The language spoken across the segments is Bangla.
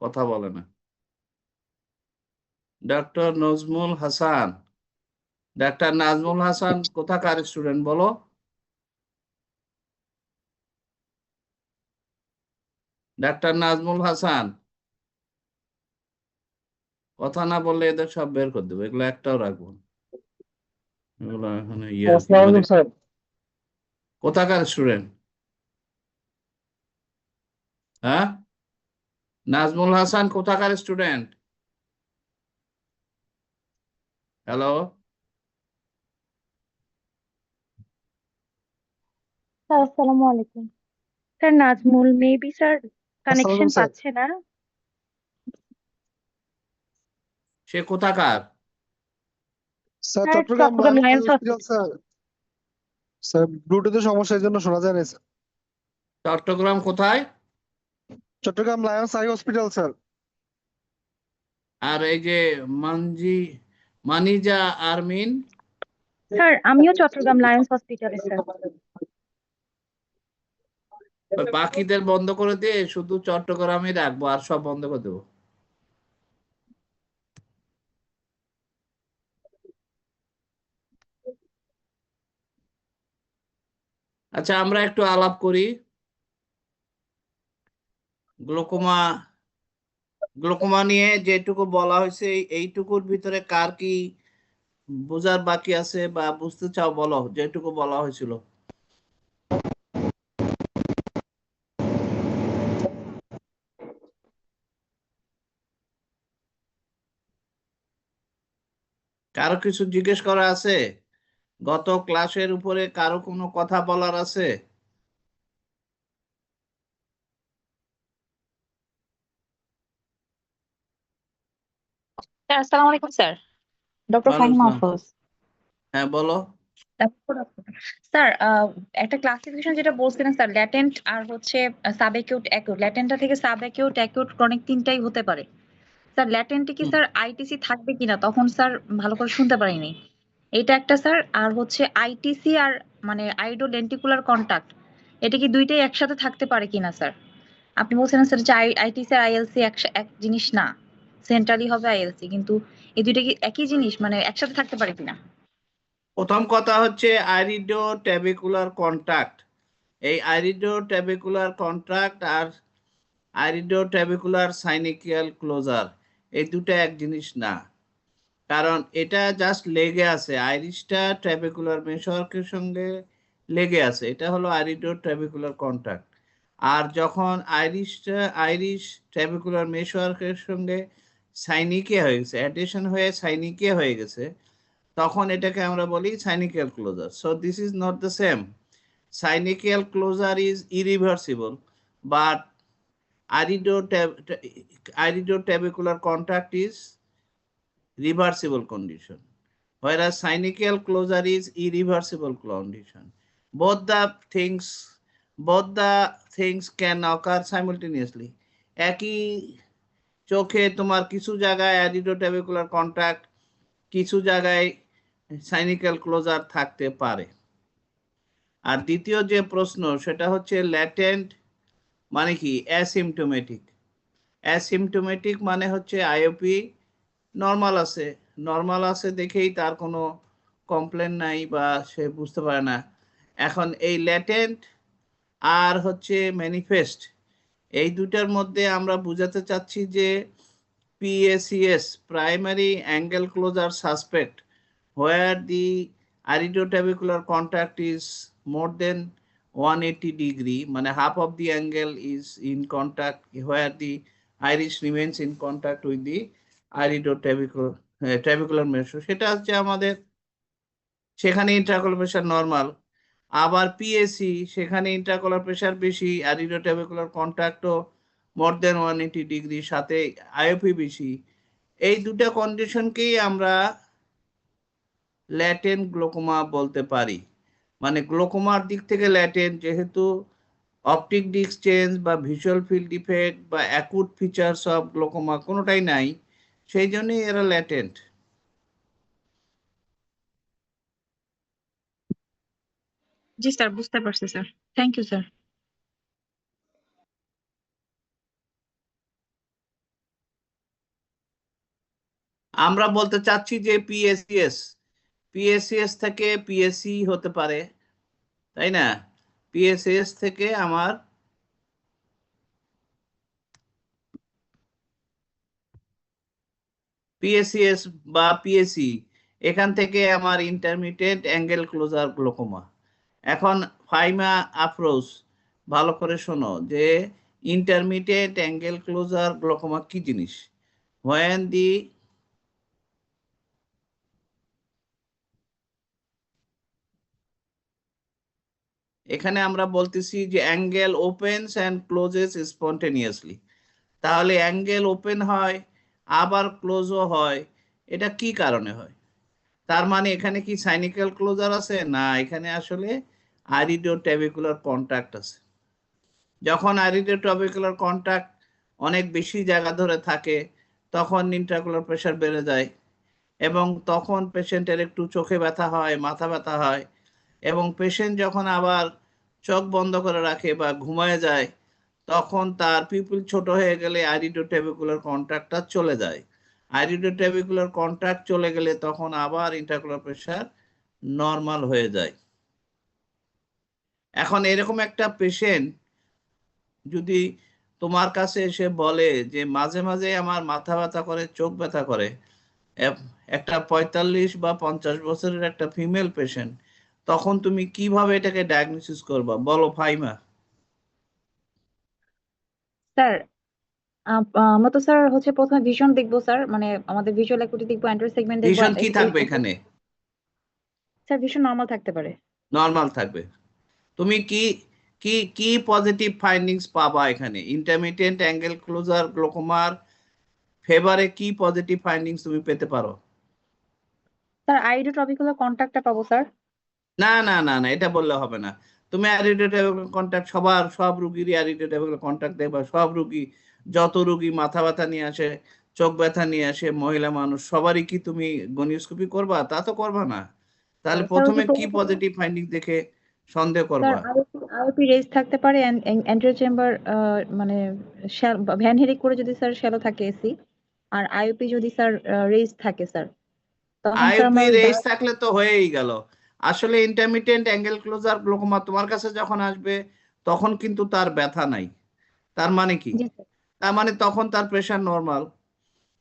কথা বলে না। ডক্টর নজমুল হাসান। ডাক্তার নাজমুল হাসান কোথাকার স্টুডেন্ট বলো? ডাক্তার নাজমুল হাসান। কথা না বললে এদের সব বের করে দেবো, এগুলো একটাও রাখবো না। এগুলো এখানে ইয়ার্কি আসসালামু মানে। আলাইকুম স্যার। কোথাকার স্টুডেন্ট? হ্যাঁ, নাজমুল হাসান কোথাকার স্টুডেন্ট? হ্যালো। স্যার আসসালামু আলাইকুম। স্যার নাজমুল মেবি স্যার আসসালামু কানেকশন আলাইকুম স্যার। পাচ্ছে না। সে কোথাকার? Sir sir Chittagong Chittagong lions lions hospital hospital. Sir. Sir ব্লুটুথের সমস্যা এই জন্য শোনা যায় না স্যার। চট্টগ্রাম কোথায়? Chittagong lions eye hospital sir. আর এই যে মানিজা আরমিন। স্যার আমিও চট্টগ্রাম লায়ন্স হসপিটালে স্যার। ওই বাকিদের বন্ধ করে দিয়ে শুধু চট্টগ্রামই রাখবো, আর সব বন্ধ করে দেবো। আচ্ছা, আমরা একটু আলাপ করি। গ্লোকোমা গ্লোকোমা নিয়ে যেটুকু বলা হয়েছে, এইটুকুর ভিতরে কার কি বোঝার বাকি আছে বা বুঝতে চাও বলো, যেটুকু বলা হয়েছিল। কারো কিছু জিজ্ঞেস করা আছে? গত ক্লাসের উপরে কারো কোনো কথা বলার আছে? স্যার আসসালামু আলাইকুম স্যার। ডক্টর ওয়ালাইকুম ফাহিম আসসালাম। মাহফুজ। হ্যাঁ, বলো। স্যার একটা ক্লাসিফিকেশন যেটা বলছিলেন স্যার, ল্যাটেন্ট আর হচ্ছে সাবঅ্যাকিউট অ্যাকিউট। ল্যাটেন্টটা থেকে সাবঅ্যাকিউট অ্যাকিউট ক্রনিক তিনটাই হতে পারে। স্যার ল্যাটেন্টে কি হুম। স্যার আইটিসি থাকবে কিনা তখন স্যার ভালো করে শুনতে পারিনি। এটা একটা স্যার, আর হচ্ছে আইটিসি আর মানে আইডো লেন্টিকুলার কন্টাক্ট, এটা কি দুইটাই একসাথে থাকতে পারে কিনা স্যার? আপনি বলছিলেন স্যার যে আইটিসি আর আইএলসি এক জিনিস না, সেন্ট্রালি হবে আইএলসি, কিন্তু এই দুইটা কি একই জিনিস মানে একসাথে থাকতে পারে কিনা? প্রথম কথা হচ্ছে আইরিডো ট্যাবিকুলার কন্ট্রাক্ট। এই আইরিডো ট্যাবিকুলার কন্ট্রাক্ট আর আইরিডো ট্যাবিকুলার সাইনিকিয়াল ক্লোজার, এই দুটো এক জিনিস না। কারণ এটা জাস্ট লেগে আছে, আইরিশটা ট্র্যাবিকুলার মেশওয়ার্কের সঙ্গে লেগে আছে, এটা হলো আইরিডো ট্র্যাবিকুলার কন্ট্রাক্ট। আর যখন আইরিশ ট্র্যাবিকুলার মেশওয়ার্কের সঙ্গে সাইনিকিয়া হয়ে গেছে, অ্যাডিশন হয়ে সাইনিকিয়া হয়ে গেছে, তখন এটাকে আমরা বলি synechial closure. So this is not the same. Synechial closure is irreversible, but iridotabicular contact is reversible condition, whereas synechial closure is irreversible condition. both the things both the things can occur simultaneously. একই চোখে তোমার কিছু জায়গায় অ্যাডিডোট্যাবিকুলার কন্ট্যাক্ট, কিছু জায়গায় সাইনিক্যাল ক্লোজার থাকতে পারে। আর দ্বিতীয় যে প্রশ্ন, সেটা হচ্ছে ল্যাটেন্ট মানে কি, অ্যাসিমটোমেটিক। অ্যাসিমটোমেটিক মানে হচ্ছে আইওপি নর্মাল আছে, নর্মাল আছে দেখেই তার কোনো কমপ্লেন নাই বা সে বুঝতে পারে না। এখন এই ল্যাটেন্ট আর হচ্ছে ম্যানিফেস্ট, এই দুটার মধ্যে আমরা বুঝাতে চাচ্ছি যে PACS, primary angle closure suspect, where the iridotabicular contact is more than 180 degree, মানে half of the angle is in contact, where the iris remains in contact with the iridotabicular measure, সেটা হচ্ছে আমাদের, সেখানে ইন্ট্রাকলার প্রেশার নর্মাল। আবার পিএসি, সেখানে ইন্ট্রাকলার প্রেশার বেশি, iridotabicular কন্ট্যাক্টও মোর দেন 180 ডিগ্রি, সাথে আইওপি বেশি। এই দুটা কন্ডিশনকেই আমরা ল্যাটেন্ট গ্লোকোমা বলতে পারি। মানে গ্লোকোমার দিক থেকে ল্যাটেন্ট, যেহেতু অপটিক ডিস্ক চেঞ্জ বা ভিজুয়াল ফিল্ড ডিফেক্ট বা অ্যাকুট ফিচার্স অফ গ্লোকোমা কোনোটাই নাই, সেই জন্যই এরা ল্যাটেন্ট। জি স্যার, বুঝতে পারছি স্যার। Thank you sir. আমরা বলতে চাচ্ছি যে পিএসসিএস থেকে পিএসসি হতে পারে, তাই না? পিএসসিএস থেকে আমার পিএসসিএস বা পিএসসি, এখান থেকে আমার ইন্টারমিডিয়েট অ্যাঙ্গেল ক্লোজার গ্লোকোমা। এখন ফাইমা আফরোজ, ভালো করে শোনো যে ইন্টারমিডিয়েট অ্যাঙ্গেল ক্লোজার গ্লোকোমা কি জিনিস। when the এখানে আমরা বলতেছি যে angle opens and clauses spontaneously, তাহলে অ্যাঙ্গেল ওপেন হয় আবার ক্লোজও হয়, এটা কি কারণে হয়? তার মানে এখানে কি সাইনিক্যাল ক্লোজার আছে? না, এখানে আসলে আইরিডোট্যাবিকুলার কন্ট্যাক্ট আছে। যখন আইরিডোট্যাবিকুলার কন্ট্যাক্ট অনেক বেশি জায়গা ধরে থাকে তখন ইন্ট্রাকুলার প্রেশার বেড়ে যায়, এবং তখন পেশেন্টের একটু চোখে ব্যথা হয়, মাথা ব্যথা হয়, এবং পেশেন্ট যখন আবার চোখ বন্ধ করে রাখে বা ঘুমায় যায় তখন তার পিপল ছোট হয়ে গেলে আইরিডোট্যাবিকুলার কন্ট্যাক্টটা চলে যায়। আইরিডোট্যাবিকুলার কন্ট্যাক্ট চলে গেলে তখন আবার ইন্ট্রাকুলার প্রেশার নর্মাল হয়ে যায়। এখন এরকম একটা পেশেন্ট যদি তোমার কাছে এসে বলে যে মাঝে মাঝে আমার মাথা ব্যথা করে, চোখ ব্যথা করে, একটা 45 বা 50 বছরের একটা ফিমেল পেশেন্ট, তখন তুমি কিভাবে এটাকে ডায়াগনোসিস করবা বলো ফাইমা? স্যার আমরা তো স্যার হচ্ছে প্রথমে ভিশন দেখবো স্যার, মানে আমাদের ভিজুয়াল অ্যাকুইটি দেখবো, অ্যান্টেরিয়র সেগমেন্ট দেখবো। ভিশন কি থাকবে এখানে? স্যার ভিশন নরমাল থাকতে পারে। নর্মাল থাকবে। তুমি কি কি কি পজিটিভ ফাইন্ডিংস পাবা এখানে ইন্টারমিডিয়েট অ্যাঙ্গেল ক্লোজার গ্লোকোমার ফেভারে? কি পজিটিভ ফাইন্ডিংস তুমি পেতে পারো? স্যার আইরিডোট্রপিকুলার কন্ট্যাক্টটা পাবো স্যার। না না না না, এটা বললে হবে না। তুমি কন্ট্যাক্ট সব রুগীরই কন্ট্যাক্ট দেখবা। সব রুগী, যত রুগী মাথা ব্যথা নিয়ে আসে, চোখ ব্যথা নিয়ে আসে, মহিলা মানুষ সবারই কি তুমি গনিওস্কোপি করবা? তা তো করবা না। তাহলে স্যার ওই যে প্রথমে কি পজিটিভ ফাইন্ডিং দেখে সন্দেহ স্যার করবা? আইওপি রেজ থাকতে পারে, অ্যান্টেরিয়র চেম্বার মানে ভ্যান হেরিক করে যদি স্যার শ্যালো থাকে এসি, আর আইওপি যদি স্যার রেজ থাকে স্যার, তখন স্যার আইওপি আমরা ওই রেজ থাকলে তো হয়েই গেল। আসলে ইন্টারমিডিয়েট অ্যাঙ্গেল ক্লোজার গ্লোকোমা তোমার কাছে যখন আসবে তখন কিন্তু তার ব্যথা নাই। তার মানে কি? জি স্যার। তার মানে তখন তার প্রেশার নর্মাল।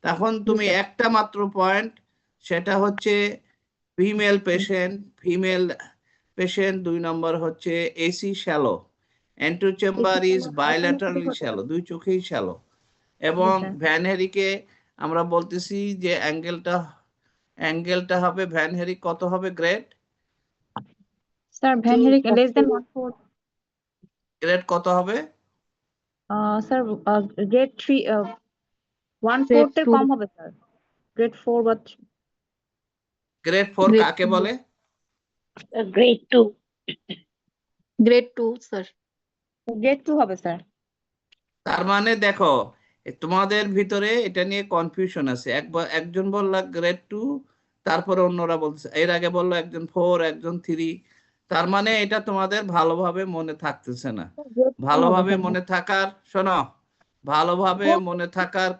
তখন জি তুমি স্যার। একটা মাত্র পয়েন্ট, সেটা হচ্ছে ফিমেল পেশেন্ট 2 নম্বর হচ্ছে AC shallow, anterior chamber is bilaterally shallow, দুই চোখেই শ্যালো। এবং স্যার। ভ্যান হেরিকে আমরা বলতেছি যে অ্যাঙ্গেলটা হবে ভ্যান হেরিক কত হবে grade? Sir van Herick less than 1/4। Grade কত হবে? স্যার গ্রেড 3 1/4 এর কম হবে স্যার। গ্রেড 4 বা গ্রেড 4 কাকে বলে? গ্রেড 2। Grade 2 sir. গ্রেড 2 হবে স্যার। তার মানে দেখো, তোমাদের ভিতরে এটা নিয়ে কনফিউশন আছে। একজন বলল গ্রেড 2, তারপরে অন্যরা বলছে, এর আগে বললো একজন 4, একজন 3। তার মানে এটা তোমাদের ভালোভাবে মনে থাকতেছে না। ভালোভাবে মনে থাকার, শোনো, ভালোভাবে মনে থাকার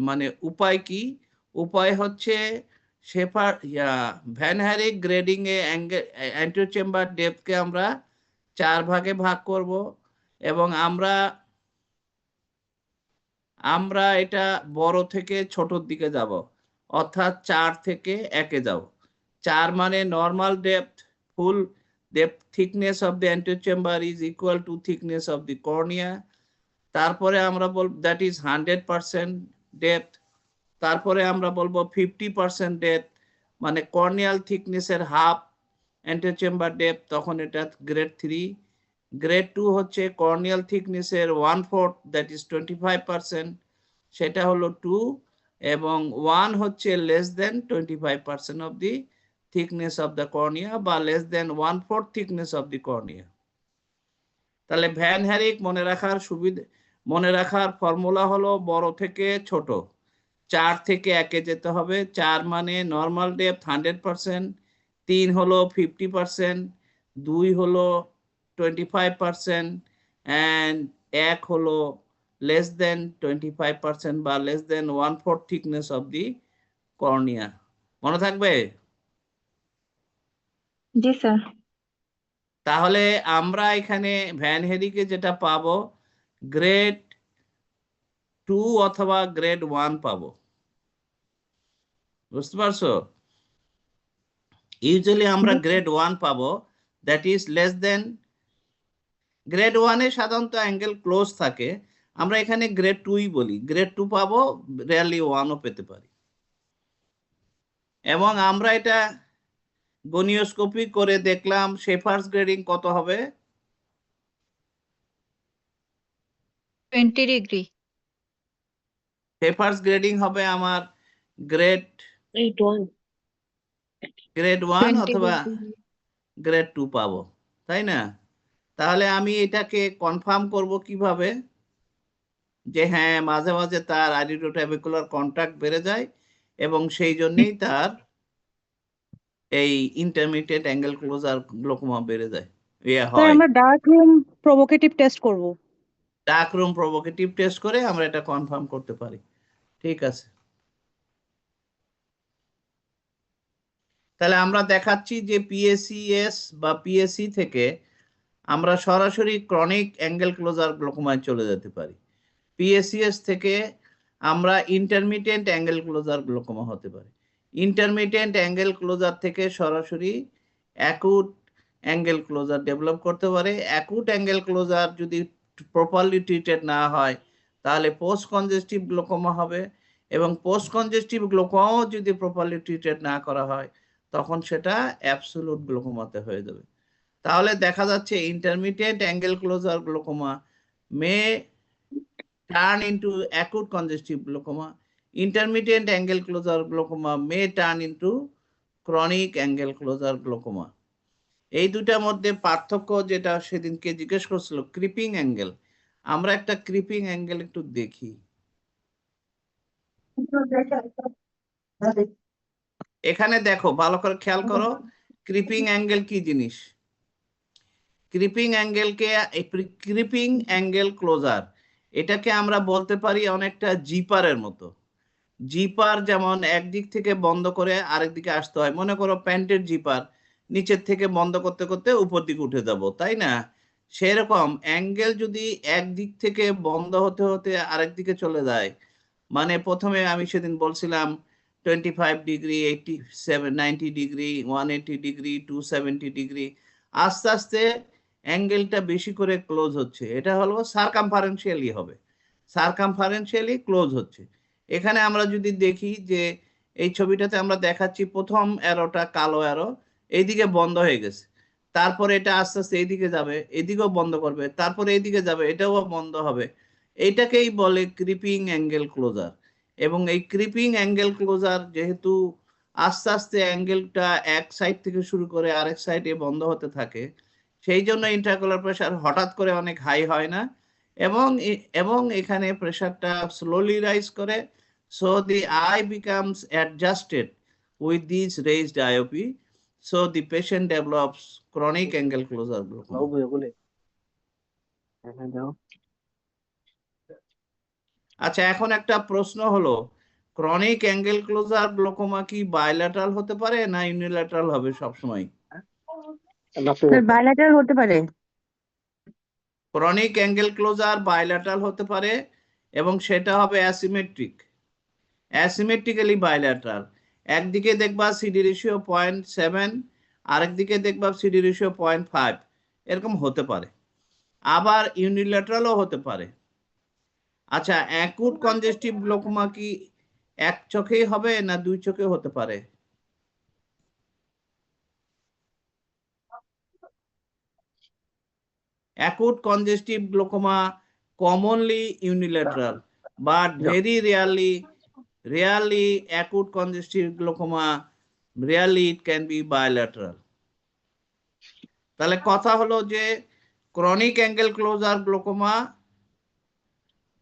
মানে উপায় কি? উপায় হচ্ছে ভ্যান হ্যারিক গ্রেডিং এ অ্যান্টেরিয়র চেম্বার ডেপথকে আমরা 4 ভাগে ভাগ করব, এবং আমরা এটা বড় থেকে ছোটর দিকে যাব, অর্থাৎ 4 থেকে 1-এ যাব। 4 মানে normal depth, full depth thickness of the anterior chamber is equal to thickness of the cornea. তারপরে আমরা বলব দ্যাট ইজ 100% ডেপথ। তারপরে আমরা বলবো 50% ডেপথ, মানে কর্নিয়াল থিকনেসের হাফ অ্যান্টেরিয়র চেম্বার ডেপথ, তখন এটা গ্রেড 3। গ্রেড 2 হচ্ছে কর্নিয়াল থিকনেসের 1/4, দ্যাট ইজ 25%, সেটা হলো 2, এবং 1 হচ্ছে less than 25% of the thickness of the cornea, বা less than 1/4 thickness of the cornea. তাহলে ভ্যান হ্যারিক মনে রাখার ফর্মুলা হলো বড় থেকে ছোট, 4 থেকে 1-এ যেতে হবে। 4 মানে নর্মাল ডেপথ 100%, 3 হলো 50%, 2 হলো 25%, and 1 হলো লেস দেন 25% বা less than 1/4 thickness of the cornea. মনে থাকবে? জি স্যার। তাহলে আমরা এখানে ভ্যান হেরিকে যেটা পাবো গ্রেড 2 অথবা গ্রেড 1 পাবো। বুঝতে পারছো? ইউজুয়ালি আমরা গ্রেড 1 পাবো, that is less than. Grade 1 এ সাধারণত অ্যাঙ্গেল ক্লোজ থাকে, আমরা এখানে গ্রেড 2ই বলি। গ্রেড 2 পাবো, রেয়ারলি 1ও পেতে পারি। এবং আমরা এটা গনিওস্কোপি করে দেখলাম শেফার্স গ্রেডিং কত হবে? 20 ডিগ্রি। শেফার্স গ্রেডিং হবে আমার গ্রেড 1 অথবা গ্রেড 2 পাবো, তাই না? তাহলে আমি এটাকে কনফার্ম করব কিভাবে যে হ্যাঁ মাঝে মাঝে তার আইডিওট্যাবিকুলার কন্ট্যাক্ট বেড়ে যায় এবং সেই জন্যই তার এই ইন্টারমিডিয়েট অ্যাঙ্গেল ক্লোজার গ্লোকোমা বেড়ে যায়। স্যার হয় আমরা ডার্ক রুম প্রভোকেটিভ টেস্ট করব। ডার্ক রুম প্রভোকেটিভ টেস্ট করে আমরা এটা কনফার্ম করতে পারি। ঠিক আছে, তাহলে আমরা দেখাচ্ছি যে পিএসিএস বা পিএসসি থেকে আমরা সরাসরি ক্রনিক অ্যাঙ্গেল ক্লোজার গ্লোকোমায় চলে যেতে পারি। পিএসিএস থেকে আমরা ইন্টারমিডিয়েন্ট অ্যাঙ্গেল ক্লোজার গ্লোকোমা হতে পারে। ইন্টারমিডিয়েন্ট অ্যাঙ্গেল ক্লোজার থেকে সরাসরি অ্যাকুট অ্যাঙ্গেল ক্লোজার ডেভেলপ করতে পারে। অ্যাকুট অ্যাঙ্গেল ক্লোজার যদি প্রপারলি ট্রিটেড না হয় তাহলে পোস্ট কনজেস্টিভ গ্লোকোমা হবে, এবং পোস্ট কনজেস্টিভ গ্লোকোমাও যদি প্রপারলি ট্রিটেড না করা হয় তখন সেটা অ্যাবসোলুট গ্লোকোমাতে হয়ে যাবে। তাহলে দেখা যাচ্ছে ইন্টারমিডিয়েট অ্যাঙ্গেল ক্লোজার গ্লোকোমা মে turn into acute congestive glaucoma. Intermittent angle closure glaucoma may turn into chronic angle closure glaucoma. এই দুটার মধ্যে পার্থক্য যেটা সেদিনকে জিজ্ঞেস করছিল ক্রিপিং অ্যাঙ্গেল, আমরা একটা ক্রিপিং অ্যাঙ্গেল একটু দেখি। এখানে দেখো, ভালো করে খেয়াল করো ক্রিপিং অ্যাঙ্গেল কি জিনিস। ক্রিপিং অ্যাঙ্গেলকে ক্রিপিং অ্যাঙ্গেল ক্লোজার এটাকে আমরা বলতে পারি অনেকটা জিপারের মতো। জিপার যেমন একদিক থেকে বন্ধ করে আরেক দিকে আসতে হয়, মনে করো প্যান্টের জিপার নিচের থেকে বন্ধ করতে করতে উপর দিকে উঠে যাব, তাই না? সেরকম অ্যাঙ্গেল যদি একদিক থেকে বন্ধ হতে হতে আরেক দিকে চলে যায়, মানে প্রথমে আমি সেদিন বলছিলাম 25 ডিগ্রি, 87, 90 ডিগ্রি, 180 ডিগ্রি, 270 ডিগ্রি, আস্তে আস্তে অ্যাঙ্গেলটা বেশি করে ক্লোজ হচ্ছে, এটা হলো সারকামফারেন্সিয়ালি হবে, সারকামফারেন্সিয়ালি ক্লোজ হচ্ছে। এখানে আমরা যদি দেখি যে এই ছবিটাতে আমরা দেখাচ্ছি প্রথম অ্যারোটা কালো অ্যারো এইদিকে বন্ধ হয়ে গেছে, তারপরে এটা আস্তে আস্তে এইদিকে যাবে, এদিকেও বন্ধ করবে, তারপরে এইদিকে যাবে, এটাও বন্ধ হবে। এইটাকেই বলে ক্রিপিং অ্যাঙ্গেল ক্লোজার। এবং এই ক্রিপিং অ্যাঙ্গেল ক্লোজার যেহেতু আস্তে আস্তে অ্যাঙ্গেলটা এক সাইড থেকে শুরু করে আরেক সাইডে বন্ধ হতে থাকে, সেই জন্য ইন্ট্রাঅকুলার প্রেসার হঠাৎ করে অনেক হাই হয় না, এবং এখানে প্রেসারটা স্লোলি রাইজ করে, so the eye becomes adjusted with this raised IOP, so the patient develops chronic angle closure glaucoma. আচ্ছা, এখন একটা প্রশ্ন হলো ক্রনিক অ্যাঙ্গেল ক্লোজার গ্লোকোমা কি বাইল্যাটারাল হতে পারে না ইউনিল্যাটারাল হবে সবসময়? স্যার বাইল্যাটারাল হতে পারে। ক্রনিক অ্যাঙ্গেল ক্লোজার বাইল্যাটারাল হতে পারে এবং সেটা হবে অ্যাসিমেট্রিক, অ্যাসিমেট্রিক্যালি বাইল্যাটারাল। একদিকে দেখবা সিডি রেশিও 0.7, আরেকদিকে দেখবা সিডি রেশিও 0.5, এরকম হতে পারে। আবার ইউনিল্যাটারালও হতে পারে। আচ্ছা, অ্যাকুট কনজেস্টিভ গ্লোকোমা কি এক চোখেই হবে না দুই চোখে হতে পারে? Acute congestive glaucoma commonly unilateral, but very rarely acute congestive glaucoma, rarely it can be bilateral. তাহলে কথা হলো যে chronic angle closure glaucoma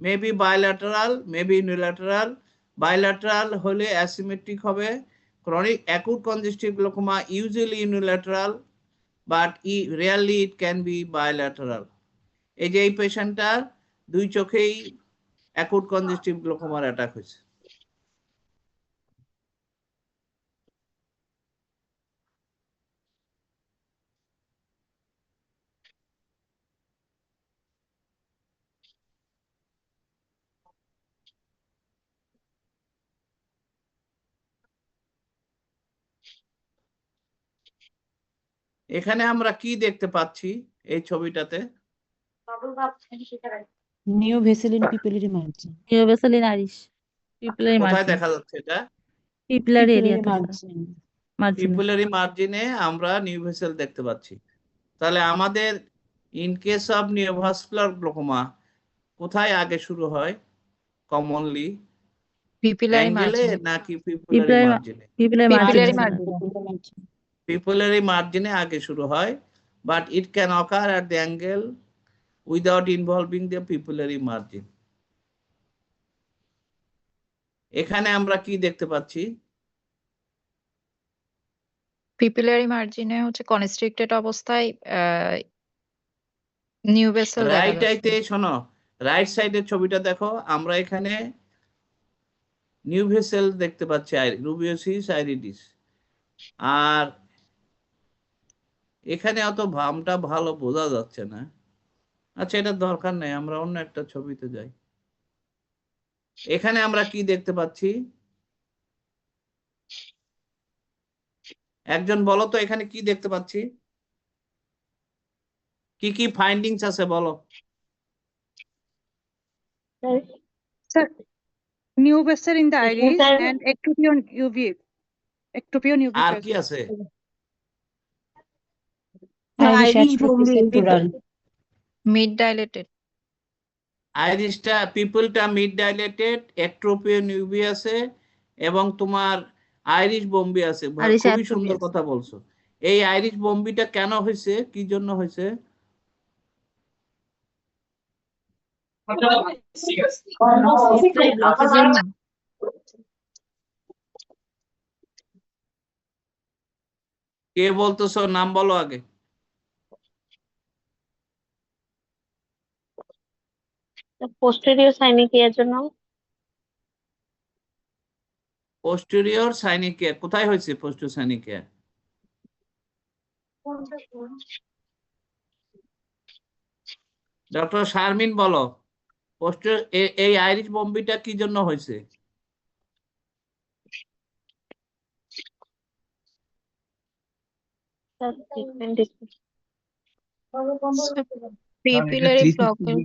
may be bilateral, may be unilateral. Bilateral হলে asymmetric হবে। Chronic acute congestive glaucoma usually unilateral, but rarely it can be bilateral. এই যে এই পেশেন্টটার দুই চোখেই অ্যাকুট কনজেস্টিভ গ্লোকোমার অ্যাটাক হয়েছে। এখানে আমরা কি দেখতে পাচ্ছি এই ছবিটাতে? New vessel in pupillary margin. New vessel in iris pupillary কোথায় মার্জিন দেখা যাচ্ছে এটা? পিপলারি পিপেলারি এরিয়াতে মার্জিন। মার্জিন পিপুলারি মার্জিনে আমরা নিউ ভেসেল দেখতে পাচ্ছি। তাহলে আমাদের in case of neovascular glaucoma কোথায় আগে শুরু হয় কমনলি? পিপিলারি অ্যাঙ্গেলে মার্জিন। নাকি পিপুলারি পিপলারি মার্জিনে? Pupillary pupillary margin margin. Pupillary মার্জিনে আগে শুরু হয়, but it can occur at the angle without involving the pupillary margin. এখানে আমরা কি দেখতে পাচ্ছি? পিপিলারি মার্জিনে হচ্ছে কনস্ট্রিক্টেড অবস্থায় নিউ ভেসেল দেখা রাইট যাচ্ছে। আইতে শোনো, রাইট সাইডের ছবিটা দেখো, আমরা এখানে নিউ ভেসেল দেখতে পাচ্ছি, রুবিওসিস আইরিডিস। আর এখানে অত ভামটা ভালো বোঝা যাচ্ছে না। আচ্ছা, এটা দরকার নেই, আমরা অন্য একটা ছবিতে যাই। এখানে আমরা কি দেখতে পাচ্ছি? একজন বলো তো এখানে কি দেখতে পাচ্ছি? কি কি ফাইন্ডিংস আছে বলো? Sir, new vessel in the iris Sir. and ectropion UV. Ectropion UV R phase. কি আছে? Iris iris atrophy bombe sectoral. Mid dilated. আইরিশটা পিপলটা মিড ডাইলেটেড, একট্রোপিয়ন ইউভি আছে, এবং তোমার আইরিশ বোম্বি আছে। আইরিশ খুবই অ্যাট্রোপি সুন্দর আছে। কথা বলছো। এই আইরিশ বোম্বিটা কেন হয়েছে, কি জন্য হয়েছে? ব্লকের জন্য কে বলতেছো, নাম বলো আগে। পোস্টেরিয়র সাইনিকিয়ার জন্য পোস্টেরিয়র সাইনিকিয়া কোথায় হয়েছে? পোস্টেরিয়র সাইনিকিয়া ডক্টর শারমিন বলো, এই আইরিশ বোম্বিটা কি জন্য হয়েছে? পিপিলারি ব্লকের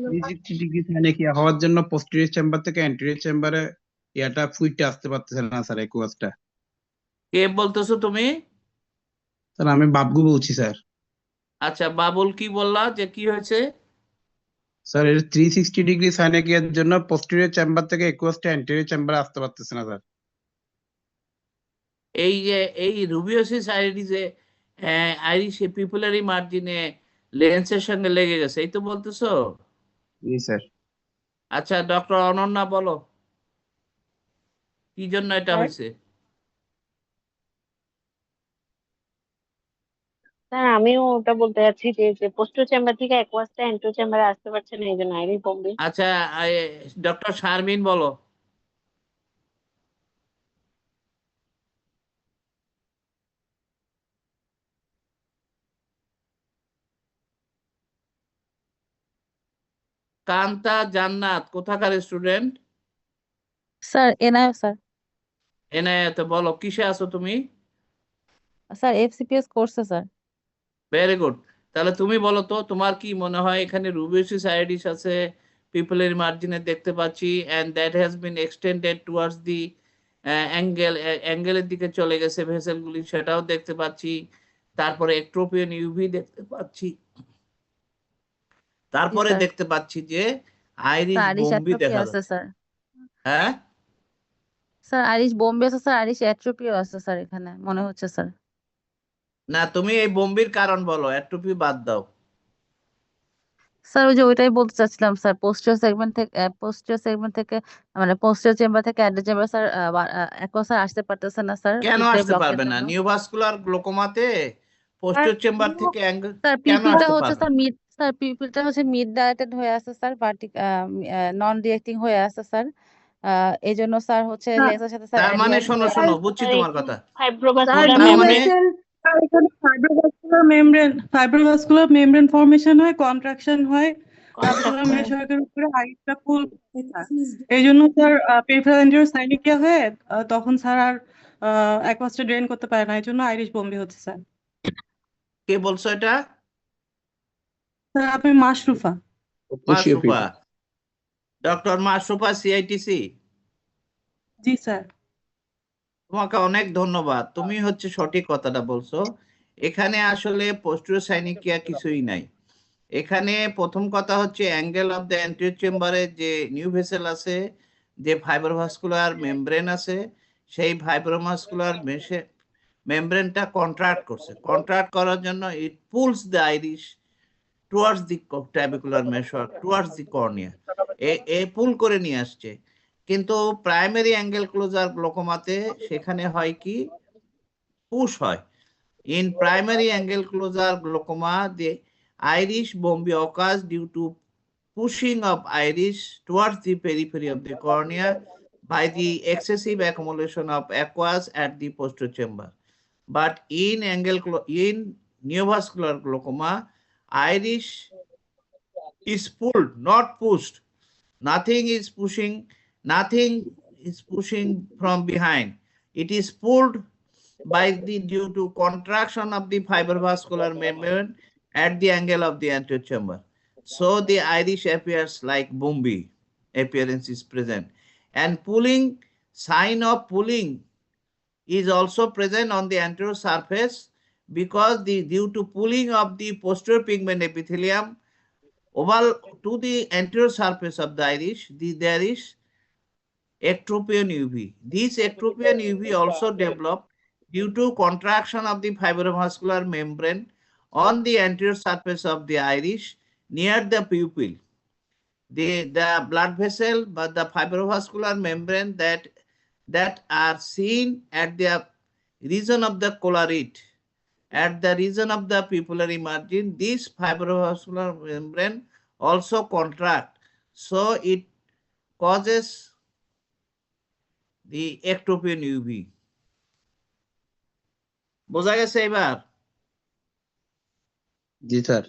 360 ডিগ্রি সাইনিকিয়া হওয়ার জন্য পোস্টেরিয়র চেম্বার থেকে অ্যান্টেরিয়র চেম্বারে ইয়াটা ফুইটে আসতে পারতেছে না স্যার, একুয়াসটা। কে বলতেছো তুমি? স্যার আমি বাবগু বলছি স্যার। আচ্ছা, বাবুল কি বললা যে কি হয়েছে? স্যার এর 360 ডিগ্রি সাইনিকিয়ার জন্য পোস্টেরিয়র চেম্বার থেকে একুয়াসটা অ্যান্টেরিয়র চেম্বারে আসতে পারতেছে না স্যার। এই যে এই রুবিওসিস আইরিশে আইরিশে পিপুলারি মার্জিনে লেন্সের সঙ্গে লেগে গেছে, এই তো বলতেছো? জি স্যার। আচ্ছা, ডক্টর অনন্যা বলো কি জন্য এটা হয়েছে? স্যার আমিও ওটা বলতে যাচ্ছি যে পোস্টার চেম্বার থেকে অ্যাকোয়াসটা এন্ট্রো চেম্বারে আসতে পারছে না, এই জন্য আইরিশ বোম্বে। আচ্ছা, ডক্টর শারমিন বলো। কান্তা জান্নাত কোথাকার স্টুডেন্ট? Sir এনআইও sir. এনায়েত বলো, কিসে আছো তুমি? স্যার এফসিপিএস কোর্সে স্যার। Very good. তাহলে তুমি বলো তো, তোমার কি মনে হয় এখানে রুবিওসিস আইরিশ আছে, পিপলের মার্জিনে দেখতে পাচ্ছি, and that has been extended towards the অ্যাঙ্গেলের দিকে চলে গেছে ভেসেলগুলি, সেটাও দেখতে পাচ্ছি। তারপরে একট্রোপিয়ন ইউভি দেখতে পাচ্ছি, তারপরে স্যার। দেখতে পাচ্ছি যে আইরিশ আইরিশ বোম্বি অ্যাট্রোপি দেখা আছে যাচ্ছে। স্যার। হ্যাঁ, স্যার আইরিশ বোম্বে আছে স্যার, আইরিশ অ্যাট্রোপিও আছে স্যার এখানে মনে হচ্ছে স্যার। না তুমি এই বোম্বির কারণ বলো, অ্যাট্রোপি বাদ দাও। স্যার ওই যে ওইটাই বলতে চাচ্ছিলাম স্যার, পোস্টিয়ার সেগমেন্ট থেকে মানে পোস্টিয়ার চেম্বার থেকে অ্যাড্রেস চেম্বার স্যার একবার স্যার আসতে পারতেছে না স্যার কেন পিপের আসতে ব্লকের পারবে না? জন্য। নিউভাস্কুলার গ্লোকোমাতে পোস্টের চেম্বার থেকে অ্যাঙ্গেল স্যার কেন পিপিলটা আসতে হচ্ছে পারবে? স্যার পিপিলটা হচ্ছে মিড ডাইলেটেড হয়ে আছে স্যার, নন রিঅ্যাক্টিং হয়ে আছে স্যার। এই জন্য স্যার হচ্ছে লেন্সের সাথে স্যার তার মানে অ্যাডজাস্ট শোনো হয়ে শোনো, আছে। বুঝছি তোমার কথা। ফাইব্রোভাস্কুলার তার মানে ফাইব্রোভাস্কুলার মেমব্রেন ফর্মেশন হয়, কন্ট্রাকশন হয়, সাবডুলার মেশওয়ার্কের উপরে আইরিশটা ফুল। এই জন্য স্যার পেরিফেরাল এন্টেরিয়র সাইনিকিয়া হয়ে তখন স্যার আর অ্যাকোয়াসটা ড্রেন করতে পারে না, এই জন্য আইরিশ বোম্বে হচ্ছে স্যার। কে বলছো এটা? স্যার আপনি মাশরুফা। মাশরুফা, ডক্টর মাশরুফা, সিআইটিসি। জি স্যার। তোমাকে অনেক ধন্যবাদ, তুমি হচ্ছে সঠিক কথাটা বলছো। এখানে আসলে পোস্টেরিয়র সাইনিকিয়া কিছুই নাই। এখানে প্রথম কথা হচ্ছে অ্যাঙ্গেল অফ দ্য অ্যান্টেরিয়র চেম্বারে যে নিউ ভেসেল আছে, যে ফাইব্রোভাস্কুলার মেমব্রেন আছে, সেই ফাইব্রোভাস্কুলার মেমব্রেনটা কন্ট্রাক্ট করছে। কন্ট্রাক্ট করার জন্য it pulls the iris towards the trabecular meshwork, towards the cornea, এ পুল করে নিয়ে আসছে। কিন্তু প্রাইমারি অ্যাঙ্গেল ক্লোজার গ্লোকোমাতে সেখানে হয় কি, পুশ হয়। In primary angle closure glaucoma, the iris bombi occurs due to pushing of iris towards the periphery of the cornea by the excessive accumulation of aqueous at the posterior chamber. But in in neovascular glaucoma, iris is pulled, not pushed. Nothing is pushing from behind. It is pulled by the due to contraction of the fibrovascular membrane at the angle of the anterior chamber. So the iris appears like Bombi appearance is present. And pulling, sign of pulling is also present on the anterior surface because due to pulling of the posterior pigment epithelium over to the anterior surface of the iris, there is ectropion UV. This ectropion UV also developed due to contraction of the fibrovascular membrane on the anterior surface of the iris near the pupil. The blood vessel but the fibrovascular membrane that are seen at the region of the colarite, at the region of the pupillary margin, this fibrovascular membrane also contract. So it causes the ectropion UV. বোঝা গেছে এবার? জি স্যার।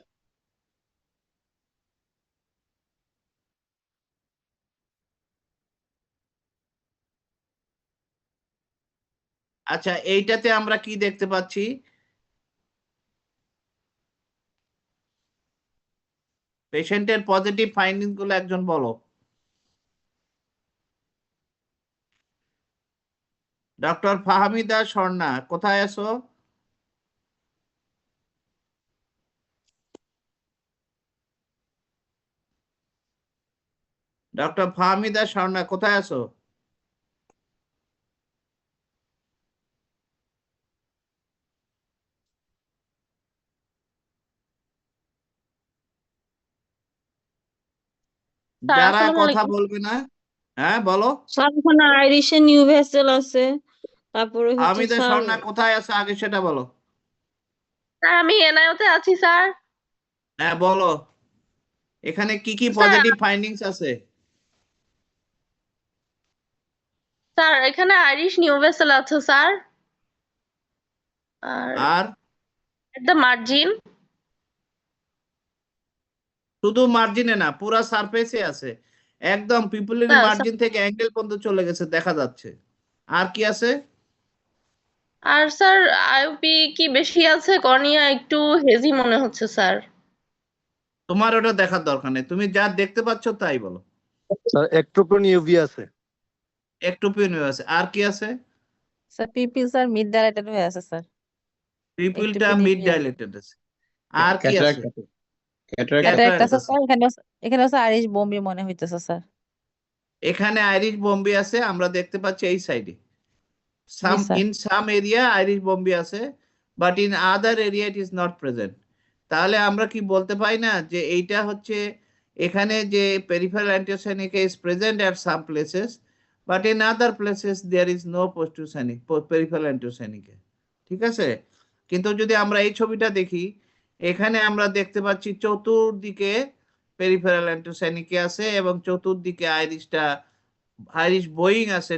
আচ্ছা, এইটাতে আমরা কি দেখতে পাচ্ছি? পেশেন্টের পজিটিভ ফাইন্ডিং গুলো একজন বলো। ডক্টর ফাহমিদা স্বর্ণা, কোথায় আছো? ডক্টর ফাহমিদা স্বর্ণা, কোথায় আছো? স্যার যারা আসসালামু কথা আলাইকুম। বলবে না, হ্যাঁ বলো। স্যার ওখানে আইরিশে নিউ ভেসেল আছে, তারপরে হচ্ছে ফাহমিদা স্যার। স্বর্ণা কোথায় আছে আগে সেটা বলো। স্যার আমি এনআইওতে আছি স্যার। হ্যাঁ বলো, এখানে কি কি স্যার পজিটিভ ফাইন্ডিংস আছে? স্যার এখানে আইরিশ নিউ ভেসেল আছে স্যার, আর আর এট দ্য মার্জিন। শুধু মার্জিনে না, পুরো সারফেসে আছে, একদম পিপুলারি মার্জিন থেকে অ্যাঙ্গেল পর্যন্ত চলে গেছে, দেখা যাচ্ছে। আর কি আছে? আর স্যার আইওপি কি বেশি আছে, কর্নিয়া একটু হেজি মনে হচ্ছে স্যার। তোমার ওটা দেখার দরকার নেই, তুমি যা দেখতে পাচ্ছ তাই বলো। স্যার ectropion UV আছে। ectropion আছে, আর কি আছে? Sir people sir mid dilated হয়ে আছে স্যার। পিপিলটা ectropion মিড UV আছে। ডাইলেটেড আছে। আর কি আছে? ক্যাটারাক্ট ক্যাটারাক্ট আছে আছে। স্যার, এখানে আছে আইরিশ বোম্বি মনে হইতেছে স্যার। এখানে আইরিশ বোম্বে আছে, আমরা দেখতে পাচ্ছি এই সাইডে। জি sir. in some area iris bombe আছে, but in other area it is not present. তাহলে আমরা কি বলতে পারি না যে এইটা হচ্ছে, এখানে যে peripheral angiosync is present at some places, but in other places there is no posterior peripheral angiosync. ঠিক আছে? কিন্তু যদি আমরা এই ছবিটা দেখি, এখানে আমরা দেখতে পাচ্ছি চতুর্দিকে পেরিফেরাল অ্যান্টিওসাইনিক আছে এবং চতুর্দিকে আইরিশ বোয়িং আছে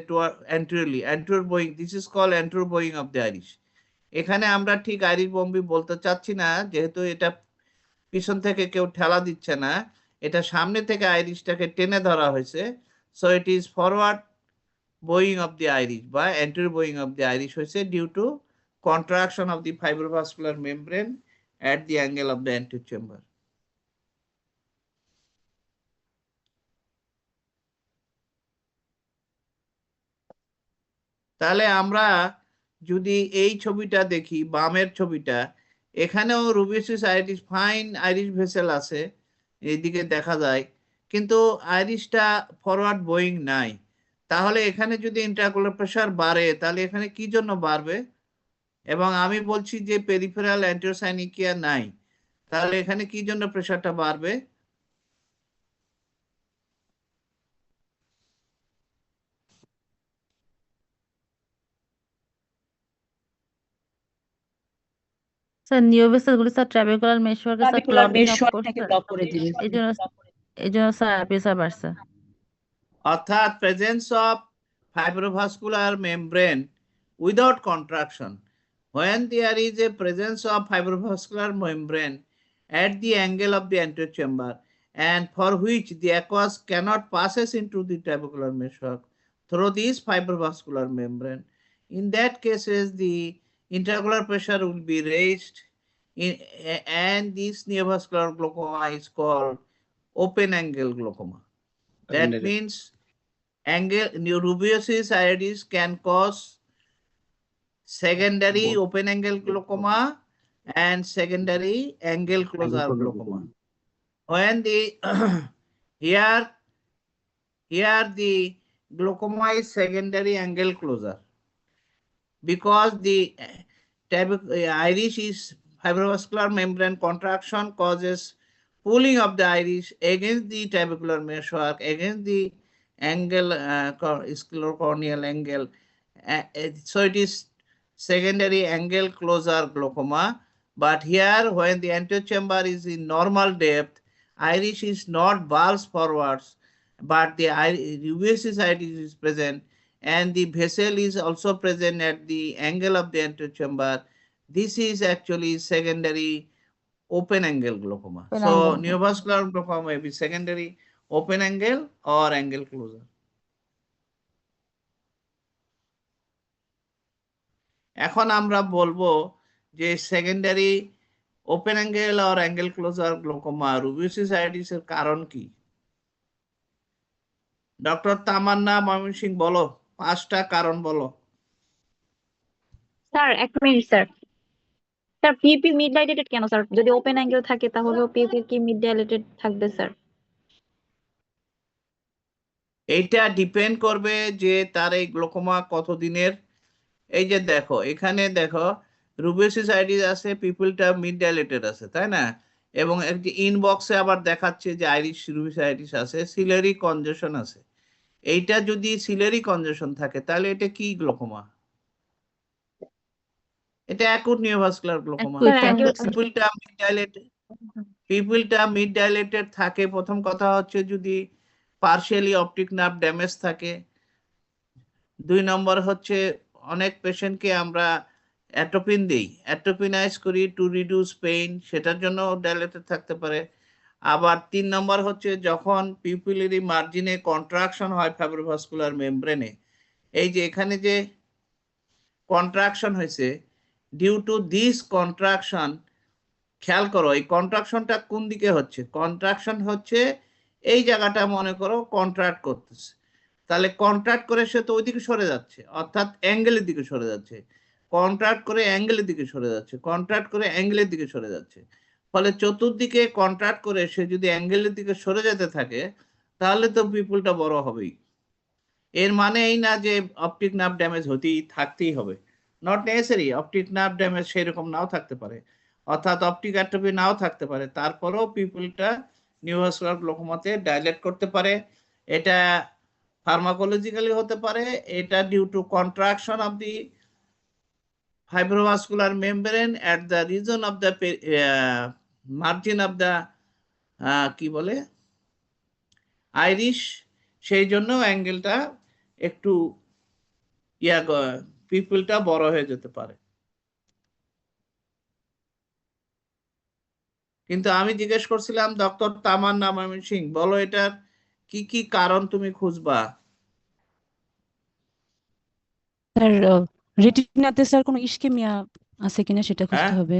anteriorly, anterior bowing, this is called anterior bowing of the iris. এখানে আমরা ঠিক আইরিশ বোম্বি বলতে চাচ্ছি না, যেহেতু এটা পিছন থেকে কেউ ঠেলা দিচ্ছে না, এটা সামনে থেকে আইরিশটাকে টেনে ধরা হয়েছে। So it is forward bowing of the iris বা anterior bowing of the iris হয়েছে due to contraction of the fibrovascular membrane at the angle of the anterior chamber. তাহলে আমরা যদি এই ছবিটা দেখি, বামের ছবিটা, এখানেও রুবিয়াসিস আইরিস ফাইন আইরিশ ভেসেল আছে, এইদিকে দেখা যায়, কিন্তু আইরিশটা ফরওয়ার্ড বোয়িং নাই। তাহলে এখানে যদি ইন্ট্রাঅকুলার প্রেসার বাড়ে, তাহলে এখানে কি জন্য বাড়বে? এবং আমি বলছি যে পেরিফেরাল অ্যান্টিওসাইনিকিয়া নাই, তাহলে এখানে কি জন্য প্রেসারটা বাড়বে? স্যার নিও ভেসেল গুলি স্যার ট্রাবেকুলার মেশওয়ার্কে স্যার ট্রাবিকুলার ক্লটিং অফ মেশওয়ার্কটাকে করছে, ব্লক করে দিবে। এই জন্য স্যার প্রেসার বাড়ছে। অর্থাৎ presence of fibrovascular membrane without contraction, when there is a presence of fibrovascular membrane at the angle of the anterior chamber and for which the aqueous cannot passes into the trabecular meshwork through this fibrovascular membrane, in that cases the intraocular pressure will be raised and this neovascular glaucoma is called open angle glaucoma. That means rubeosis iris can cause secondary open angle glaucoma and secondary angle closure glaucoma. When the here the glaucoma is secondary angle closure, because the iris is fibrovascular membrane contraction causes pulling of the iris against the trabecular meshwork, against the angle, sclerocorneal angle. So it is secondary angle closure glaucoma. But here, when the anterior chamber is in normal depth, iris is not bulged forwards, but the rubeosis iris is present, and the vessel is also present at the angle of the anterior chamber. This is actually secondary open angle glaucoma. So neovascular glaucoma may be secondary open angle or angle closure. এখন আমরা বলবো যে সেকেন্ডারি ওপেন অ্যাঙ্গেল আর অ্যাঙ্গেল ক্লোজার গ্লোকোমা রুবিওসিস আইরিসের কারণ কি? ডক্টর তামান্না ময়মনসিং বলো, 5টা কারণ বলো। স্যার এক মিনিট স্যার। স্যার পিপি মিড ডাইলেটেড কেন স্যার? যদি ওপেন অ্যাঙ্গেল থাকে তাহলে পিপি কি মিড ডাইলেটেড থাকবে স্যার? এইটা ডিপেন্ড করবে যে তার এই গ্লোকোমা কতদিনের। এই যে দেখো, এখানে দেখো রুবিওসিস আইরিস আছে, পিপলটা মিড ডাইলেটেড আছে, তাই না? এবং একটি ইনবক্সে আবার দেখাচ্ছে যে আইরিশ রুবিওসিস আইরিস আছে, সিলারি কনজেশন আছে। এইটা যদি সিলারি কনজেশন থাকে তাহলে এটা কি গ্লোকোমা? এটা অ্যাকুট নিওভাস্কুলার গ্লোকোমা। পিপলটা মিড ডাইলেটেড থাকে। প্রথম কথা হচ্ছে যদি পার্শিয়ালি অপটিক নার্ভ ড্যামেজ থাকে। 2 নম্বর হচ্ছে অনেক পেশেন্টকে আমরা অ্যাট্রোপিন দেই, অ্যাট্রোপিনাইজ করি টু রিডিউস পেইন, সেটার জন্য ডাইলেটেড থাকতে পারে। আবার 3 নম্বর হচ্ছে যখন পিউপিলারি মার্জিনে কন্ট্রাকশন হয় ফাইব্রোভাস্কুলার মেমব্রেনে, এই যে এখানে যে কন্ট্রাকশন হয়েছে, ডিউ টু দিস কন্ট্রাকশন, খেয়াল করো এই কন্ট্রাকশনটা কোন দিকে হচ্ছে? কন্ট্রাকশন হচ্ছে এই জায়গাটা মনে করো কন্ট্রাক্ট করতেছে, তাহলে কন্ট্রাক্ট করে সে তো ওইদিকে সরে যাচ্ছে, অর্থাৎ অ্যাঙ্গেলের দিকে সরে যাচ্ছে। কন্ট্রাক্ট করে অ্যাঙ্গেলের দিকে সরে যাচ্ছে, কন্ট্রাক্ট করে অ্যাঙ্গেলের দিকে সরে যাচ্ছে। ফলে চতুর্দিকে কন্ট্রাক্ট করে সে যদি অ্যাঙ্গেলের দিকে সরে যেতে থাকে তাহলে তো পিপলটা বড় হবেই। এর মানে এই না যে অপটিক নার্ভ ড্যামেজ থাকতেই হবে, not necessary. Optic nerve damage সেরকম নাও থাকতে পারে, অর্থাৎ অপটিক অ্যাট্রোপি নাও থাকতে পারে, তারপরেও পিপলটা নিওভাস্কুলার গ্লোকোমাতে ডাইলেট করতে পারে। এটা ফার্মাকোলজিক্যালি হতে পারে, এটা due to contraction of the fibrovascular membrane at the region of the margin of the কি বলে আইরিশ, সেই জন্য অ্যাঙ্গেলটা একটু পিপলটা বড় হয়ে যেতে পারে। কিন্তু আমি জিজ্ঞেস করছিলাম ডক্টর তামান্না ময়মনসিং, বলো এটার কি কি কারণ তুমি খুঁজবা? স্যার রেটিনাতে স্যার কোনো ইসকেমিয়া আছে কিনা সেটা খুঁজতে হবে।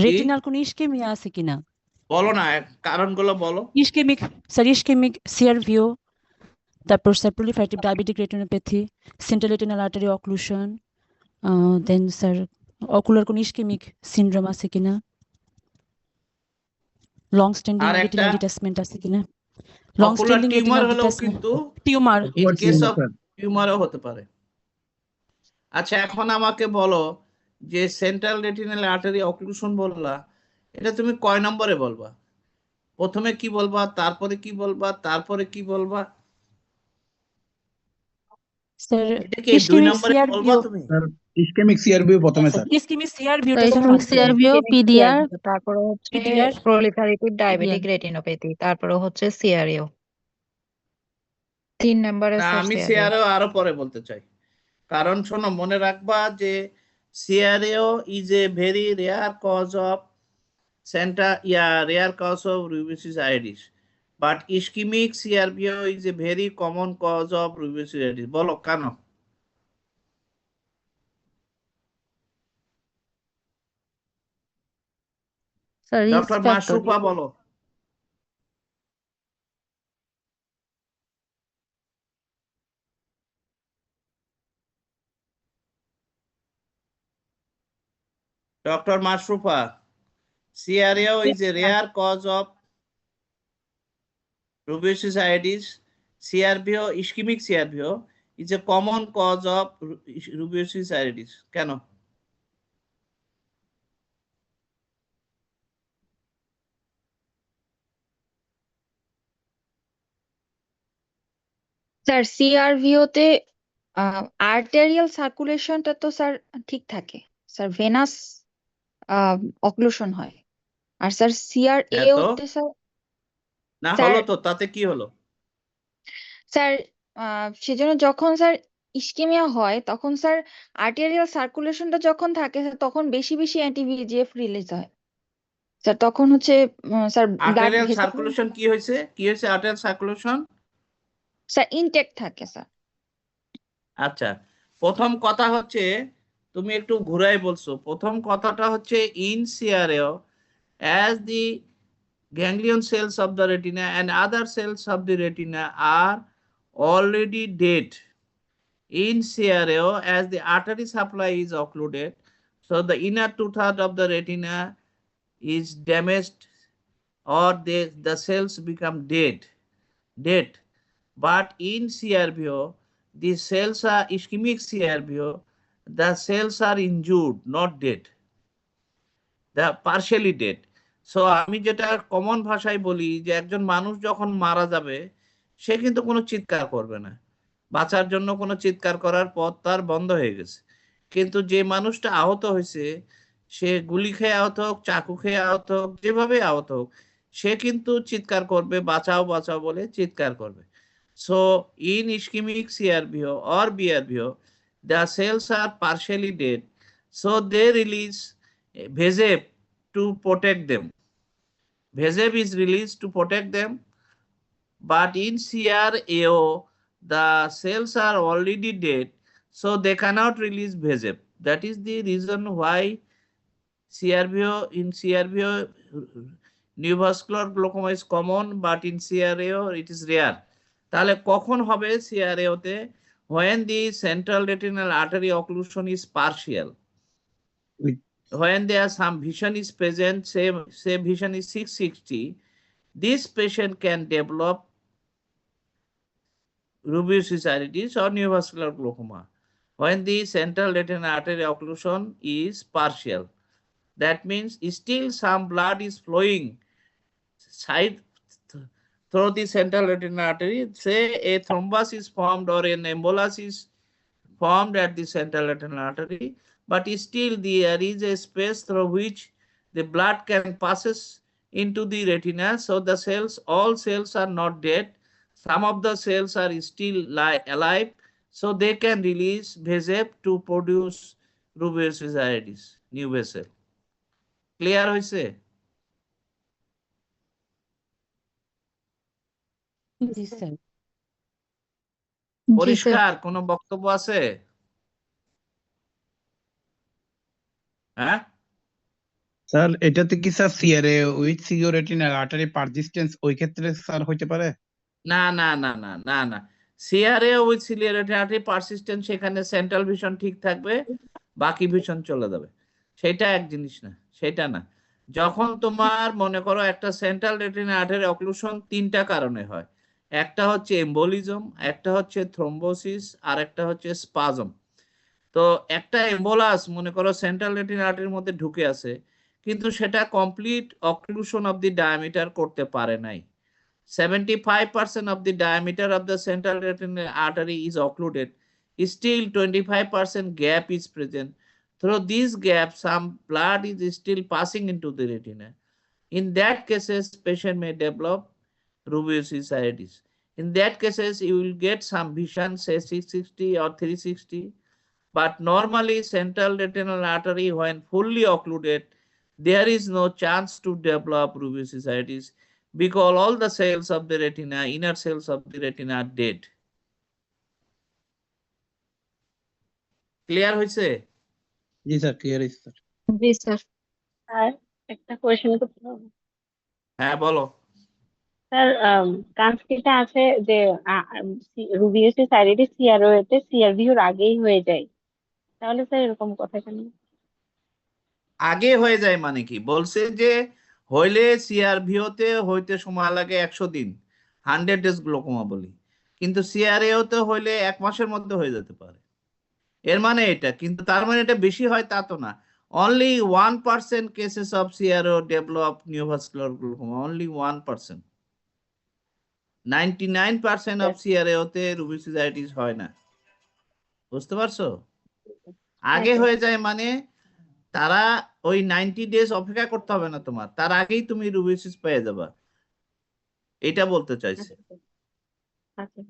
রেটিনাল কোনো ইস্কেমিয়া আছে কিনা? বলো না, কারণগুলো বলো। ইস্কেমিক স্যার, ইস্কেমিক সিআরভিও, তারপর sir proliferative diabetic retinopathy, central retinal artery occlusion, then sir ocular কোনো ইস্কেমিক সিনড্রোম আছে কিনা, লং স্ট্যান্ডিং আর একটা রেটিনাল ডিটাচমেন্ট আছে কিনা, long ocular standing tumour retinal হলেও ডিটাচমেন্ট, কিন্তু tumour. In Ocular case tumor, of sir. টিউমারও হতে পারে। আচ্ছা, এখন আমাকে বলো যে সেন্ট্রাল রেটিনাল আর্টারি অক্লুশন বললা, এটা তুমি কয় নম্বরে বলবা? প্রথমে কি বলবা, তারপরে কি বলবা, তারপরে কি বলবা? স্যার এটা কি 2 ইস্কেমিক নম্বরে বলবা সিআরভিও, তুমি? স্যার ইসকেমিক সিআরবিও প্রথমে স্যার। ইস্কেমিক সিআরভিওটা স্যার স্যার ইসকেমিক ফার্স্টে, সিআরভিও, ইসকেমিক পিডিআর, সিআরভিও, তারপরে হচ্ছে PDR, proliferative PDR. Diabetic retinopathy, তারপরে হচ্ছে সিআরইও। 3 নম্বরে না, স্যার আমি সিআরইও। সিআরও আরো পরে বলতে চাই। কারণ শোনো, মনে রাখবা যে CRO is a very rare cause of rare cause of rubicitis, but ischemic CRPO is a very common cause of rubicitis. বলো কেন? Sir risk doctor factor. Mashrufa বলো। Doctor Mashrufa, CRO is a rare cause of rubicitis. CRPO, ischemic CRPO is a common cause of rubicitis. কেন? স্যার সিআরভিওতে আর্টেরিয়াল সার্কুলেশনটা তো স্যার ঠিক থাকে, স্যার ভেনাস অক্লুশন হয়। আর স্যার সিআরএও এত তে স্যার না স্যার হলো তো, তাতে কি হলো? স্যার সেজন্য যখন স্যার ইসকেমিয়া হয় তখন স্যার আর্টেরিয়াল সার্কুলেশনটা যখন থাকে স্যার, তখন বেশি বেশি অ্যান্টিভিএজিএফ রিলিজ হয় স্যার। তখন হচ্ছে sir blood arterial vessel circulation কি হয়েছে? কি হয়েছে আর্টেরিয়াল সার্কুলেশন? স্যার ইনটেক্ট থাকে স্যার। আচ্ছা, প্রথম কথা হচ্ছে, তুমি একটু ঘুরাই বলছো। প্রথম কথাটা হচ্ছে in CRO as the ganglion cells of the retina and other cells of the retina are already dead. In CRO, as the artery supply is occluded, so the inner two-thirds of the retina is damaged, or the cells become dead. But in CRBO, the cells are ischemic CRBO, the cells are injured, not dead. They are partially dead. So আমি যেটা কমন ভাষায় বলি যে একজন মানুষ যখন মারা যাবে, সে কিন্তু কোনো চিৎকার করবে না। বাঁচার জন্য কোনো চিৎকার করার পথ তার বন্ধ হয়ে গেছে। কিন্তু যে মানুষটা আহত হয়েছে, সে গুলি খেয়ে আহত হোক, চাকু খেয়ে আহত হোক, যেভাবে আহত হোক, সে কিন্তু চিৎকার করবে, বাঁচাও বাঁচাও বলে চিৎকার করবে। So in ischemic CRBO or BRBO, the cells are partially dead, so they release VEGF to protect them. VEGF is released to protect them, but in CRAO, the cells are already dead, so they cannot release VEGF. That is the reason why in CRBO, neovascular glaucoma is common, but in CRAO it is rare. তাহলে কখন হবে CRAO তে? When the central retinal artery occlusion is partial. When there some vision is present, say vision is 660, this patient can develop rubicitis or neovascular glaucoma. When the central retinal artery occlusion is partial, that means still some blood is flowing side through the central retinal artery. Say a thrombus is formed or an embolus is formed at the central retinal artery, but still there is a space through which the blood can passes into the retina. So the cells, all cells are not dead. Some of the cells are still alive, so they can release VEGF to produce rubicitis, new vessel. Clear হয়েছে? জি স্যার। জি স্যার। পরিষ্কার? কোনো বক্তব্য আছে? হ্যাঁ, স্যার এটাতে কি স্যার সিআরএ উইথ সিওরেটিনাল আর্টারি পারজিস্টেন্স ওই ক্ষেত্রে স্যার হইতে পারে? না না না না না না, সিআরএ উইথ সিলিয়ারিটি পারসিস্টেন্স, সেখানে সেন্ট্রাল ভিশন ঠিক থাকবে, বাকি ভিশন চলে যাবে। সেটা এক জিনিস না, সেটা না। যখন তোমার মনে করো একটা সেন্ট্রাল রেটিনা আর্টারি অক্লুশন তিনটা কারণে হয়, একটা হচ্ছে এম্বোলিজম, একটা হচ্ছে থ্রোম্বোসিস, আর একটা হচ্ছে স্পাজম। তো একটা এম্বোলাস মনে করো সেন্ট্রাল রেটিনা আর্টারির মধ্যে ঢুকে আছে, কিন্তু সেটা complete occlusion of the diameter করতে পারে নাই। 75% of the diameter of the central retinal artery is occluded. Still 25% gap is present. Through this gap, some blood is still passing into the retina. In that cases, patient may develop rubeosis iris. In that cases, you will get some vision, say 660 or 360. But normally, central retinal artery, when fully occluded, there is no chance to develop rubeosis iris, because all the cells of the retina, inner cells of the retina are dead. Clear হয়েছে? জি স্যার, ক্লিয়ার হয়েছে স্যার। জি স্যার। আর একটা কোয়েশ্চেন করতে হবে হ্যাঁ বলো। স্যার। কনস্ট্রিক্টে আছে যে রুবিওসিস আইরিস সিআরও তে সিআরভিওর আগেই হয়ে যায়, তাহলে স্যার এরকম কথা কেন? আগে হয়ে যায় মানে কি বলছে যে হইলে সিআরভিওতে হইতে সময় লাগে 100 দিন, 100 ডেজ গ্লোকোমা বলি, কিন্তু সিআরএওতে হইলে 1 মাসের মধ্যে হয়ে যেতে পারে। এর মানে এটা, কিন্তু তার মানে এটা বেশি হয় তা তো না। Only 1% cases of CRO develop neovascular glaucoma, only 1%। 99% of সিআরএওতে রুবিওসিস হয় না। বুঝতে পারছো? আগে হয়ে যায় মানে তারা ওই 90 ডেজ অপেক্ষা করতে হবে না তোমার, তার আগেই তুমি রুবিওসিস পেয়ে যাবা, এটা বলতে চাইছে। আচ্ছা।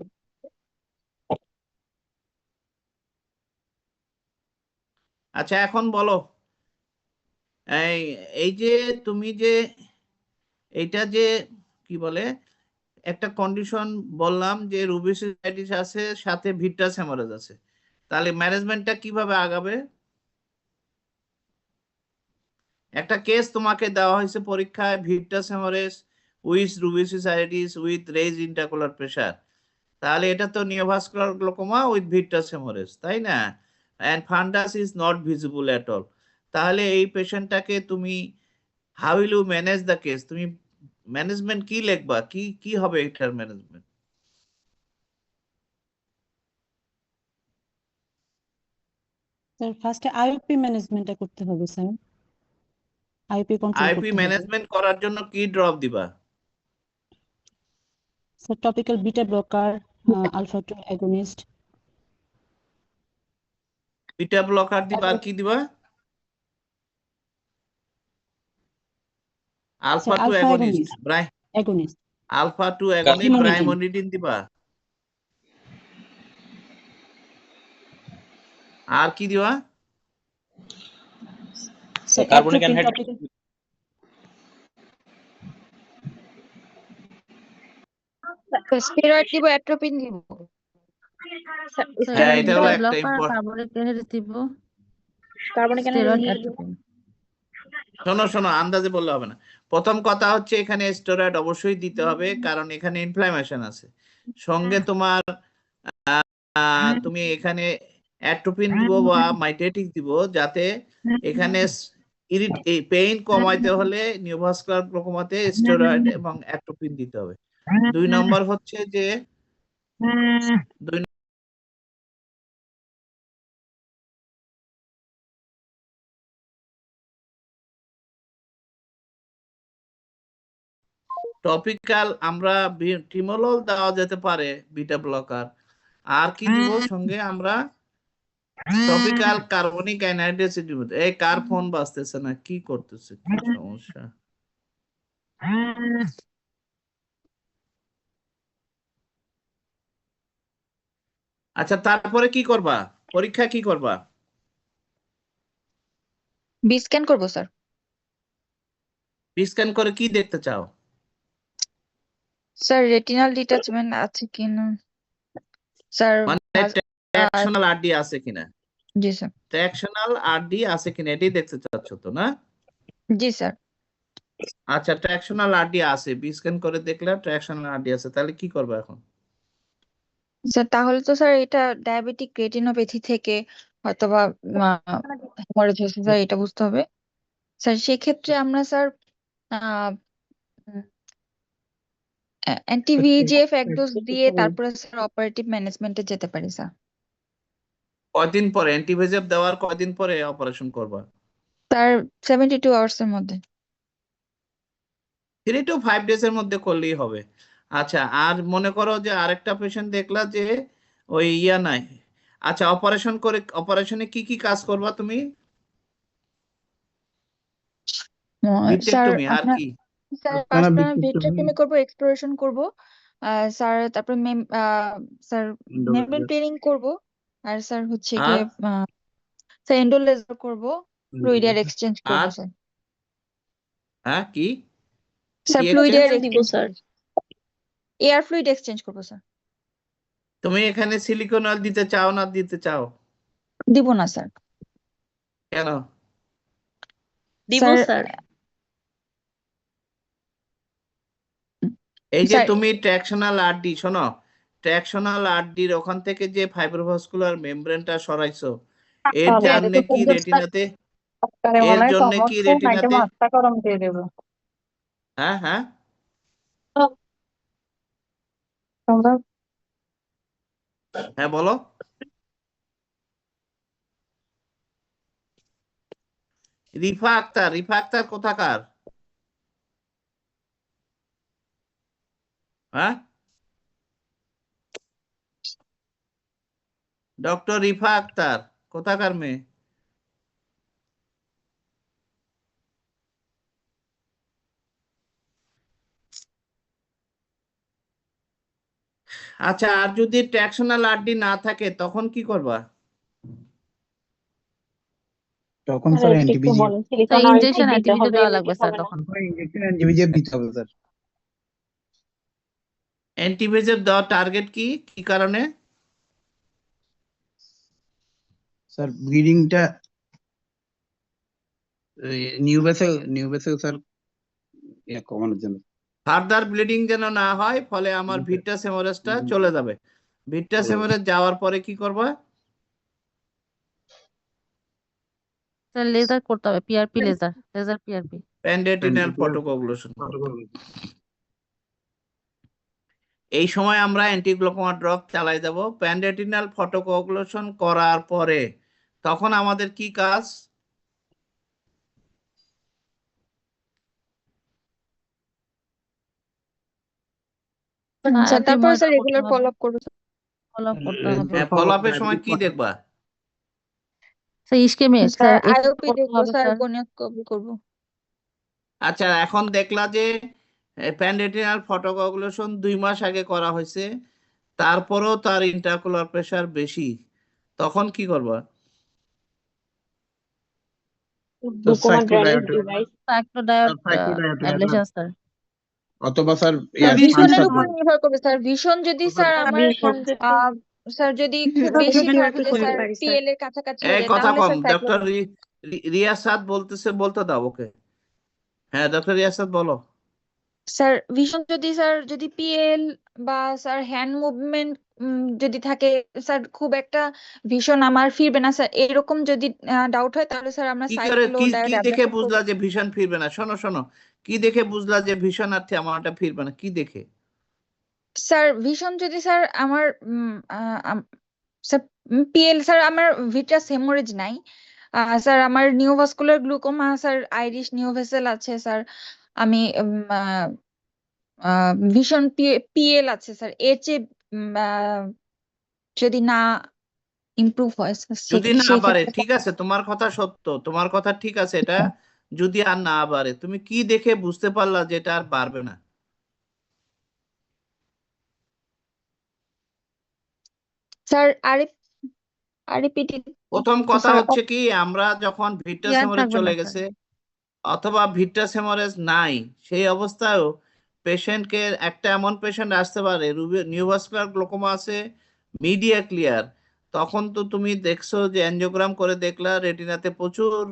আচ্ছা এখন বলো, এই এই যে তুমি যে এইটা যে কি বলে একটা কন্ডিশন বললাম যে রুবিওসিস আছে সাথে ভিট্রাস হেমারেজ আছে, তাহলে ম্যানেজমেন্টটা কিভাবে আগাবে? একটা কেস তোমাকে দেওয়া হয়েছে পরীক্ষায়, vitreous haemorrhage with rubeosis iris with raised intraocular pressure, তাহলে এটা তো neovascular glaucoma with vitreous haemorrhage, তাই না? And fundus is not visible at all. তাহলে এই পেশেন্টটাকে তুমি how will you manage the case? তুমি ম্যানেজমেন্ট কি লিখবা, কি কি হবে এটার ম্যানেজমেন্ট? স্যার ফার্স্টে আইওপি ম্যানেজমেন্টটা করতে হবে স্যার, আইওপি কন্ট্রোল আইপি করতে হবে। ম্যানেজমেন্ট করার জন্য কি ড্রপ দিবা? Sir topical beta blocker, alpha 2 agonist. Beta blocker দিবা আর কি দিবা? Alpha sir 2 alpha agonist, agonist. Alpha 2 agonist, Brimonidine। Brimonidine দিবা। আর কি দিবা? Sir carbonic atropine anhydrate. Topical. Steroid দিব, অ্যাট্রোপিন দিব। হ্যাঁ এটা হলো বিটা একটা ব্লকার, ইম্পর্টেন্ট। কার্বনিক অ্যানহাইড্রেট দিব, কার্বনিক স্টেরয়েড, অ্যানালিসিস অ্যাট্রোপিন। শোনো শোনো, আন্দাজে বললে হবে না। প্রথম কথা হচ্ছে এখানে স্টেরয়েড অবশ্যই দিতে হবে, কারণ এখানে ইনফ্লামেশন আছে। সঙ্গে তোমার তুমি এখানে অ্যাট্রোপিন দিব বা মাইটেটিক দিব, যাতে এখানে পেইন কমাইতে হলে নিওভাস্কুলার গ্লোকোমাতে স্টেরয়েড এবং অ্যাট্রোপিন দিতে হবে। 2 নম্বর হচ্ছে যে টপিক্যাল আমরা টিমোলল দেওয়া যেতে পারে বিটা ব্লকার। আর কি দিব সঙ্গে আমরা? টপিক্যাল কার্বনিক অ্যানহাইড্রেট দিব। এই কার ফোন বাজতেছে না, কি করতেছে, কি সমস্যা? আচ্ছা তারপরে কি করবা, পরীক্ষা কি করবা? বি স্ক্যান করবো স্যার। স্ক্যান করে কি দেখতে চাও? স্যার রেটিনাল ডিটাচমেন্ট আছে কিনা স্যার। মানে ট্র্যাকশনাল আরডি আছে কিনা? জি স্যার। ট্র্যাকশনাল আরডি আছে কিনা এটাই দেখতে চাচ্ছ তো, না? জি স্যার। আচ্ছা, ট্র্যাকশনাল আরডি আছে, বি স্ক্যান করে দেখলে ট্র্যাকশনাল আরডি আছে, তাহলে কি করবে এখন? স্যার তাহলে তো স্যার এটা ডায়াবেটিক রেটিনোপ্যাথি থেকে হয়তোবা হেমারেজ হয়েছে স্যার, এটা বুঝতে হবে। স্যার সেক্ষেত্রে আমরা স্যার অ্যান্টিভিজিএফ এক ডোজ দিয়ে তারপরে স্যার অপারেটিভ ম্যানেজমেন্টে যেতে পারি স্যার। কয়দিন পরে অ্যান্টিভাইরাস দেওয়ার কয়দিন পরে অপারেশন করবা? তার 72 আওয়ার্স এর মধ্যে। 3 to 5 days এর মধ্যে করলেই হবে। আচ্ছা, আর মনে করো যে আরেকটা পেশেন্ট দেখলা যে ওই ইয়া নাই, আচ্ছা অপারেশন করে, অপারেশনে কি কি কাজ করবা তুমি? স্যার ভিট্রেক্টমি আর আমরা কি? স্যার আপনারা ফার্স্ট বিক্রি ভিট্রেক্টমি করব, এক্সপ্লোরেশন করব স্যার, তারপরে স্যার মেমব্রেন ক্লিনিং করব, আর স্যার হচ্ছে গিয়ে আর স্যার এন্ডোলেজার করব, ফ্লুইড এয়ার এক্সচেঞ্জ করব আর স্যার। হ্যাঁ কি স্যার কি ফ্লুইড এয়ার এক্সচেঞ্জ? দিব exchange sir. Air fluid exchange করব স্যার। তুমি এখানে সিলিকন অয়েল দিতে চাও না দিতে চাও? দিব না স্যার। কেন? দিব স্যার স্যার। এই যে স্যার তুমি ট্র্যাকশনাল আরডি, শোনো, ট্র্যাকশনাল আরডির ওখান থেকে যে ফাইব্রোভাস্কুলার মেমব্রেনটা সরাইছো, এর জন্য কি রেটিনাতে, এর জন্য কি রেটিনাতে, হ্যাঁ হ্যাঁ হ্যাঁ বলো। রিফা আক্তার, রিফা আক্তার কোথাকার? হ্যাঁ, ডক্টর রিফা আক্তার কোথাকার মেয়ে? আচ্ছা, আর যদি ট্র্যাকশনাল আরডি না থাকে তখন কি করবা? তখন স্যার স্যার একটু অ্যান্টিভিজিএফ, বলেন, স্যার সিলিকন অয়েল কি ইনজেকশন দিতে অ্যান্টিভিজিএফ হবে দেওয়া নাকি লাগবে স্যার হবে না? তখন। ইনজেকশন অ্যান্টিভিজিএফ দিতে হবে স্যার। অ্যান্টিভাইরাস দেওয়ার টার্গেট কি, কি কারণে? স্যার ব্লিডিংটা নিউ বেসে স্যার কমানোর জন্য। ফার্দার ব্লিডিং যেন না হয়, ফলে আমার ভিট্রাস হেমোরেজটা চলে যাবে। ভিট্রাস হেমোরেজ যাওয়ার পরে কি করবা? স্যার লেজার করতে হবে, PRP laser, laser PRP. Panretinal ফটোকোগুলেশন করতে হবে। এই সময় আমরা অ্যান্টিগ্লোকোমা ড্রপ চালাই দেব। প্যানরেটিনাল ফটোকোগুলেশন করার পরে তখন আমাদের কি কাজ? স্যার আইপি তারপরে মনিটর স্যার করতে রেগুলার হবে, ফলো আপ করব স্যার। ফলো আপ করতে হবে। হ্যাঁ, ফলো আপের সময় কি দেখবা? Sir ischemic, sir sir X IOP করতে দেখবো হবে স্যার, স্যার। গনিয়োস্কোপি করব। আচ্ছা, এখন দেখলা যে প্যানরেটিনাল ফটোকোগুলেশন 2 মাস আগে করা হয়েছে, তারপরেও তার ইন্টারকুলার প্রেসার বেশি, তখন কি করবা? Glaucoma drainage device. Cyclodiode ablation sir. অথবা স্যার স্যার ভীষণের আনসার উপর নির্ভর করবে স্যার। ভীষণ যদি স্যার আমার ভীষণ যদি স্যার যদি খুব সেটা বেশি যদি থাকে একটু যে করতে স্যার পারি স্যার। পিএল এর কাছাকাছি এই হয়ে যায়, কথা তাহলে কম, স্যার ডক্টর রিয়াসাদ বলতেছে, বলতে দাও ওকে। হ্যাঁ ডক্টর রিয়াসাদ বলো। স্যার ভীষণ যদি স্যার যদি পিএল বা স্যার হ্যান্ড মুভমেন্ট যদি থাকে স্যার, খুব একটা ভীষণ আমার ফিরবে না স্যার, এরকম যদি ডাউট হয় তাহলে স্যার আমরা কি করে, কি সাইক্লোডায়োড কি দেখে অ্যাবলেশন করব। বুঝলা যে ভীষণ ফিরবে না? শোনো শোনো, কি দেখে বুঝলা যে ভীষণ আর থিয়ামাটা ফিরবে না, কি দেখে? স্যার ভীষণ যদি স্যার আমার স্যার পিএল স্যার আমার ভিট্রাস হেমোরেজ নাই, স্যার আমার নিওভাস্কুলার গ্লুকোমা স্যার, আইরিশ নিওভেসেল আছে স্যার, আমি ভীষণ পিএল আছে স্যার, এর চেয়ে যদি না ইমপ্রুভ হয় যদি না সেই বাড়ে, ক্ষেত্রে ঠিক আছে, তোমার কথা সত্য, তোমার কথা ঠিক আছে, এটা যদি আর না বাড়ে, তুমি কি দেখে বুঝতে পারলা যে এটা আর বাড়বে না? স্যার আরইপিটি প্রথম কথা স্যার হচ্ছে কি, আমরা যখন ভিট্রাস ইয়ার হেমোরেজ থাকবে না চলে স্যার। গেছে অথবা ভিট্রাস হেমোরেজ নাই, সেই অবস্থায়ও পেশেন্টকে, একটা এমন পেশেন্ট আসতে পারে নিউভাস্কুলার গ্লোকোমা আছে, মিডিয়া ক্লিয়ার, তখন তো তুমি দেখছো যে অ্যাঞ্জিওগ্রাম করে দেখলা রেটিনাতে প্রচুর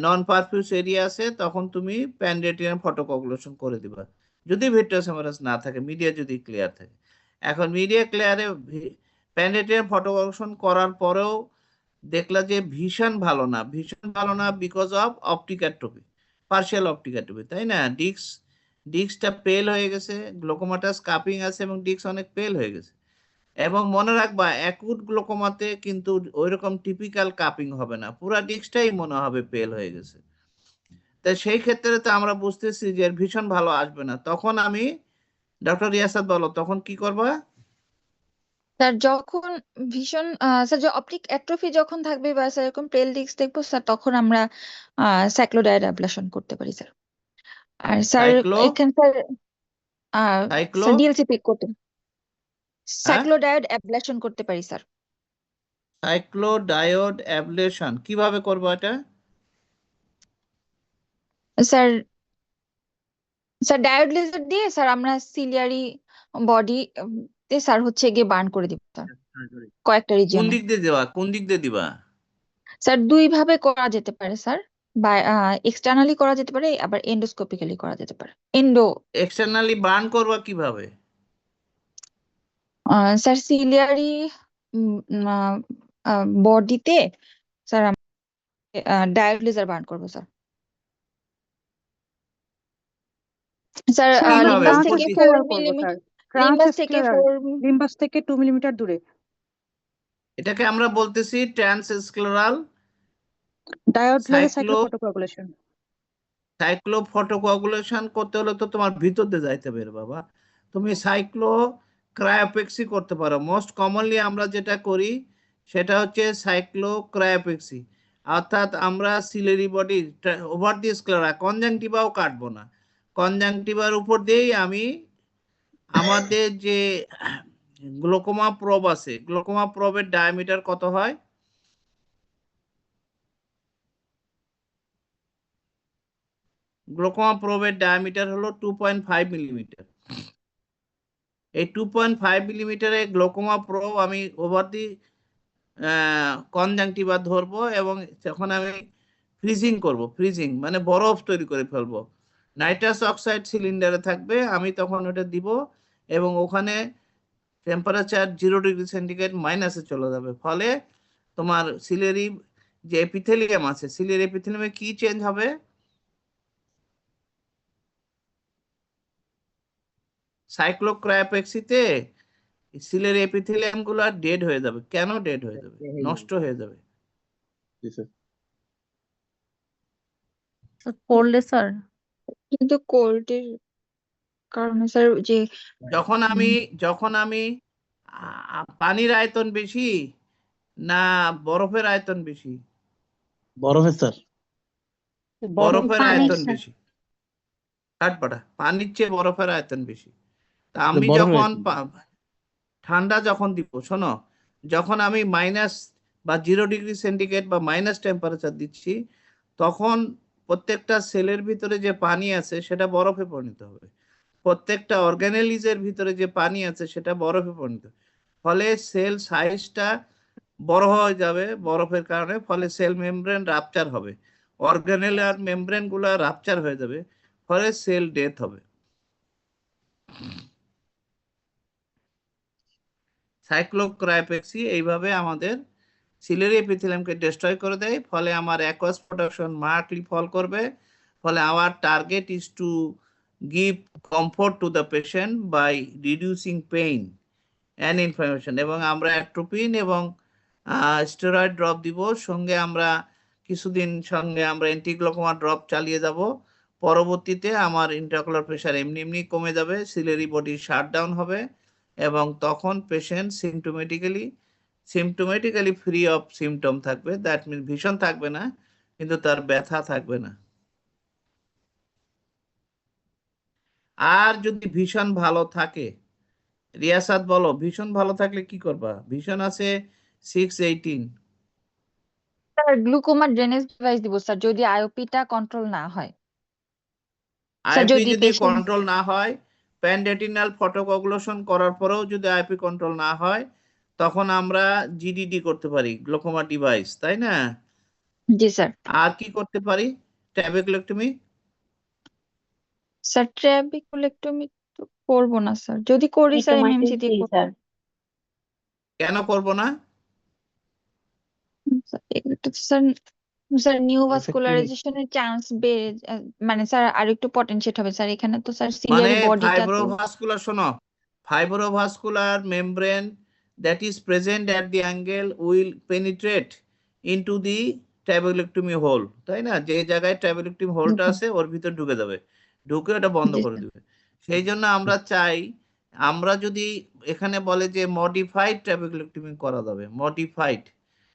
নন পারফিউজ এরিয়া আছে তখন তুমি প্যানরেটিনাল ফটোকগুলেশন করে দিবা, যদি ভিট্রাস হেমারেজ না থাকে, মিডিয়া যদি ক্লিয়ার থাকে। এখন মিডিয়া ক্লিয়ারে প্যানরেটিনাল ফটোকগুলেশন করার পরেও দেখলা যে ভীষণ ভালো না because of optic atrophy, partial optic atrophy, তাই না? ডিস্কটা পেল হয়ে গেছে, গ্লোকোমাটাস কাপিং আছে এবং ডিস্ক অনেক পেল হয়ে গেছে। এবং মনে রাখবা অ্যাকুট গ্লোকোমাতে কিন্তু ওইরকম টিপিক্যাল কাপিং হবে না, পুরা ডিস্কটাই মনে হবে পেল হয়ে গেছে। তাই সেই ক্ষেত্রে তো আমরা বুঝতেছি যে এর ভীষণ ভালো আসবে না। তখন আমি ডক্টর রিয়াসাত বলো তখন কি করবা? স্যার যখন ভীষণ স্যার যে অপটিক অ্যাট্রোফি যখন থাকবে বা স্যার এরকম পেল ডিস্ক দেখবো স্যার, তখন আমরা সাইক্লোডাইড অ্যাবলেশন করতে পারি স্যার। আর স্যার এখানে স্যার স্যার ডিএলসিপি করতে, সাইক্লোডাইড অ্যাবলেশন করতে পারি স্যার। সাইক্লোডায়োড অ্যাবলেশন কিভাবে করবো এটা? স্যার স্যার ডায়োড লেজার দিয়ে স্যার আমরা সিলিয়ারি বডি তে স্যার হচ্ছে গিয়ে বার্ন করে দিব স্যার কয়েকটা কোন রিজিয়নে। দিক দিয়ে দিবা? স্যার দুই ভাবে করা যেতে পারে স্যার, বা এক্সটার্নালি করা যেতে পারে, আবার এন্ডোস্কোপিক্যালি করা যেতে পারে। এক্সটার্নালি বার্ন করবা কিভাবে? স্যার সিলিয়ারি বডিতে স্যার ডায়োড লেজার বার্ন করবো স্যার। স্যার কিভাবে? লিম্বাস উপর থেকে দিকে? 4 মিলিমিটার, লিম্বাস থেকে 2 মিলিমিটার দূরে এটাকে আমরা বলতেছি ট্রান্সস্ক্লেরাল ডায়োড লেজার সাইক্লোফটোকোয়াগুলেশন। সাইক্লোফটোকোয়াগুলেশন করতে হলে তো তোমার ভিতর দিয়ে যাইতে হবে রে বাবা। তুমি সাইক্লো ক্রায়োপেক্সি করতে পারো। মোস্ট কমনলি আমরা যেটা করি সেটা হচ্ছে সাইক্লো ক্রায়োপেক্সি, অর্থাৎ আমরা ciliary body over the sclera, কনজাংটিভাও কাটবো না, কনজাংটিভার উপর দিয়েই আমি আমাদের যে গ্লোকোমা প্রব আছে, গ্লোকোমা প্রবের ডায়ামিটার কত হয়? গ্লোকোমা প্রবের ডায়ামিটার হলো 2.5 মিলিমিটার। এই 2.5 মিলিমিটারে গ্লোকোমা প্রব আমি ওভার দি কনজাংটিভা ধরবো এবং যখন আমি ফ্রিজিং করব, ফ্রিজিং মানে বরফ তৈরি করে ফেলবো, নাইট্রাস অক্সাইড সিলিন্ডারে থাকবে, আমি তখন ওটা দিব এবং ওখানে টেম্পারেচার 0 ডিগ্রি সেন্টিগ্রেড মাইনাসে চলে যাবে। ফলে তোমার সিলিয়ারি যে এপিথেলিয়াম আছে, সিলিয়ারি এপিথেলিয়ামে কি চেঞ্জ হবে? সাইক্লোক্রায়োপেক্সিতে সিলিয়ারি এপিথেলিয়াম গুলো ডেড হয়ে যাবে। কেন ডেড হয়ে যাবে? নষ্ট হয়ে যাবে। করলে স্যার কিন্তু কোল্ডের কারণে স্যার যে যখন আমি পানির আয়তন বেশি না বরফের আয়তন বেশি? বরফের স্যার। বরফের পানির আয়তন স্যার। বেশি। কাঠপাটা পানির চেয়ে বরফের আয়তন বেশি। তা আমি বরফের যখন আয়তন। ঠান্ডা যখন দিব, শোনো, যখন আমি মাইনাস বা 0 ডিগ্রি সেন্টিগ্রেড বা মাইনাস টেম্পারেচার দিচ্ছি, তখন প্রত্যেকটা সেলের ভিতরে যে পানি আছে সেটা বরফে পরিণত হবে, প্রত্যেকটা অর্গানেলিজের ভিতরে যে পানি আছে সেটা বরফে পরিণত হবে। ফলে সেল সাইজটা বড় হয়ে যাবে বরফের কারণে, ফলে সেল মেমব্রেন রাপচার হবে, অর্গানেলার মেমব্রেন গুলা রাপচার হয়ে যাবে, ফলে সেল ডেথ হবে। সাইক্লোক্রায়োপেক্সি এইভাবে আমাদের সিলিয়ারি এপিথেলিয়ামকে ডিস্ট্রয় করে দেয়, ফলে আমার অ্যাকোয়াস প্রোডাকশন মার্কলি ফল করবে। ফলে আমার target is to give comfort to the patient by reducing pain and inflammation. এবং আমরা অ্যাট্রোপিন এবং স্টেরয়েড ড্রপ দিব, সঙ্গে আমরা কিছুদিন সঙ্গে আমরা অ্যান্টিগ্লোকোমা ড্রপ চালিয়ে যাব। পরবর্তীতে আমার ইন্ট্রাঅকুলার প্রেশার এমনি কমে যাবে, সিলিয়ারি বডি শাটডাউন হবে এবং তখন পেশেন্ট সিমটোমেটিক্যালি ফ্রি অফ সিমটম থাকবে। দ্যাট মিন ভীষণ থাকবে না, কিন্তু তার ব্যথা থাকবে না। আর যদি ভীষণ ভালো থাকে, রিয়াসাত বলো, ভীষণ ভালো থাকলে কি করবা? ভীষণ আছে 618। স্যার গ্লুকোমা ড্রেনেজ ডিভাইস দিব স্যার, যদি আইওপিটা কন্ট্রোল না হয়। স্যার আইপি যদি যদি পেশেন্ট কন্ট্রোল না হয়, প্যানরেটিনাল ফটোকগুলেশন করার পরেও যদি আইপি কন্ট্রোল না হয়, তখন আমরা জিডিডি করতে পারি, গ্লোকোমা ডিভাইস, তাই না? জি স্যার। আর কি করতে পারি ট্রাবেকুলেক্টমি? স্যার ট্রাবেকুলেক্টমি তো করবো না স্যার, যদি করি স্যার মিটোমাইসিস এমএমসি দিয়ে জি করবো। স্যার। কেন করব না? স্যার, এটা তো স্যার স্যার এফেক্টিভ নিউভাস্কুলারাইজেশনের চান্স বেড়ে মানে স্যার আর একটু পটেনশিয়েট হবে স্যার, এখানে তো স্যার মানে সিলিয়ারি বডিটা তো ফাইব্রোভাস্কুলার, শোনো, ফাইব্রোভাস্কুলার membrane that is present at the angle will penetrate into the trabeculectomy hole, তাই না? যে জায়গায় ট্রাবেকুলেক্টমি হোলটা আছে ওর ভিতর ঢুকে যাবে, ঢুকে ওটা বন্ধ জি করে স্যার। দিবে। সেই জন্য আমরা চাই, আমরা যদি এখানে বলে যে মডিফাইড ট্রাবেকুলেক্টমি করা যাবে, মডিফাইড,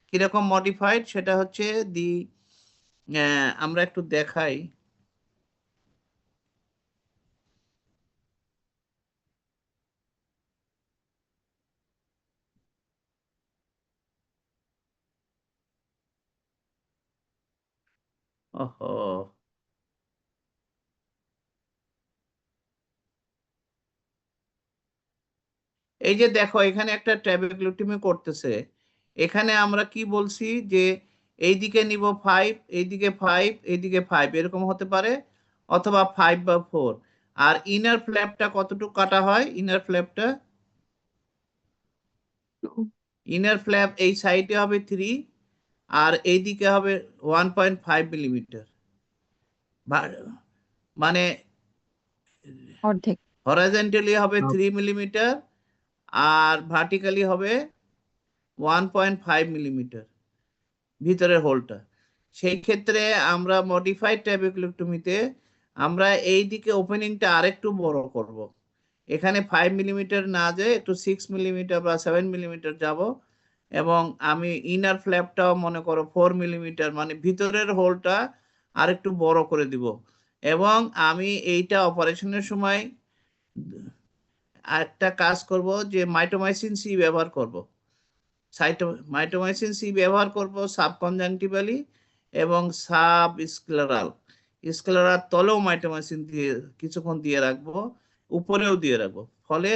কিরকম মডিফাইড সেটা হচ্ছে দি, আমরা একটু দেখাই। ওহো, এই যে দেখো এখানে একটা ট্রাবেকুলেক্টমি করতেছে, এখানে আমরা কি বলছি যে এইদিকে নিব 5, এইদিকে 5, এইদিকে 5, এরকম হতে পারে, অথবা 5 বা 4। আর ইনার ফ্ল্যাপটা কতটুকু কাটা হয়? ইনার ফ্ল্যাপটা, ইনার ফ্ল্যাপ এই সাইডে হবে 3 আর এইদিকে হবে 1.5 মিলিমিটার, মানে অর্ধেক। হরাইজন্টালি হবে 3 মিলিমিটার আর ভার্টিক্যালি হবে 1.5 মিলিমিটার ভিতরের হোলটা। সেই ক্ষেত্রে আমরা মডিফাইড ট্রাবেকুলেক্টমিতে আমরা এই দিকে ওপেনিংটা আরেকটু বড় করব, এখানে 5 মিলিমিটার না যায় একটু 6 মিলিমিটার বা 7 মিলিমিটার যাব, এবং আমি ইনার ফ্ল্যাপটাও মনে করো 4 মিলিমিটার, মানে ভিতরের হোলটা আরেকটু বড় করে দিব। এবং আমি এইটা অপারেশনের সময় একটা কাজ করব যে মাইটোমাইসিন সি ব্যবহার করব, মাইটোমাইসিন সি ব্যবহার করব সাবকনজাংটিভালি এবং সাব স্ক্লেরাল, স্ক্লেরার তলেও মাইটোমাইসিন দিয়ে কিছুক্ষণ দিয়ে রাখবো, উপরেও দিয়ে রাখবো, ফলে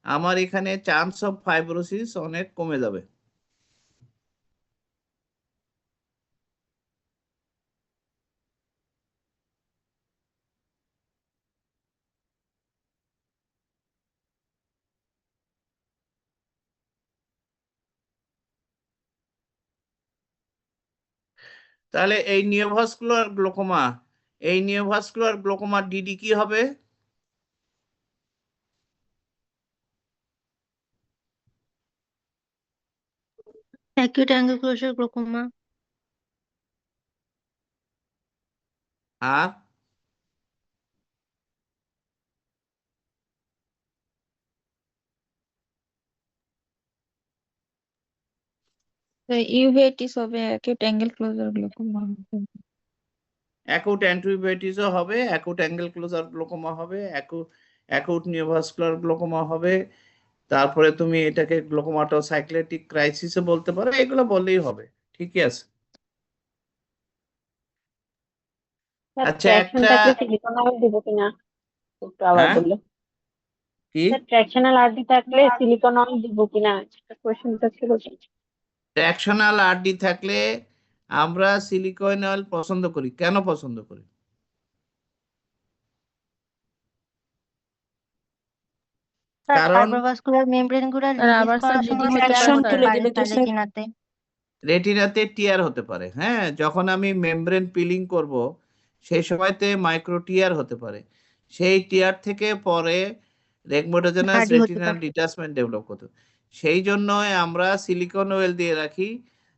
আমার এখানে চান্স অফ ফাইব্রোসিস অনেক কমে যাবে। তাহলে এই নিওভাস্কুলার গ্লোকোমা, এই নিওভাস্কুলার গ্লোকোমা ডিডি কি হবে? acute angle closure glaucoma, আর ইউভেটিস হবে, অ্যাকিউট অ্যাঙ্গেল ক্লোজার গ্লোকোমা হবে। অ্যাকুট অ্যান্টিবায়োটিসও হবে, অ্যাকুট অ্যাঙ্গেল ক্লোজার গ্লোকোমা হবে, অ্যাকুট নিওভাস্কুলার গ্লোকোমা হবে, তারপরে তুমি এটাকে গ্লোকোমাটোসাইক্লেটিক ক্রাইসিসও বলতে পারো, এগুলো বললেই হবে, ঠিকই আছে। স্যার আচ্ছা, ট্র্যাকশন একটা, থাকলে সিলিকন অয়েল দিব কিনা একটু আবার হ্যাঁ বললে। কি স্যার ট্র্যাকশনাল আরডি থাকলে সিলিকন অয়েল দিব কিনা একটা কোশ্চেনটা ছিল। ট্র্যাকশনাল আরডি থাকলে আমরা সিলিকন অয়েল পছন্দ করি। কেন পছন্দ করি? স্যার কারণ ফাইব্রোভাস্কুলার মেমব্রেন গুলো স্যার রিলিজ আবার স্যার করার ব্লিডিং সময় হতে টিয়ার পারে ট্রাকশন হতে স্যার। তুলে পারে দিবে তো স্যার স্যার? রেটিনাতে। রেটিনাতে টিয়ার হতে পারে, হ্যাঁ, যখন আমি মেমব্রেন পিলিং করব সেই সময়তে মাইক্রো টিয়ার হতে পারে, সেই টিয়ার থেকে পরে রেগমোটোজেনাস হার্ডি হতে রেটিনাল পারে। ডিটাচমেন্ট ডেভেলপ করতে, সেই জন্য আমরা সিলিকন অয়েল দিয়ে রাখি,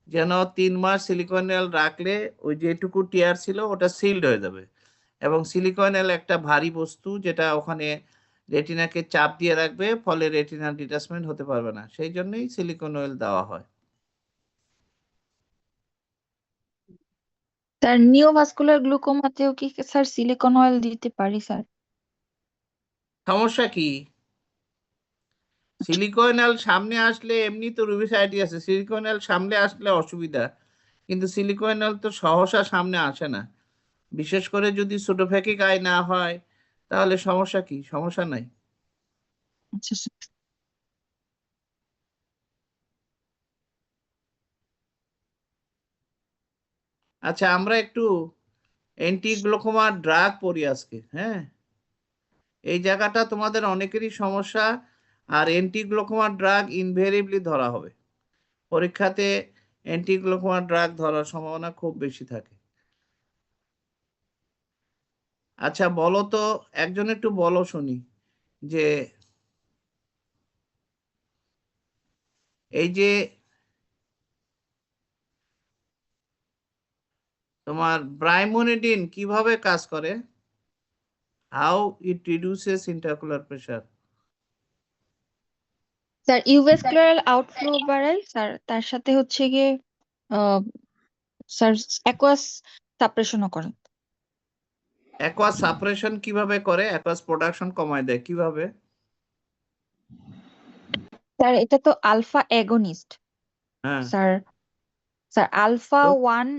যেন 3 মাস সিলিকন অয়েল রাখলে ওই যেটুকু টিয়ার ছিল ওটা সিলড হয়ে যাবে। এবং সিলিকন অয়েল একটা ভারী বস্তু যেটা ওখানে রেটিনাকে চাপ দিয়ে রাখবে, ফলে রেটিনাল ডিটাচমেন্ট হতে পারবে না, সেই জন্যই সিলিকন অয়েল দেওয়া হয়। স্যার নিওভাস্কুলার গ্লুকোমাতেও কি স্যার সিলিকন অয়েল দিতে পারি স্যার? সমস্যা কি? সিলিকয়েনাল সামনে আসলে এমনি তো রুবিসাইটিস, সিলিকয়েনাল সামনে আসলে অসুবিধা, কিন্তু সিলিকয়েনাল তো সহসা সামনে আসে না, বিশেষ করে যদি ছোটোফ্যাকিক আই না হয়, তাহলে সমস্যা কি? সমস্যা নাই। আচ্ছা স্যার। আচ্ছা, আমরা একটু অ্যান্টিগ্লোকোমা ড্রাগ পড়ি আজকে। হ্যাঁ, এই জায়গাটা তোমাদের অনেকেরই সমস্যা। আর অ্যান্টিগ্লোকোমা ড্রাগ ইনভেরিয়েবলি ধরা হবে পরীক্ষাতে। অ্যান্টিগ্লোকোমা ড্রাগ ধরার সম্ভাবনা খুব বেশি থাকে। আচ্ছা বলো তো, একজন একটু বলো শুনি, যে এই যে তোমার ব্রাইমোনিডিন কিভাবে কাজ করে? How it reduces intraocular pressure? Sir uveoscleral outflow বাড়ায় স্যার, তার সাথে হচ্ছে গিয়ে আহ, স্যার অ্যাকুয়াস সাপ্রেশনও করে। অ্যাকোয়াস সাপ্রেশন কিভাবে করে? অ্যাকোয়াস প্রোডাকশন কমায় দেয় কিভাবে? স্যার এটা তো আলফা অ্যাগনিস্ট হ্যাঁ, স্যার। স্যার আলফা তো 1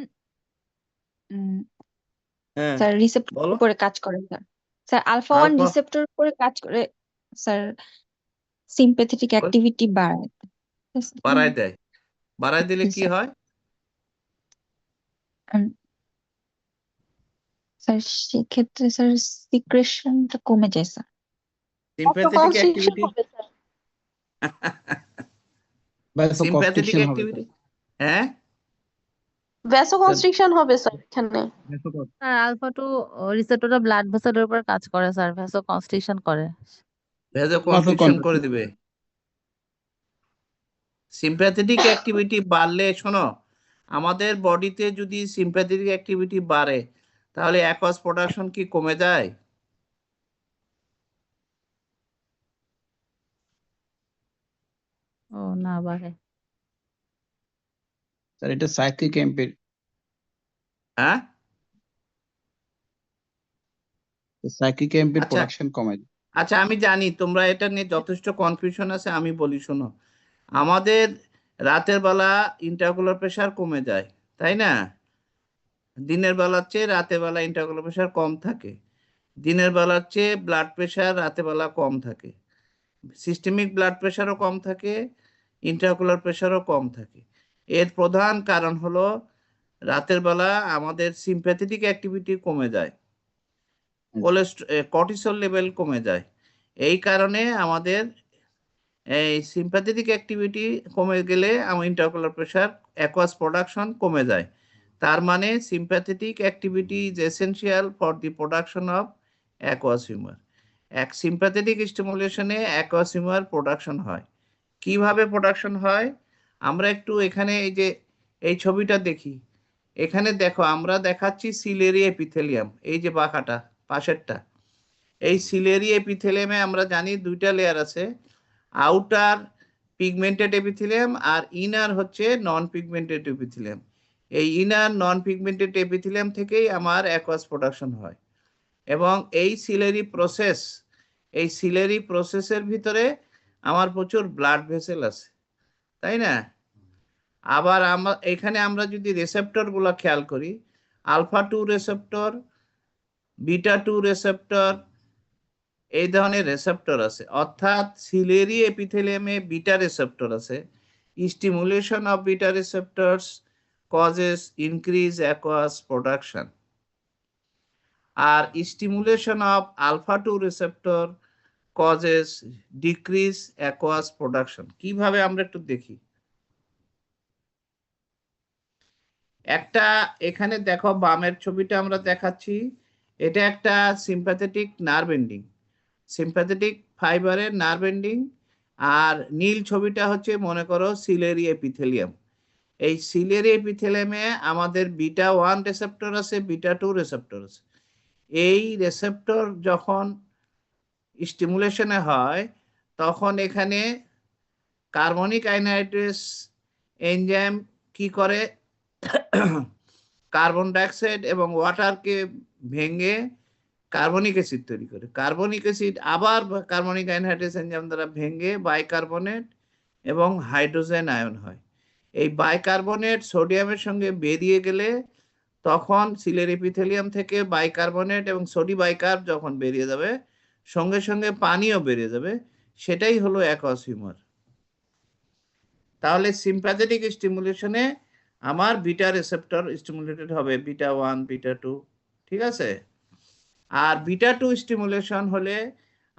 হ্যাঁ স্যার রিসেপ্টর বলো। উপরে কাজ করে sir. Sir alpha 1 alpha receptor উপরে কাজ করে স্যার, সিম্প্যাথেটিক অ্যাক্টিভিটি বাড়ায়। বাড়ায় দেয়। বাড়ায় দিলে জি কি স্যার। হয়? স্যার সেক্ষেত্রে স্যার সিক্রেশনটা কমে যায় স্যার। সিম্প্যাথেটিক অ্যাক্টিভিটি, হবে স্যার। সিম্প্যাথেটিক ভ্যাসোকনস্ট্রিকশন হবে অ্যাক্টিভিটি, হ্যাঁ ভ্যাসোকনস্ট্রিকশন হবে স্যার এখানে। স্যার আলফা 2 রিসেপ্টরটা ব্লাড ভেসেলের উপর কাজ করে স্যার, ভ্যাসো কনস্ট্রিকশন করে। ভ্যাসোকনস্ট্রিকশন করে দিবে। সিম্প্যাথেটিক অ্যাক্টিভিটি বাড়লে, শোনো, আমাদের বডিতে যদি সিম্প্যাথেটিক অ্যাক্টিভিটি বাড়ে তাহলে অ্যাকোয়াস প্রোডাকশন কি কমে যায়? ও না, বাড়ে। স্যার এটা সাইক্লিক এম্পের হ্যাঁ, আচ্ছা প্রোডাকশন কমায়। আচ্ছা, আমি জানি তোমরা এটা নিয়ে যথেষ্ট কনফিউশন আছে। আমি বলি শোনো, আমাদের রাতের বেলা ইন্টারকুলার প্রেসার কমে যায়, তাই না? দিনের বেলার চেয়ে রাতের বেলা ইন্টারকুলার প্রেসার কম থাকে। দিনের বেলার চেয়ে ব্লাড প্রেসার রাতের বেলা কম থাকে। সিস্টেমিক ব্লাড প্রেসারও কম থাকে, ইন্টারকুলার প্রেসারও কম থাকে। এর প্রধান কারণ হলো রাতের বেলা আমাদের সিম্প্যাথেটিক অ্যাক্টিভিটি কমে যায়, কর্টিসল লেভেল কমে যায়। এই কারণে আমাদের এই সিম্প্যাথেটিক অ্যাক্টিভিটি কমে গেলে আমার ইন্টারকুলার প্রেসার, অ্যাকোয়াস প্রোডাকশন কমে যায়। তার মানে sympathetic activity is essential for the production of aqueous humour. এক সিম্প্যাথেটিক স্টিমুলেশনে অ্যাকোয়াস হিউমার প্রোডাকশন হয়। কিভাবে প্রোডাকশন হয় আমরা একটু এখানে এই যে এই ছবিটা দেখি। এখানে দেখো আমরা দেখাচ্ছি সিলেরি এপিথেলিয়াম, এই যে বাঁকাটা পাশেরটা। এই সিলেরি এপিথেলিয়ামে আমরা জানি দুইটা লেয়ার আছে, আউটার পিগমেন্টেড এপিথেলিয়াম আর ইনার হচ্ছে নন পিগমেন্টেড এপিথেলিয়াম। এই ইনার নন পিগমেন্টেড এপিথেলিয়াম থেকেই আমার অ্যাকোয়াস প্রোডাকশন হয়। এবং এই সিলেরি প্রসেসের ভিতরে আমার প্রচুর ব্লাড ভেসেল আছে, তাই না? আবার এখানে আমরা যদি রেসেপ্টর গুলা খেয়াল করি, আলফা 2 রেসেপ্টর, বিটা 2 রেসেপ্টর, এই ধরনের রেসেপ্টর আছে। অর্থাৎ সিলেরি এপিথেলিয়ামে বিটা রেসেপ্টর আছে। Stimulation of beta receptors causes increase aqueous production, আর stimulation of alpha 2 receptor causes decrease aqueous production. কিভাবে আমরা একটু দেখি। একটা এখানে দেখো বামের ছবিটা আমরা দেখাচ্ছি, এটা একটা সিম্প্যাথেটিক নার্ভ এন্ডিং, সিম্প্যাথেটিক ফাইবারের নার্ভ এন্ডিং। আর নীল ছবিটা হচ্ছে মনে করো সিলেরি এপিথেলিয়াম। এই সিলেরি এপিথেলিয়ামে আমাদের বিটা 1 রেসেপ্টর আছে, বিটা 2 রেসেপ্টর আছে। এই রেসেপ্টর যখন স্টিমুলেশনে হয় তখন এখানে কার্বনিক অ্যানহাইড্রেস এনজাইম কি করে, কার্বন ডাইঅক্সাইড এবং ওয়াটারকে ভেঙে কার্বনিক অ্যাসিড তৈরি করে। কার্বনিক অ্যাসিড আবার কার্বনিক অ্যানহাইড্রেস এনজাইম দ্বারা ভেঙে বাইকার্বনেট এবং হাইড্রোজেন আয়ন হয়। এই বাইকার্বনেট সোডিয়ামের সঙ্গে বেরিয়ে গেলে তখন সিলের এপিথেলিয়াম থেকে বাইকার্বনেট এবং সোডি বাইকার্ব যখন বেরিয়ে যাবে সঙ্গে সঙ্গে পানিও বেরিয়ে যাবে, সেটাই হলো অ্যাকোয়াস হিউমার। তাহলে সিম্প্যাথেটিক স্টিমুলেশনে আমার বিটা রিসেপ্টর স্টিমুলেটেড হবে বিটা 1 বিটা 2, ঠিক আছে? আর বিটা 2 স্টিমুলেশন হলে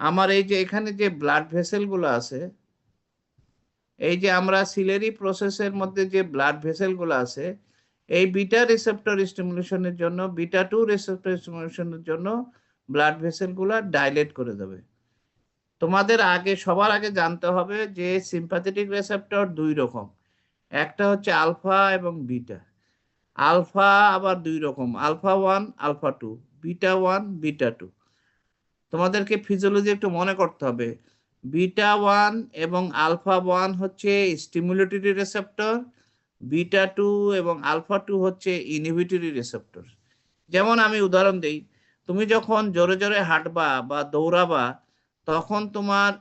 আমার এই যে এখানে যে ব্লাড ভেসেল গুলো আছে, এই যে আমরা সিলেরি প্রসেসের মধ্যে যে ব্লাড ভেসেল গুলো আছে, এই বিটা রিসেপ্টর স্টিমুলেশনের জন্য বিটা 2 রিসেপ্টর স্টিমুলেশনের জন্য ব্লাড ভেসেল গুলা ডাইলেট করে দেবে। তোমাদের সবার আগে জানতে হবে যে সিম্প্যাথেটিক রিসেপ্টর দুই রকম, একটা হচ্ছে আলফা এবং বিটা। আলফা আবার দুই রকম, আলফা 1 আলফা 2, বিটা 1 বিটা 2। তোমাদেরকে ফিজিওলজি একটু মনে করতে হবে, বিটা 1 এবং আলফা 1 হচ্ছে স্টিমুলেটরি রিসেপ্টর, বিটা 2 এবং আলফা 2 হচ্ছে ইনহিবিটরি রিসেপ্টর। যেমন আমি উদাহরণ দেই, তুমি যখন জোরে জোরে হাঁটবা বা দৌড়াবা, তখন তোমার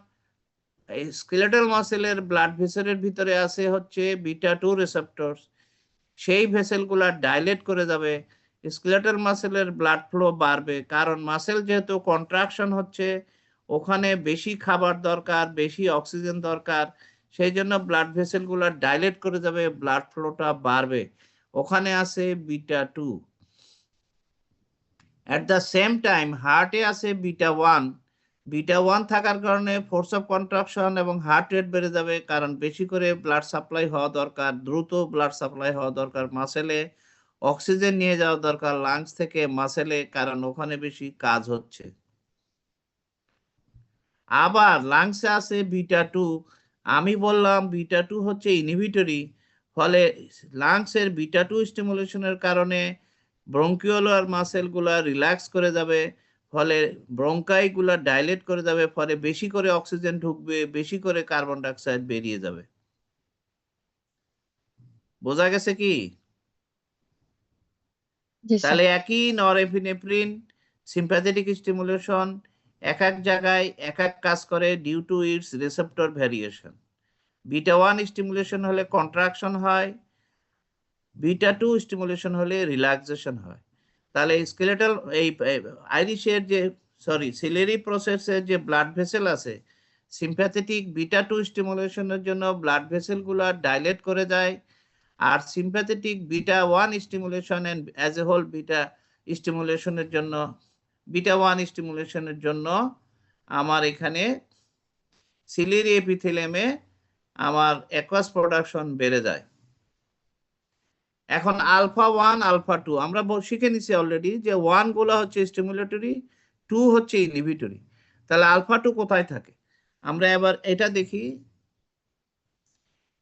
স্কেলেটাল মাসেলের ব্লাড ভেসেলের ভিতরে আছে হচ্ছে বিটা 2 রিসেপ্টর, সেই ভেসেলগুলা ডাইলেট করে যাবে, স্কেলেটাল মাসেলের ব্লাড ফ্লো বাড়বে, কারণ মাসেল যেহেতু কন্ট্রাকশন হচ্ছে, ওখানে বেশি খাবার দরকার, বেশি অক্সিজেন দরকার, সেই জন্য ব্লাড ভেসেলগুলা ডাইলেট করে যাবে, ব্লাড ফ্লোটা বাড়বে, ওখানে আছে beta 2। At the same time হার্টে আছে বিটা 1। বিটা 1 থাকার কারণে ফোর্স অফ কন্ট্রাকশন এবং হার্ট রেট বেড়ে যাবে, কারণ বেশি করে ব্লাড সাপ্লাই হওয়া দরকার, দ্রুত ব্লাড সাপ্লাই হওয়া দরকার, মাসেলে অক্সিজেন নিয়ে যাওয়া দরকার লাংস থেকে মাসেলে, কারণ ওখানে বেশি কাজ হচ্ছে। আবার লাংসে আছে বিটা 2। আমি বললাম বিটা 2 হচ্ছে ইনহিবিটরি, ফলে লাংসের বিটা 2 স্টিমুলেশনের কারণে ব্রঙ্কিওলার মাসেলগুলা রিল্যাক্স করে যাবে, ফলে ব্রঙ্কাই গুলা ডাইলেট করে যাবে, ফলে বেশি করে অক্সিজেন ঢুকবে, বেশি করে কার্বন ডাইঅক্সাইড বেরিয়ে যাবে। বোঝা গেছে কি? তাহলে একই নরএপিনেফ্রিন সিম্প্যাথেটিক স্টিমুলেশন এক এক জায়গায় এক এক কাজ করে due to its receptor variation. Beta 1 stimulation হলে কন্ট্রাকশন হয়, বিটা 2 স্টিমুলেশন হলে রিল্যাক্সেশন হয়। তাহলে স্কেলেটাল এই আইরিশের যে সিলেরি প্রসেসের যে ব্লাড ভেসেল আছে, সিম্প্যাথেটিক বিটা 2 স্টিমুলেশনের জন্য ব্লাড ভেসেল গুলা ডাইলেট করে যায়, আর sympathetic beta 1 stimulation and as a whole beta স্টিমুলেশনের জন্য বিটা 1 স্টিমুলেশনের জন্য আমার এখানে সিলিয়ারি এপিথেলিয়ামে আমার অ্যাকুয়াস প্রোডাকশন বেড়ে যায়। এখন আলফা 1 আলফা 2 আমরা শিখে নিছি অলরেডি যে 1 গুলো হচ্ছে স্টিমুলেটরি, 2 হচ্ছে ইনহিবিটরি। তাহলে আলফা 2 কোথায় থাকে? আমরা এবার এটা দেখি।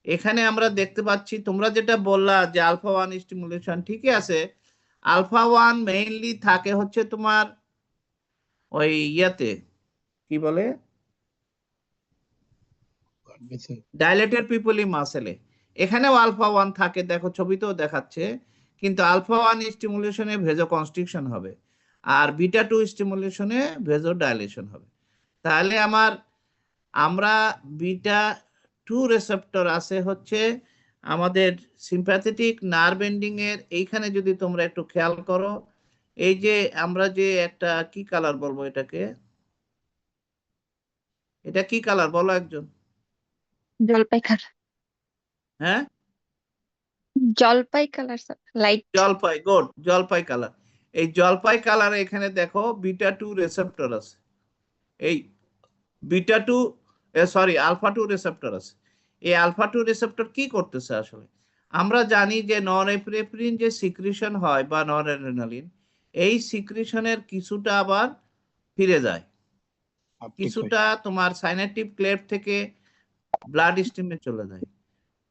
এখানে আমরা দেখতে পাচ্ছি, তোমরা যেটা বললা যে আলফা 1 স্টিমুলেশন, ঠিকই আছে। আলফা 1 মেইনলি থাকে হচ্ছে তোমার ওই ইয়াতে কি বলে ডাইলেটেড পিপলি মাসেলে, এখানেও আলফা 1 থাকে, দেখো ছবিতেও দেখাচ্ছে, কিন্তু আলফা 1 স্টিমুলেশনে ভেজো কনস্ট্রিকশন হবে, আর বিটা 2 স্টিমুলেশনে ভেজো ডাইলেশন হবে। তাহলে আমরা বিটা 2 রিসেপ্টর আছে হচ্ছে আমাদের সিম্প্যাথেটিক নার্ভ এন্ডিং এর এইখানে। যদি তোমরা একটু খেয়াল করো, এই যে আমরা যে একটা কি কালার বলবো এটাকে, এটা কি কালার বলো একজন? জলপাই কালার। হ্যাঁ, জলপাই কালার স্যার, লাইট জলপাই, গুড, জলপাই কালার। এই জলপাই কালারে এখানে দেখো বিটা 2 রিসেপ্টর আছে, এই বিটা 2 আলফা 2 রিসেপ্টর আছে। এই আলফা 2 রিসেপ্টর কি করতেছে আসলে? আমরা জানি যে নরএপিনেফ্রিন যে সিক্রিশন হয় বা নরঅ্যাড্রেনালিন, এই সিক্রিশনের কিছুটা আবার ফিরে যায়, কিছুটা তোমার সাইনাপটিক ক্লেফট থেকে ব্লাড স্ট্রিমে চলে যায়।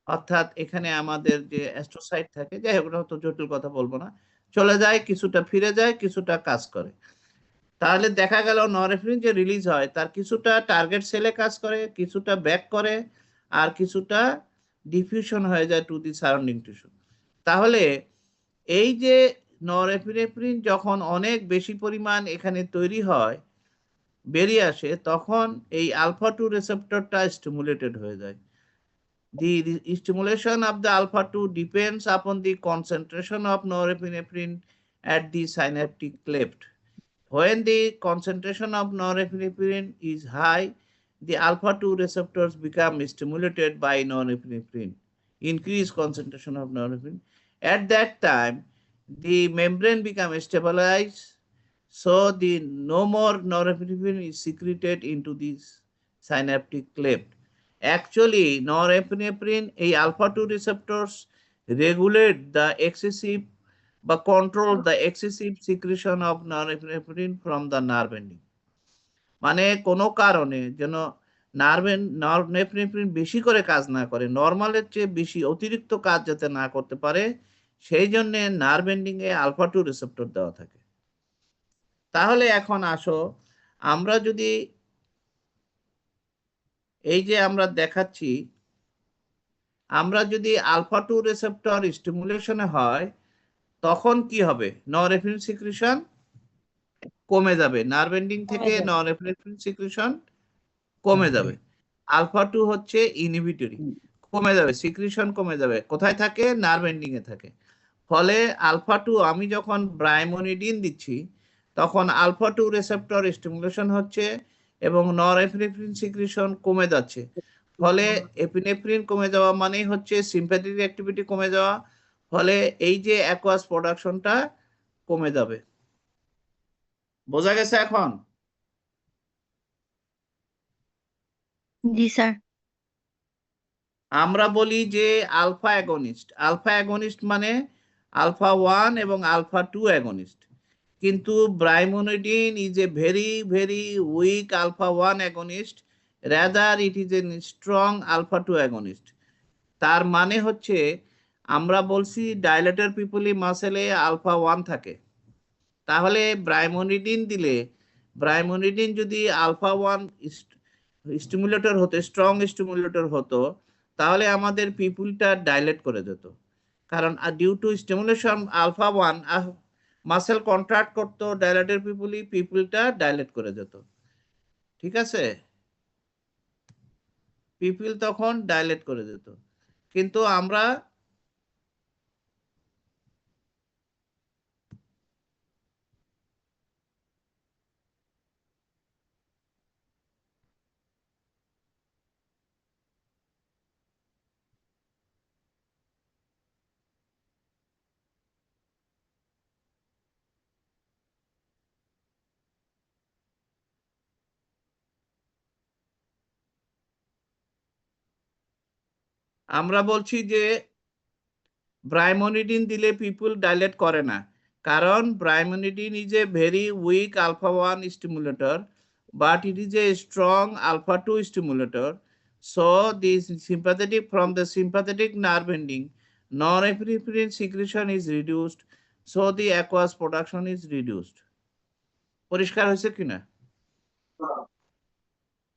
অর্থাৎ এখানে আমাদের যে অ্যাস্ট্রোসাইট থাকে, যাই হোক তো জটিল কথা বলবো না, চলে যায়, কিছুটা ফিরে যায়, কিছুটা কাজ করে। তাহলে দেখা গেল নরএপিনেফ্রিন যে রিলিজ হয় তার কিছুটা টার্গেট সেলে কাজ করে, কিছুটা ব্যাক করে, আর কিছুটা ডিফিউশন হয়ে যায় টু দি সারাউন্ডিং টিস্যু। তাহলে এই যে নরএপিনেফ্রিন যখন অনেক বেশি পরিমাণ এখানে তৈরি হয়, বেরিয়ে আসে, তখন এই আলফা 2 রিসেপ্টরটা স্টিমুলেটেড হয়ে যায়। The stimulation of the alpha 2 depends upon the concentration of norepinephrine at the synaptic cleft. When the concentration of norepinephrine is high, the alpha 2 receptors become stimulated by norepinephrine. Increased concentration of norepinephrine At that time, the membrane becomes stabilized, so the no more norepinephrine is secreted into this synaptic cleft. Actually, norepinephrine, alpha-2 receptors regulate the excessive but control the excessive secretion of norepinephrine from the nerve ending. মানে কোনো কারণে যেন নরনেফ্রিন বেশি করে কাজ না করে, নর্মালের চেয়ে বেশি অতিরিক্ত কাজ যাতে না করতে পারে, সেই জন্য নার্ভ এন্ডিং এ আলফা-2 রিসেপ্টর দেওয়া থাকে। তাহলে এখন আসো, আমরা যদি এই যে আমরা দেখাচ্ছি, আমরা যদি আলফা-2 রিসেপ্টর স্টিমুলেশনে হয় তখন কি হবে? নরএফ্রিন সিক্রিশন কমে যাবে, নার্ভ এন্ডিং থেকে নরএফ্রিন সিক্রিশন কমে যাবে। আলফা-2 হচ্ছে ইনহিবিটরি, কমে যাবে, সিক্রিশন কমে যাবে। কোথায় থাকে? নার্ভ এন্ডিং এ থাকে। ফলে আলফা-2 আমি যখন ব্রাইমোনিডিন দিচ্ছি তখন আলফা-2 রিসেপ্টর স্টিমুলেশন হচ্ছে এবং নরএফ্রিন সিক্রিশন কমে যাচ্ছে। ফলে এপিনেফ্রিন কমে যাওয়া মানেই হচ্ছে সিম্প্যাথেটিক অ্যাক্টিভিটি কমে যাওয়া, ফলে এই যে অ্যাকোয়াস প্রোডাকশনটা কমে যাবে। বোঝা গেছে এখন? জি স্যার। আমরা বলি যে আলফা অ্যাগনিস্ট, আলফা অ্যাগনিস্ট মানে আলফা-1 এবং আলফা-2 অ্যাগনিস্ট, কিন্তু brimonidine is a very weak alpha one agonist, rather it is a strong alpha two agonist. তার মানে হচ্ছে আমরা বলছি ডাইলেটর পিপলি মাসেলে আলফা-1 থাকে, তাহলে ব্রাইমোনিডিন দিলে, ব্রাইমোনিডিন যদি আলফা-1 স্টিমুলেটর হতো, স্ট্রং স্টিমুলেটর হতো, তাহলে আমাদের পিপুলটা ডাইলেট করে যেত। কারণ due to stimulation alpha one muscle contract করতো, ডাইলেটের পিপুলটা ডাইলেট করে যেত। ঠিক আছে, পিপুল তখন ডাইলেট করে যেত। কিন্তু আমরা বলছি যে ব্রাইমোনিডিন দিলে পিপুল ডাইলেট করে না, কারণ brimonidine is a very weak alpha one stimulator, but it is a strong alpha-2 stimulator. So the sympathetic, from the sympathetic nerve ending, norepinephrine secretion is reduced, so the aqueous production is reduced. পরিষ্কার হয়েছে কিনা?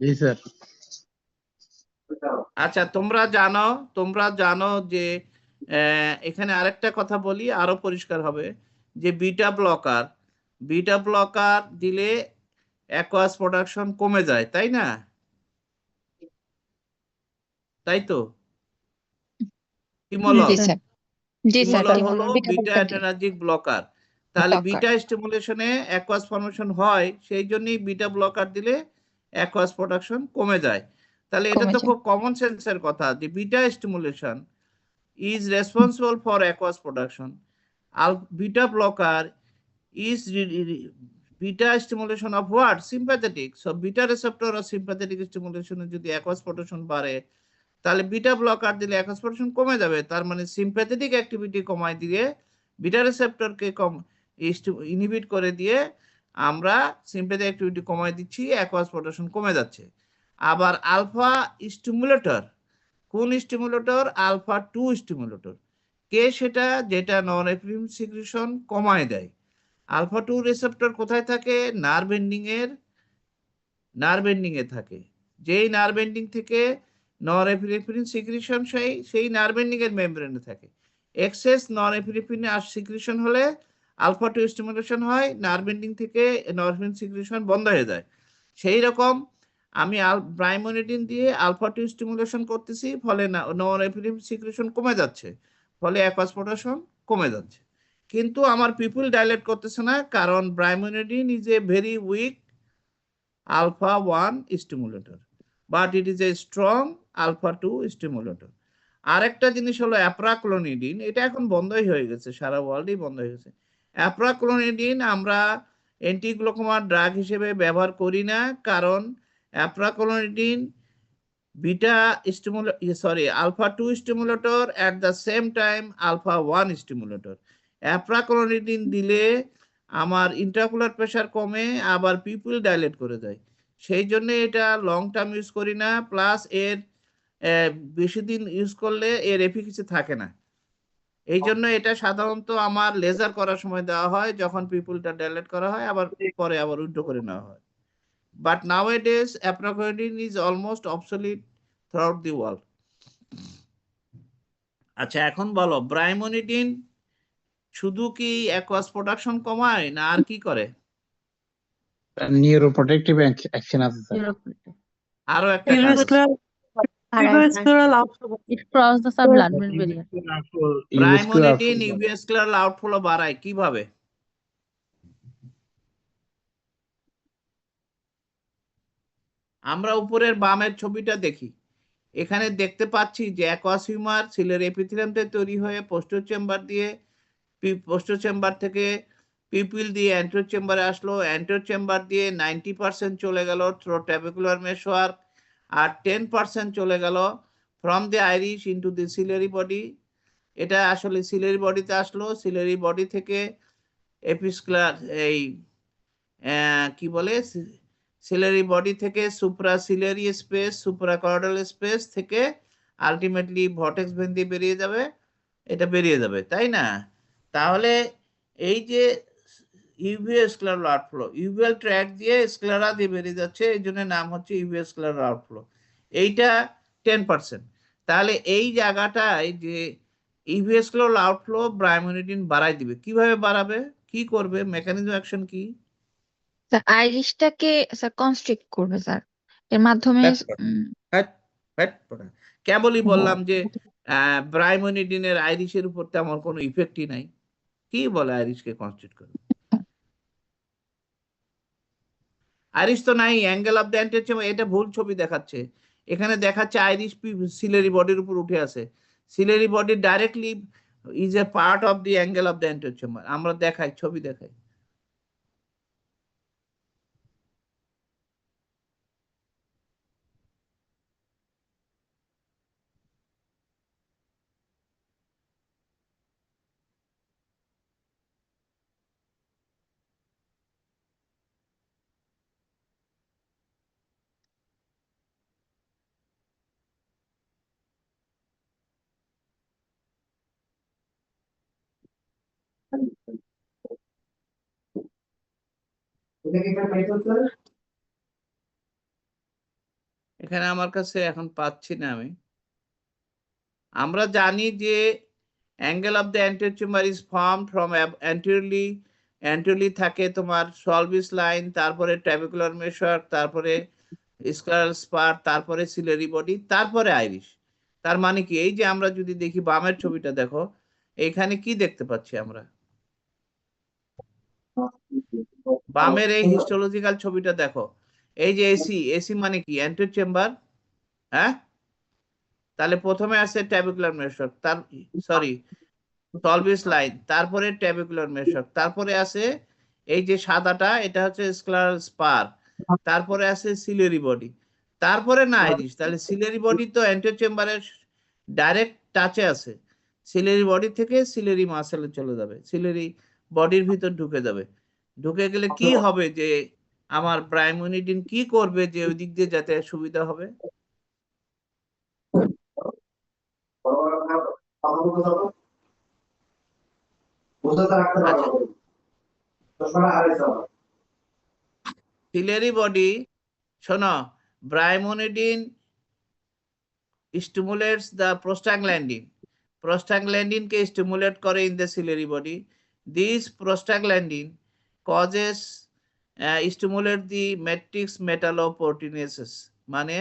জি স্যার। আচ্ছা, তোমরা জানো যে এখানে আরেকটা কথা বলি, আরো পরিষ্কার হবে, যে বিটা ব্লকার দিলে অ্যাকোয়াস প্রোডাকশন কমে যায়, তাই না? তাই তো? ইমোলল হলো বিটা অ্যাড্রেনার্জিক ব্লকার। তাহলে বিটা স্টিমুলেশনে অ্যাকোয়াস ফর্মেশন হয়, সেই জন্যই বিটা ব্লকার দিলে অ্যাকোয়াস প্রোডাকশন কমে যায়। তাহলে এটা তো খুব কমন সেন্সের কথা যে beta stimulation is responsible for aqueous production. Beta blocker is beta stimulation of what? Sympathetic. So beta receptor or sympathetic stimulation যদি aqueous production বাড়ে, তাহলে বিটা ব্লকার দিলে aqueous production কমে যাবে। তার মানে সিম্প্যাথেটিক অ্যাক্টিভিটি কমায় দিয়ে বিটা রিসেপ্টরকে ইনহিবিট করে দিয়ে আমরা সিম্প্যাথেটিক অ্যাক্টিভিটি কমায় দিচ্ছি, aqueous production কমে যাচ্ছে। আবার আলফা স্টিমুলেটর, কোন স্টিমুলেটর? আলফা-2 স্টিমুলেটর। কে সেটা? যেটা নরএফ্রিন সিক্রিশন কমায় দেয়। আলফা-2 রিসেপ্টর কোথায় থাকে? নার্ভ এন্ডিং এ থাকে। যেই নার্ভ এন্ডিং থেকে নরএফ্রিন সিক্রিশন সেই নার্ভ এন্ডিং এর মেমব্রেনে থাকে। এক্সেস নরএফ্রিন সিক্রিশন হলে আলফা-2 স্টিমুলেশন হয়, নার্ভ এন্ডিং থেকে নরএফ্রিন সিক্রিশন বন্ধ হয়ে যায়। সেই রকম আমি ব্রাইমোনিডিন দিয়ে আলফা-2 স্টিমুলেশন করতেছি, ফলে নরএফ্রিন সিক্রেশন কমে যাচ্ছে, ফলে অ্যাকোয়াস প্রোডাকশন কমে যাচ্ছে। কিন্তু আমার পিপুল ডাইলেট করতেছে না, কারণ brimonidine is a very weak alpha-1 stimulator, but it is a strong alpha-2 stimulator. আরেকটা জিনিস হলো অ্যাপ্রাক্লোনিডিন, এটা এখন বন্ধই হয়ে গেছে, সারা ওয়ার্ল্ডেই বন্ধ হয়ে গেছে। অ্যাপ্রাক্লোনিডিন আমরা অ্যান্টিগ্লুকোমা ড্রাগ হিসেবে ব্যবহার করি না, কারণ apraclonidine beta alpha 2 stimulator at the same time alpha 1 stimulator. Apraclonidine দিলে আমার ইন্ট্রাকুলার প্রেশার কমে, আবার পিপুল ডাইলেট করে দেয়, সেই জন্য এটা লং টার্ম ইউজ করি না। প্লাস এর বেশি দিন ইউজ করলে এর এফিকেসি থাকে না, এই জন্য এটা সাধারণত আমার লেজার করার সময় দেওয়া হয়, যখন পিপুলটা ডাইলেট করা হয়, আবার পরে আবার উইথড্র করে নেওয়া হয়। But nowadays, aprocodine is almost obsolete throughout the world. আচ্ছা, এখন বলো ব্রাইমোনিডিন শুধু কি অ্যাকোয়াস প্রোডাকশন কমায় না আর কি করে? নিউরোপ্রোটেক্টিভ অ্যাকশন আছে স্যার। আরো একটা কাজ আছে। Avascular outflow. It cross the blood-brain barrier. Brimonidine uveoscleral outflow বাড়ায় কিভাবে? আমরা উপরের বামের ছবিটা দেখি, এখানে দেখতে পাচ্ছি যে অ্যাকোয়াস হিউমার সিলের এপিথেলিয়ামতে তৈরি হয়ে পোস্টার চেম্বার দিয়ে, পোস্টার চেম্বার থেকে পিপিল দিয়ে অ্যান্টেরিয়র চেম্বারে আসলো, অ্যান্টেরিয়র চেম্বার দিয়ে 90% চলে গেল থ্রো ট্যাবিকুলার মেশওয়ার্ক, আর 10% চলে গেল from the Irish into the ciliary body. এটা আসলে সিলারি বডিতে আসলো, সিলারি বডি থেকে এপিস্কুলার এই কি বলে সিলারি বডি থেকে supra সিলারি space, supra caudal space থেকে আলটিমেটলি ভর্টেক্স ভেন দিয়ে বেরিয়ে যাবে, এটা বেরিয়ে যাবে, তাই না? তাহলে এই যে ইউভিস্কুলার আউটফ্লো, ইউভিয়াল ট্র্যাক দিয়ে স্ক্লেরা দিয়ে বেরিয়ে যাচ্ছে, এই জন্য নাম হচ্ছে ইউভিস্কুলার আউটফ্লো। এইটা 10%। তাহলে এই জায়গাটায় যে ইউভিস্কুলার আউটফ্লো ব্রাইমোনিডিন বাড়াই দিবে, কিভাবে বাড়াবে, কি করবে, মেকানিজম অ্যাকশন কি? স্যার আইরিশটাকে স্যার কনস্ট্রিক্ট করবে স্যার, এর মাধ্যমে কেবলই বললাম যে ব্রাইমোনিডিনের আইরিশের উপর তেমন কোনো ইফেক্টই নাই, কি বলে আইরিশকে কনস্ট্রিক্ট করবে? আইরিশ তো নাই, angle of the anterior chamber, এটা ভুল ছবি দেখাচ্ছে, এখানে দেখাচ্ছে আইরিশ সিলারি বডির উপর উঠে আছে, সিলারি body directly is a part of the angle of the anterior chamber. আমরা দেখাই, ছবি দেখাই, এখানে আমার কাছে এখন পাচ্ছি না আমি। আমরা জানি যে angle of the anterior chamber is form from anteriorly থাকে তোমার সলভিস লাইন, তারপরে ট্যাবিকুলার মেশওয়ার্ক, তারপরে স্ক্লেরাল স্পার, তারপরে সিলারি বডি, তারপরে আইরিশ। তার মানে কি, এই যে আমরা যদি দেখি বামের ছবিটা দেখো, এখানে কি দেখতে পাচ্ছি আমরা? বামের এই হিস্টোলজিক্যাল ছবিটা দেখো, এই যে এসি মানে কি, অ্যান্টেরিয়র চেম্বার, হ্যাঁ? তাহলে প্রথমে আছে ট্যাবিকুলার মেশওয়ার্ক, তার সলভিস লাইন, তারপরে ট্যাবিকুলার মেশওয়ার্ক, তারপরে আছে এই যে সাদাটা, এটা হচ্ছে স্ক্লেরাল স্পার, তারপরে আছে সিলারি বডি, তারপরে না আইরিশ। তাহলে সিলারি বডি তো অ্যান্টেরিয়র চেম্বারের ডাইরেক্ট টাচে আছে, সিলারি বডি থেকে সিলারি মাসেলে চলে যাবে, সিলারি বডির ভিতর ঢুকে যাবে, ঢুকে গেলে কি হবে যে আমার ব্রাইমোনিডিন কি করবে যে ওই দিক দিয়ে যাতে সুবিধা হবে? সিলারি বডি, শোনো, ব্রাইমোনিডিন stimulates the prostaglandin. Prostaglandin K stimulate করে in the ciliary body. This prostaglandin causes stimulate the matrix metalloproteinases, মানে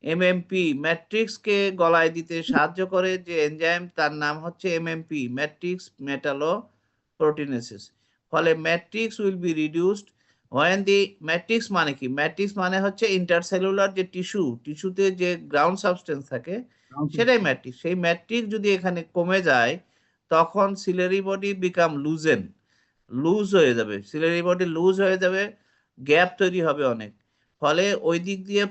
এমএমপি, ম্যাট্রিক্স কে গলায় দিতে সাহায্য করে যে এনজাইম, তার নাম হচ্ছে এমএমপি, ম্যাট্রিক্স মেটালোপ্রোটিনেসিস। ফলে matrix will be reduced when the matrix মানে কি, ম্যাট্রিক্স মানে হচ্ছে ইন্টারসেলুলার যে টিস্যুতে যে গ্রাউন্ড সাবস্টেন্স থাকে, সেটাই ম্যাট্রিক্স। সেই ম্যাট্রিক্স যদি এখানে কমে যায় তখন সিলারি বডি বিকাম লুজ হয়ে যাবে, সিলারি বডি লুজ হয়ে যাবে, গ্যাপ তৈরি হবে অনেক। ফলে ওই দিক দিয়ে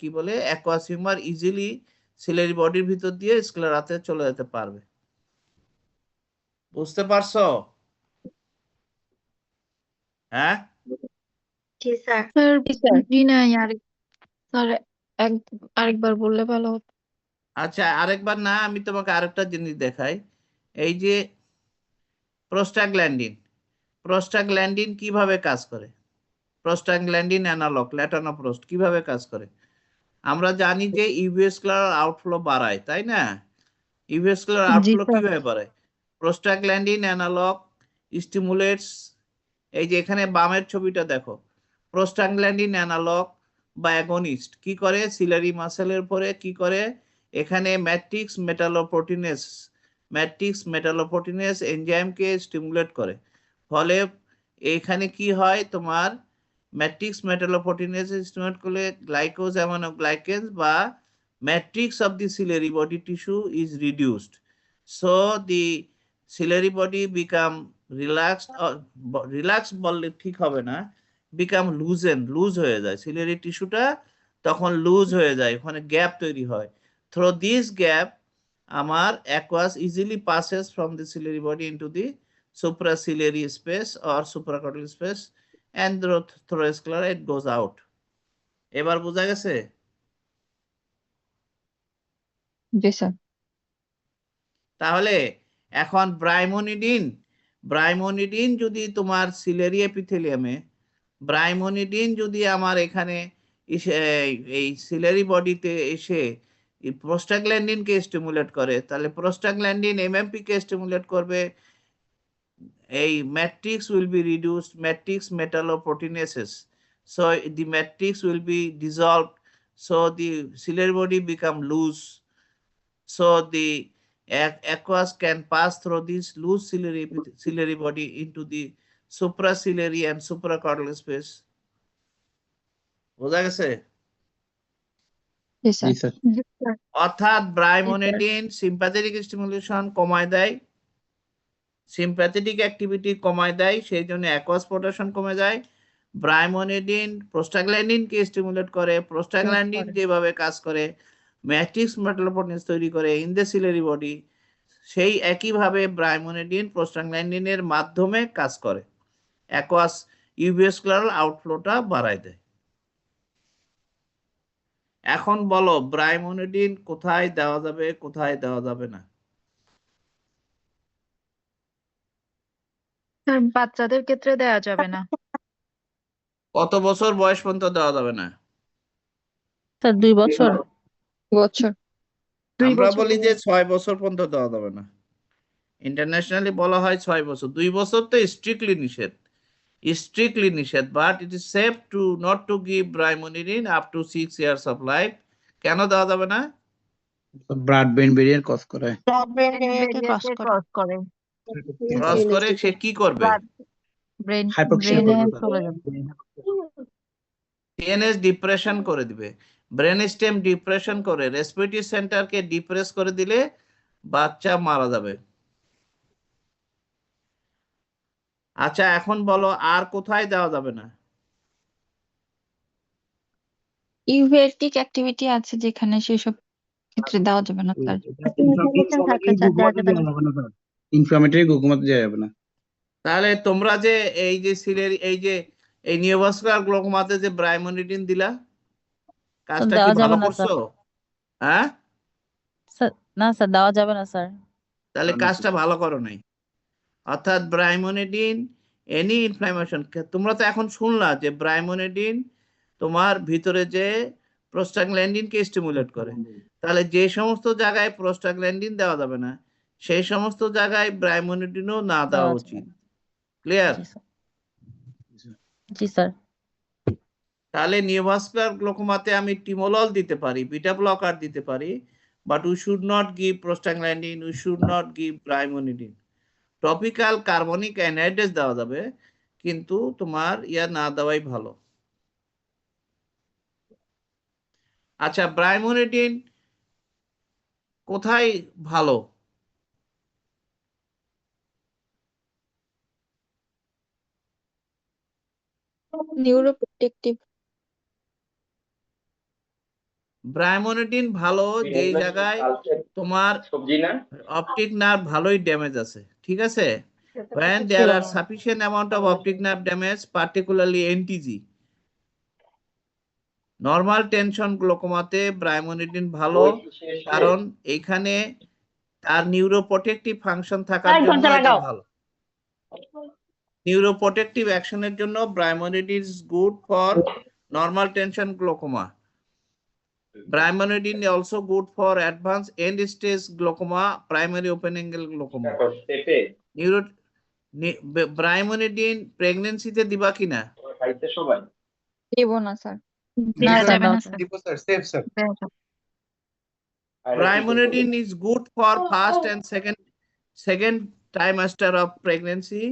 কি বলে অ্যাকুয়াস হিউমার ইজিলি সিলারি বডির ভিতর দিয়ে স্ক্লেরাতে চলে যেতে পারবে। বুঝতে পারছো? হ্যাঁ জি স্যার। স্যার জি না, স্যার আরেকবার বললে ভালো হতো। আচ্ছা, আরেকবার না, আমি তোমাকে আরেকটা জিনিস দেখাই। এই যে প্রোস্টাগ্ল্যান্ডিন কিভাবে কাজ করে, প্রোস্টাগ্ল্যান্ডিন অ্যানালগ ল্যাটানোপ্রোস্ট কিভাবে কাজ করে? আমরা জানি যে ইউভিএসকুলার আউটফ্লো বাড়ায়, তাই না? ইউভিএসকুলার জি আউটফ্লো স্যার। কিভাবে বাড়ায়? প্রোস্টাগ্ল্যান্ডিন অ্যানালগ স্টিমুলেটস, এই যে এখানে বামের ছবিটা দেখো, প্রোস্টাগ্ল্যান্ডিন অ্যানালগ বা অ্যাগনিস্ট কি করে? সিলারি মাসেলের পরে কি করে? এখানে ম্যাট্রিক্স মেটালোপ্রোটিনেস এনজাইমকে স্টিমুলেট করে। ফলে এখানে কি হয়, তোমার ম্যাট্রিক্স মেটালোপ্রোটিনেস স্টিমুলেট করলে গ্লাইকোজ অ্যামাইনোগ্লাইকেন্স বা matrix of the ciliary body tissue is reduced, so the ciliary body become relaxed বললে ঠিক হবে না, become লুজ হয়ে যায়, সিলিয়ারি টিস্যুটা তখন লুজ হয়ে যায়, ওখানে গ্যাপ তৈরি হয়। থ্রু দিস গ্যাপ আমার aqueous easily passes from the ciliary body into the supraciliary space or supracortical space and through sclera it goes out. এবার বোঝা গেছে? জি স্যার। তাহলে এখন ব্রাইমোনিডিন যদি তোমার সিলারি এপিথেলিয়ামে, ব্রাইমোনিডিন যদি আমার এখানে এই সিলারি বডিতে এসে প্রোস্টাগ্ল্যান্ডিনকে স্টিমুলেট করে, তাহলে প্রোস্টাগ্ল্যান্ডিন এমএমপি কে স্টিমুলেট করবে, এই matrix will be reduced, matrix metalloproteinases, so the matrix will be dissolved, so the ciliary body become loose, so the aqueous can pass through this loose ciliary body into the supraciliary and supracaudal space. বোঝা গেছে? জি স্যার। জি স্যার। জি স্যার। অর্থাৎ ব্রাইমোনিডিন সিম্প্যাথেটিক স্টিমুলেশন কমায় দেয়, সিম্প্যাথেটিক অ্যাক্টিভিটি কমায় দেয়, সেই জন্য অ্যাকুয়াস পোটেশন কমে যায়। ব্রাইমোনিডিন প্রোস্টাগ্ল্যান্ডিনকে স্টিমুলেট করে, প্রোস্টাগ্ল্যান্ডিন যেভাবে কাজ করে ম্যাট্রিক্স মেটালোপ্রোটিনেস তৈরি করে ইন দ্য সিলারি বডি, সেই একইভাবে ব্রাইমোনিডিন প্রোস্টাগ্ল্যান্ডিনের মাধ্যমে কাজ করে, অ্যাকুয়াস ইউভিএসকুলার আউটফ্লোটা বাড়ায় দেয়। এখন বলো ব্রাইমোনিডিন কোথায় দেওয়া যাবে, কোথায় দেওয়া যাবে না? স্যার বাচ্চাদের ক্ষেত্রে দেওয়া যাবে না। কত বছর বয়স পর্যন্ত দেওয়া যাবে না? স্যার 2 বছর। বছর। আমরা বলি যে 6 বছর পর্যন্ত দেওয়া যাবে না, ইন্টারন্যাশনালি বলা হয় 6 বছর। 2 বছর তো স্ট্রিক্টলি নিষেধ, but it is safe to not to give brimonidine up to 6 years of life. কেন দেওয়া যাবে না? ব্লাড ব্রেন ব্যারিয়ার ক্রস করে। ক্রস করে সে কি করবে? হাইপোক্সিয়া ব্রেনে করবে। চলে যাবে। সিএনএস ডিপ্রেশন করে দিবে, ব্রেন স্টেম ডিপ্রেশন করে, রেসপিরেটরি সেন্টারকে ডিপ্রেস করে দিলে বাচ্চা মারা যাবে। আচ্ছা এখন বলো আর কোথায় দেওয়া যাবে না? ইউভেটিক অ্যাক্টিভিটি আছে যেখানে সেসব ক্ষেত্রে দেওয়া যাবে না স্যার। ইনফ্লামেটরি ঘুমাতে দেওয়া যাবে না। তাহলে তোমরা যে এই নিওভাস্কুলার গ্লোকোমাতে যে ব্রাইমোনিডিন দিলা, কাজটা কি দেওয়া যাবে ভালো না করছো? স্যার। হ্যাঁ, না স্যার দেওয়া যাবে না স্যার। তাহলে কাজটা ভালো করো নাই। অর্থাৎ ব্রাইমোনিডিন এনি ইনফ্লামেশন, তোমরা তো এখন শুনলা যে ব্রাইমোনিডিন তোমার ভিতরে যে প্রোস্টাগ্ল্যান্ডিনকে স্টিমুলেট করে, তাহলে যে সমস্ত জায়গায় প্রোস্টাগ্ল্যান্ডিন দেওয়া যাবে না সেই সমস্ত জায়গায় ব্রাইমোনিডিনও না দেওয়া উচিত। ক্লিয়ার? জি স্যার। তাহলে নিওভাস্কুলার গ্লোকোমাতে আমি টিমোলল দিতে পারি, বিটা ব্লকার দিতে পারি, but we should not give prostaglandin, we should not give brimonidine. Topical carbonic anhydrase দেওয়া যাবে, কিন্তু তোমার না দেওয়াই ভালো। আচ্ছা, ব্রাইমোনিডিন কোথায় ভালো? নিউরোপ্রোটেক্টিভ। ব্রাইমোনিডিন ভালো যেই জায়গায় তোমার অপটিক নার্ভ ভালোই ড্যামেজ আছে, ঠিক আছে? When there are sufficient amount of optic nerve damage, particularly NTG, normal tension গ্লোকোমাতে ব্রাইমোনিডিন ভালো, কারণ এইখানে তার নিউরোপ্রোটেক্টিভ ফাংশন থাকার জন্য এটা ভালো। নিউরোপ্রোটেক্টিভ অ্যাকশনের জন্য brimonidine is good for normal tension glaucoma. Brimonidine is also good for advanced end stage glaucoma, primary open angle glaucoma. Brimonidine pregnancy তে দিবা কিনা? দেব না স্যার। না স্যার যাবে দাও না sir. Sir Brimonidine is good for first and second trimester of pregnancy.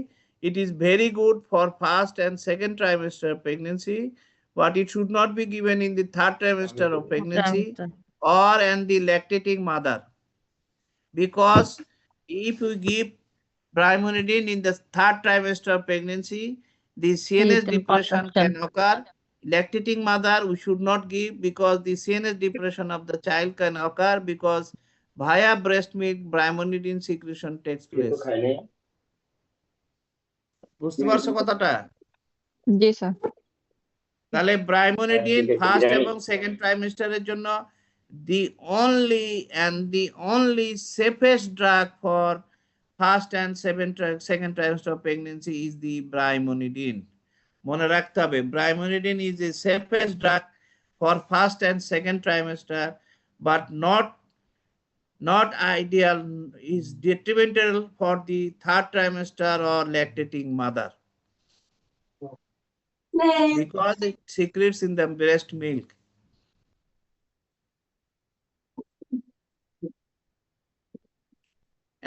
It is very good for first and second trimester of pregnancy, but it should not be given in the third trimester of pregnancy or in the lactating mother, because if you give brimonidine in the third trimester of pregnancy, the CNS depression can occur. Lactating mother we should not give, because the CNS depression of the child can occur because via breast milk brimonidine secretion takes place. বুঝতে পারছো কথাটা? জি স্যার। তাহলে ব্রাইমোনিডিন ফার্স্ট এবং সেকেন্ড ট্রাইমেস্টারের জন্য the only safest drug for first and second trimester of pregnancy is the brimonidine. মনে রাখতে হবে, brimonidine is the safest drug for first and second trimester, but not ideal, is detrimental for the third trimester or lactating mother, because it secretes in the breast milk.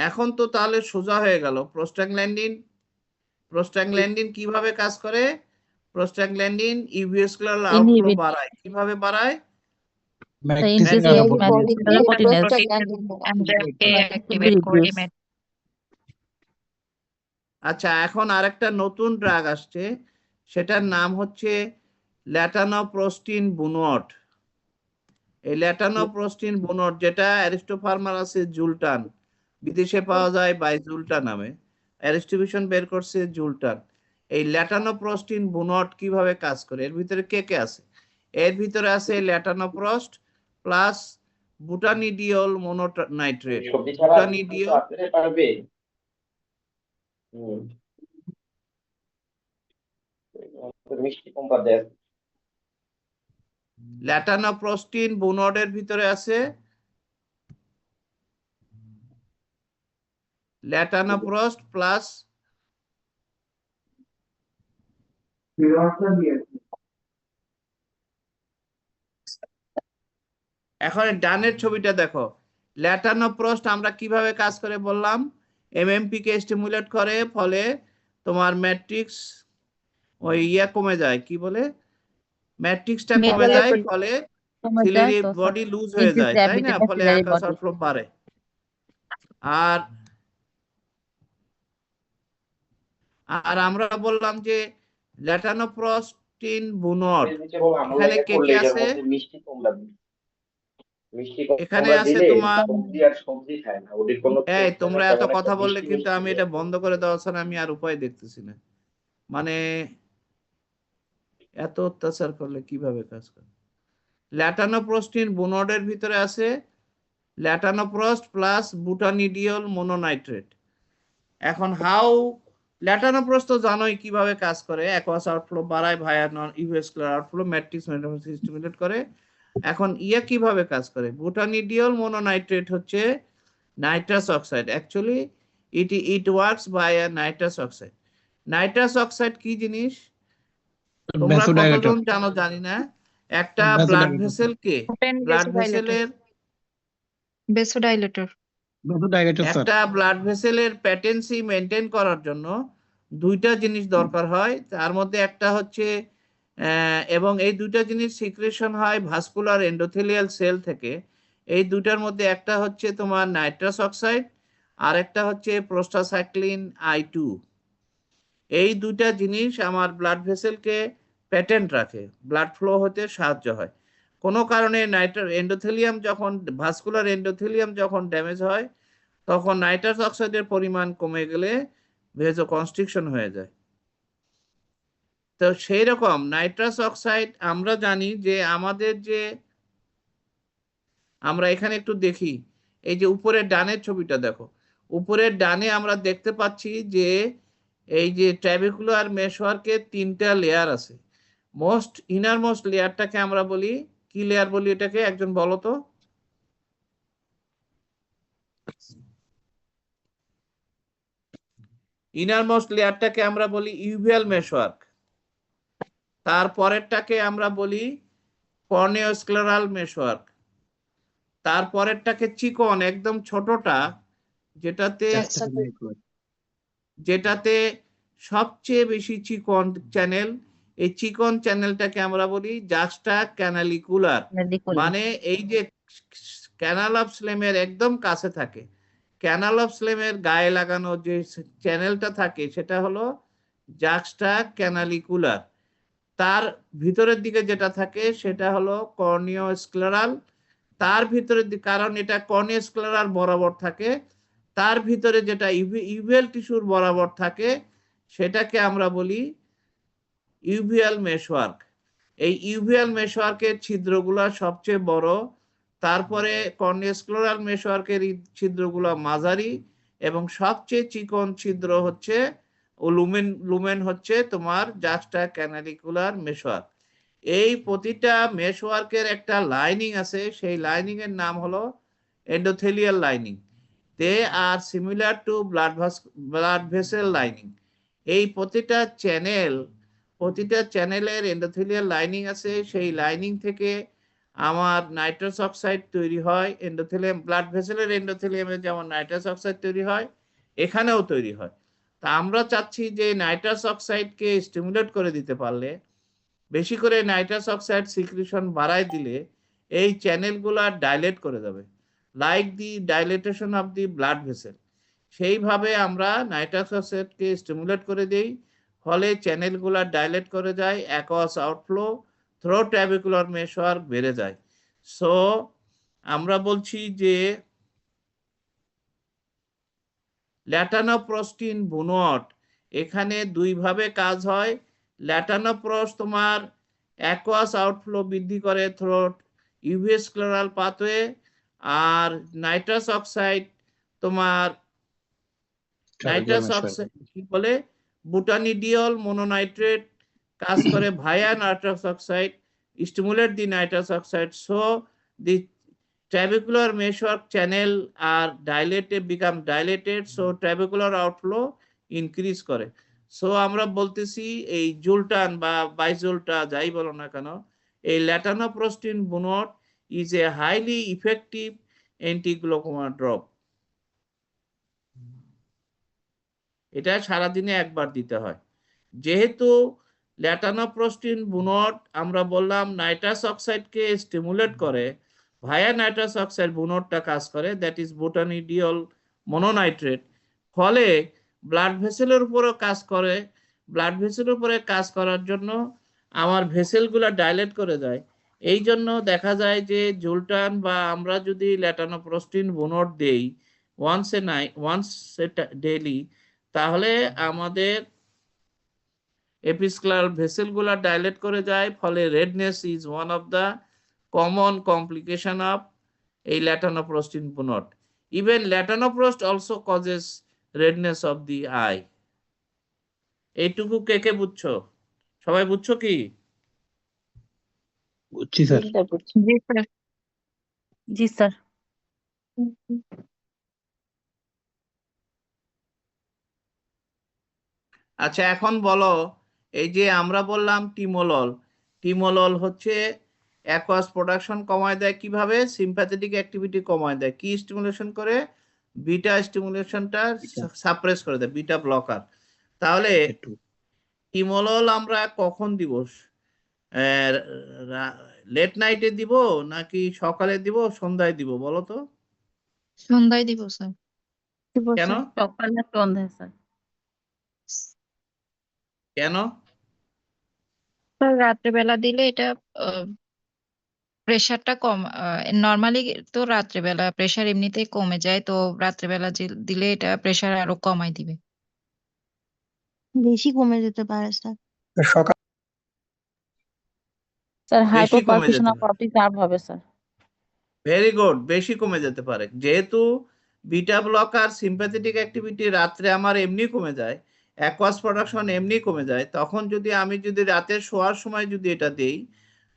এখন তো তাহলে সোজা হয়ে গেল। প্রোস্টাগ্ল্যান্ডিন কিভাবে কাজ করে? প্রোস্টাগ্ল্যান্ডিন ইউভিস্কুলার আউটফ্লো বাড়ায়। কিভাবে বাড়ায়? আচ্ছা, এখন আরেকটা নতুন ড্রাগ আসছে, সেটার নাম হচ্ছে ল্যাটানোপ্রোস্টিন বুনট। এই ল্যাটানোপ্রোস্টিন বুনট, যেটা অ্যারিস্টোফার্মার আছে জুলটান, বিদেশে পাওয়া যায় বাইজুলটা নামে, অ্যারিস্টোভিশন বের করছে জুলটান। এই ল্যাটানোপ্রোস্টিন বুনট কিভাবে কাজ করে? এর ভিতরে কে কে আছে? এর ভিতরে আছে ল্যাটানোপ্রোস্ট প্লাস বুটানিডিওল মোনোনাইট্রেট। বুটানিডিওল ল্যাটানোপ্রোস্টিন বুনটের ভিতরে আছে ল্যাটানোপ্রোস্ট প্লাস এখন ডানের ছবিটা দেখো। ল্যাটানোপ্রোস্ট আমরা কিভাবে কাজ করে বললাম? এমএমপি কে স্টিমুলেট করে, ফলে তোমার ম্যাট্রিক্স ওই কমে যায়, কি বলে, ম্যাট্রিক্সটা কমে যায়, ফলে সিলিয়ারি বডি লুজ হয়ে যায়, তাই না? ফলে অ্যাকুয়াস আউটফ্লো বাড়ে। আর আমরা বললাম যে ল্যাটানোপ্রোস্টিন বুনট, এখানে কে কে আছে? এখানে আছে তোমার, এই তোমরা এত কথা বললে কিন্তু আমি এটা বন্ধ করে দেওয়া ছাড়া আমি আর উপায় দেখতেছি না। মানে এত অত্যাচার করলে কিভাবে কাজ করে? ল্যাটানোপ্রোস্টিন বুনটের ভিতরে আছে ল্যাটানোপ্রোস্ট প্লাস বুটানিডিওল মোনোনাইট্রেট। এখন ল্যাটানোপ্রোস্ট তো জানোই কিভাবে কাজ করে, অ্যাকুয়াস আউটফ্লো বাড়ায় via non uveoscleral outflow, matrix stimulate করে। এখন কিভাবে কাজ করে? বুটানিডিওল মোনোনাইট্রেট হচ্ছে nitrous oxide. Actually it works by a nitrous oxide. Nitrous oxide কি জিনিস তোমরা কতজন জানো জানি না। একটা ব্লাড ভেসেলকে, ব্লাড ভেসেলের ভেসোডাইলেটর, একটা ব্লাড ভেসেলের প্যাটেন্সি মেনটেন করার জন্য দুইটা জিনিস দরকার হয়। তার মধ্যে একটা হচ্ছে এবং এই দুইটা জিনিস সিক্রেশন হয় ভাস্কুলার এন্ডোথেলিয়াল সেল থেকে। এই দুটার মধ্যে একটা হচ্ছে তোমার নাইট্রাস অক্সাইড আর একটা হচ্ছে প্রোস্টাসাইক্লিন I2। এই দুইটা জিনিস আমার ব্লাড ভেসেলকে প্যাটেন্ট রাখে, ব্লাড ফ্লো হতে সাহায্য হয়। কোনো কারণে এন্ডোথেলিয়াম যখন ভাস্কুলার এন্ডোথেলিয়াম যখন ড্যামেজ হয় তখন নাইট্রাস অক্সাইডের পরিমাণ কমে গেলে ভেজো কনস্ট্রিকশন হয়ে যায়। তো সেই রকম নাইট্রাস অক্সাইড আমরা জানি যে আমাদের যে আমরা এখানে একটু দেখি, এই যে উপরের ডানের ছবিটা দেখো, উপরের ডানে আমরা দেখতে পাচ্ছি যে এই যে ট্র্যাবিকুলার মেশওয়ার্কের 3টা লেয়ার আছে। ইনার মোস্ট লেয়ারটাকে আমরা বলি কি লেয়ার বলি এটাকে, একজন বলো তো? ইনার মোস্ট লেয়ারটাকে আমরা বলি ইউভিয়াল মেশওয়ার্ক। তারপরেরটাকে আমরা বলি কর্নিওস্ক্লেরাল মেশওয়ার্ক। তারপরেরটাকে চিকন একদম ছোটটা, যেটাতে সবচেয়ে বেশি চিকন চ্যানেল, এই চিকন চ্যানেলটাকে আমরা বলি জাস্টা ক্যানালিকুলার। মানে এই যে ক্যানাল অফ স্লেমের একদম কাছে থাকে, ক্যানাল অফ স্লেমের গায়ে লাগানো যে চ্যানেলটা থাকে সেটা হলো জাস্টা ক্যানালিকুলার। তার ভিতরের দিকে যেটা থাকে সেটা হলো কর্নিওস্ক্লেরাল। তার ভিতরের দিকে, কারণ এটা কর্নিওস্ক্লেরাল বরাবর থাকে, তার ভিতরে যেটা ইউভিয়াল টিস্যুর বরাবর থাকে সেটাকে আমরা বলি ইউভিয়াল মেশওয়ার্ক। এই ইউভিয়াল মেশওয়ার্কের ছিদ্রগুলো সবচেয়ে বড়, তারপরে কর্নিওস্ক্লেরাল মেশওয়ার্কের ছিদ্রগুলো মাঝারি, এবং সবচেয়ে চিকন ছিদ্র হচ্ছে লুমেন হচ্ছে তোমার জাস্টা ক্যানালিকুলার মেশওয়ার্ক। এই প্রতিটা মেশওয়ার্কের একটা লাইনিং আছে, সেই লাইনিং এর নাম হলো endothelial lining. They are similar to blood vessel lining. এই প্রতিটা চ্যানেলের এন্ডোথেলিয়াল লাইনিং আছে, সেই লাইনিং থেকে আমার নাইট্রাস অক্সাইড তৈরি হয়। এন্ডোথেলিয়াম ব্লাড ভেসেলের এন্ডোথেলিয়ামে যেমন নাইট্রাস অক্সাইড তৈরি হয়, এখানেও তৈরি হয়। তা আমরা চাচ্ছি যে নাইট্রাস অক্সাইডকে স্টিমুলেট করে দিতে পারলে, বেশি করে নাইট্রাস অক্সাইড সিক্রিশন বাড়ায় দিলে এই চ্যানেলগুলা ডাইলেট করে যাবে, like the dilatation of the blood vessel. সেইভাবে আমরা নাইট্রাস অক্সাইডকে স্টিমুলেট করে দেই, ফলে চ্যানেলগুলা ডাইলেট করে যায়, অ্যাকোয়াস আউটফ্লো থ্রো ট্র্যাবিকুলার মেশওয়ার্ক বেড়ে যায়। সো আমরা বলছি যে ল্যাটানোপ্রোস্টিন বুনট এখানে দুইভাবে কাজ হয়। ল্যাটানোপ্রোস তোমার অ্যাকোয়াস আউটফ্লো বৃদ্ধি করে থ্রো ইউভিস্ক্লেরাল পাথওয়ে, আর নাইট্রাস অক্সাইড তোমার নাইট্রাস অক্সাইড কি বলে বুটানিডিয়ল মনোনাইট্রেট কাজ করে via nitrous oxide, stimulate the nitrous oxide, so the trabecular meshwork channel are become dilated, so trabecular outflow increase করে। সো আমরা বলতেছি এই জুলটান বা বাইজুলটা যাই বলো না কেন, এই latanoprostene bunod is a highly effective antiglaucoma drop. এটা সারাদিনে একবার দিতে হয়। যেহেতু ল্যাটানোপ্রোস্টিন বুনট আমরা বললাম নাইট্রাস অক্সাইডকে স্টিমুলেট করে, ভায়া নাইট্রাস অক্সাইড বুনটটা কাজ করে, দ্যাট ইজ বুটানিডিয়ল মনোনাইট্রেট, ফলে ব্লাড ভেসেলের উপরও কাজ করে। ব্লাড ভেসেলের উপরে কাজ করার জন্য আমার ভেসেলগুলো ডাইলেট করে যায়। এই জন্য দেখা যায় যে জুলটান বা আমরা যদি ল্যাটানোপ্রোস্টিন বুনট দেই ওয়ান্স ডেইলি, তাহলে আমাদের এপিস্ক্লেরাল ভেসেলগুলো ডাইলেট করে যায়, ফলে redness is one of the common complication of a ল্যাটানোপ্রোস্টিন বুনট. Even ল্যাটানোপ্রোস্ট also causes redness of the eye. এইটুকু কে কে বুঝছো? সবাই বুঝছো কি? বুঝছি স্যার। জি স্যার। জি স্যার। আচ্ছা এখন বলো, এই যে আমরা বললাম টিমোলল হচ্ছে অ্যাকোয়াস প্রোডাকশন কমায় দেয় কিভাবে? সিম্প্যাথেটিক অ্যাক্টিভিটি কমায় দেয়। কি স্টিমুলেশন করে? বিটা স্টিমুলেশনটা সাপ্রেস করে দেয়, বিটা ব্লকার। তাহলে টিমোলল আমরা কখন দিব? লেট নাইটে দিব নাকি সকালে দিব সন্ধ্যায় দিব বলো তো? সন্ধ্যায় দিব স্যার। কেন সকালে সন্ধ্যায় স্যার। কেন? স্যার রাত্রেবেলা দিলে এটা প্রেশারটা কম, নর্মালি তো রাত্রেবেলা প্রেশার এমনিতেই কমে যায়, তো রাত্রেবেলা দিলে এটা প্রেশার আরো কমায় দিবে। বেশি কমে যেতে পারে স্যার। সকাল স্যার বেশি কমে হাইপোপারফিউশন যেতে অফ পারে। অপটিক নার্ভ হবে স্যার। ভেরি গুড, বেশি কমে যেতে পারে যেহেতু বিটা ব্লকার সিম্প্যাথেটিক অ্যাক্টিভিটি রাত্রে আমার এমনি কমে যায়, অ্যাকোয়াস প্রোডাকশন এমনি কমে যায়, তখন যদি আমি রাতে শোয়ার সময় যদি এটা দেই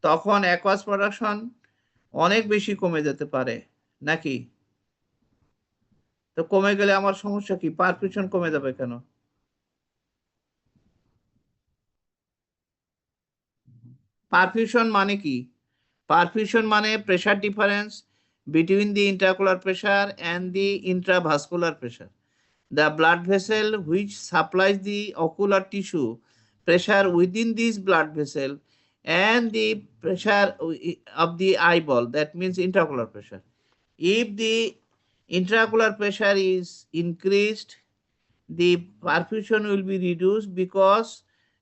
তখন অ্যাকোয়াস প্রোডাকশন অনেক বেশি কমে যেতে পারে নাকি? তো কমে গেলে আমার সমস্যা কি? পারফিউশন কমে যাবে কেন? পারফিউশন মানে কি? পারফিউশন মানে pressure difference between the intraocular pressure and the intravascular pressure. The blood vessel which supplies the ocular tissue pressure within this blood vessel and the pressure of the eyeball, that means intraocular pressure. If the intraocular pressure is increased, the perfusion will be reduced because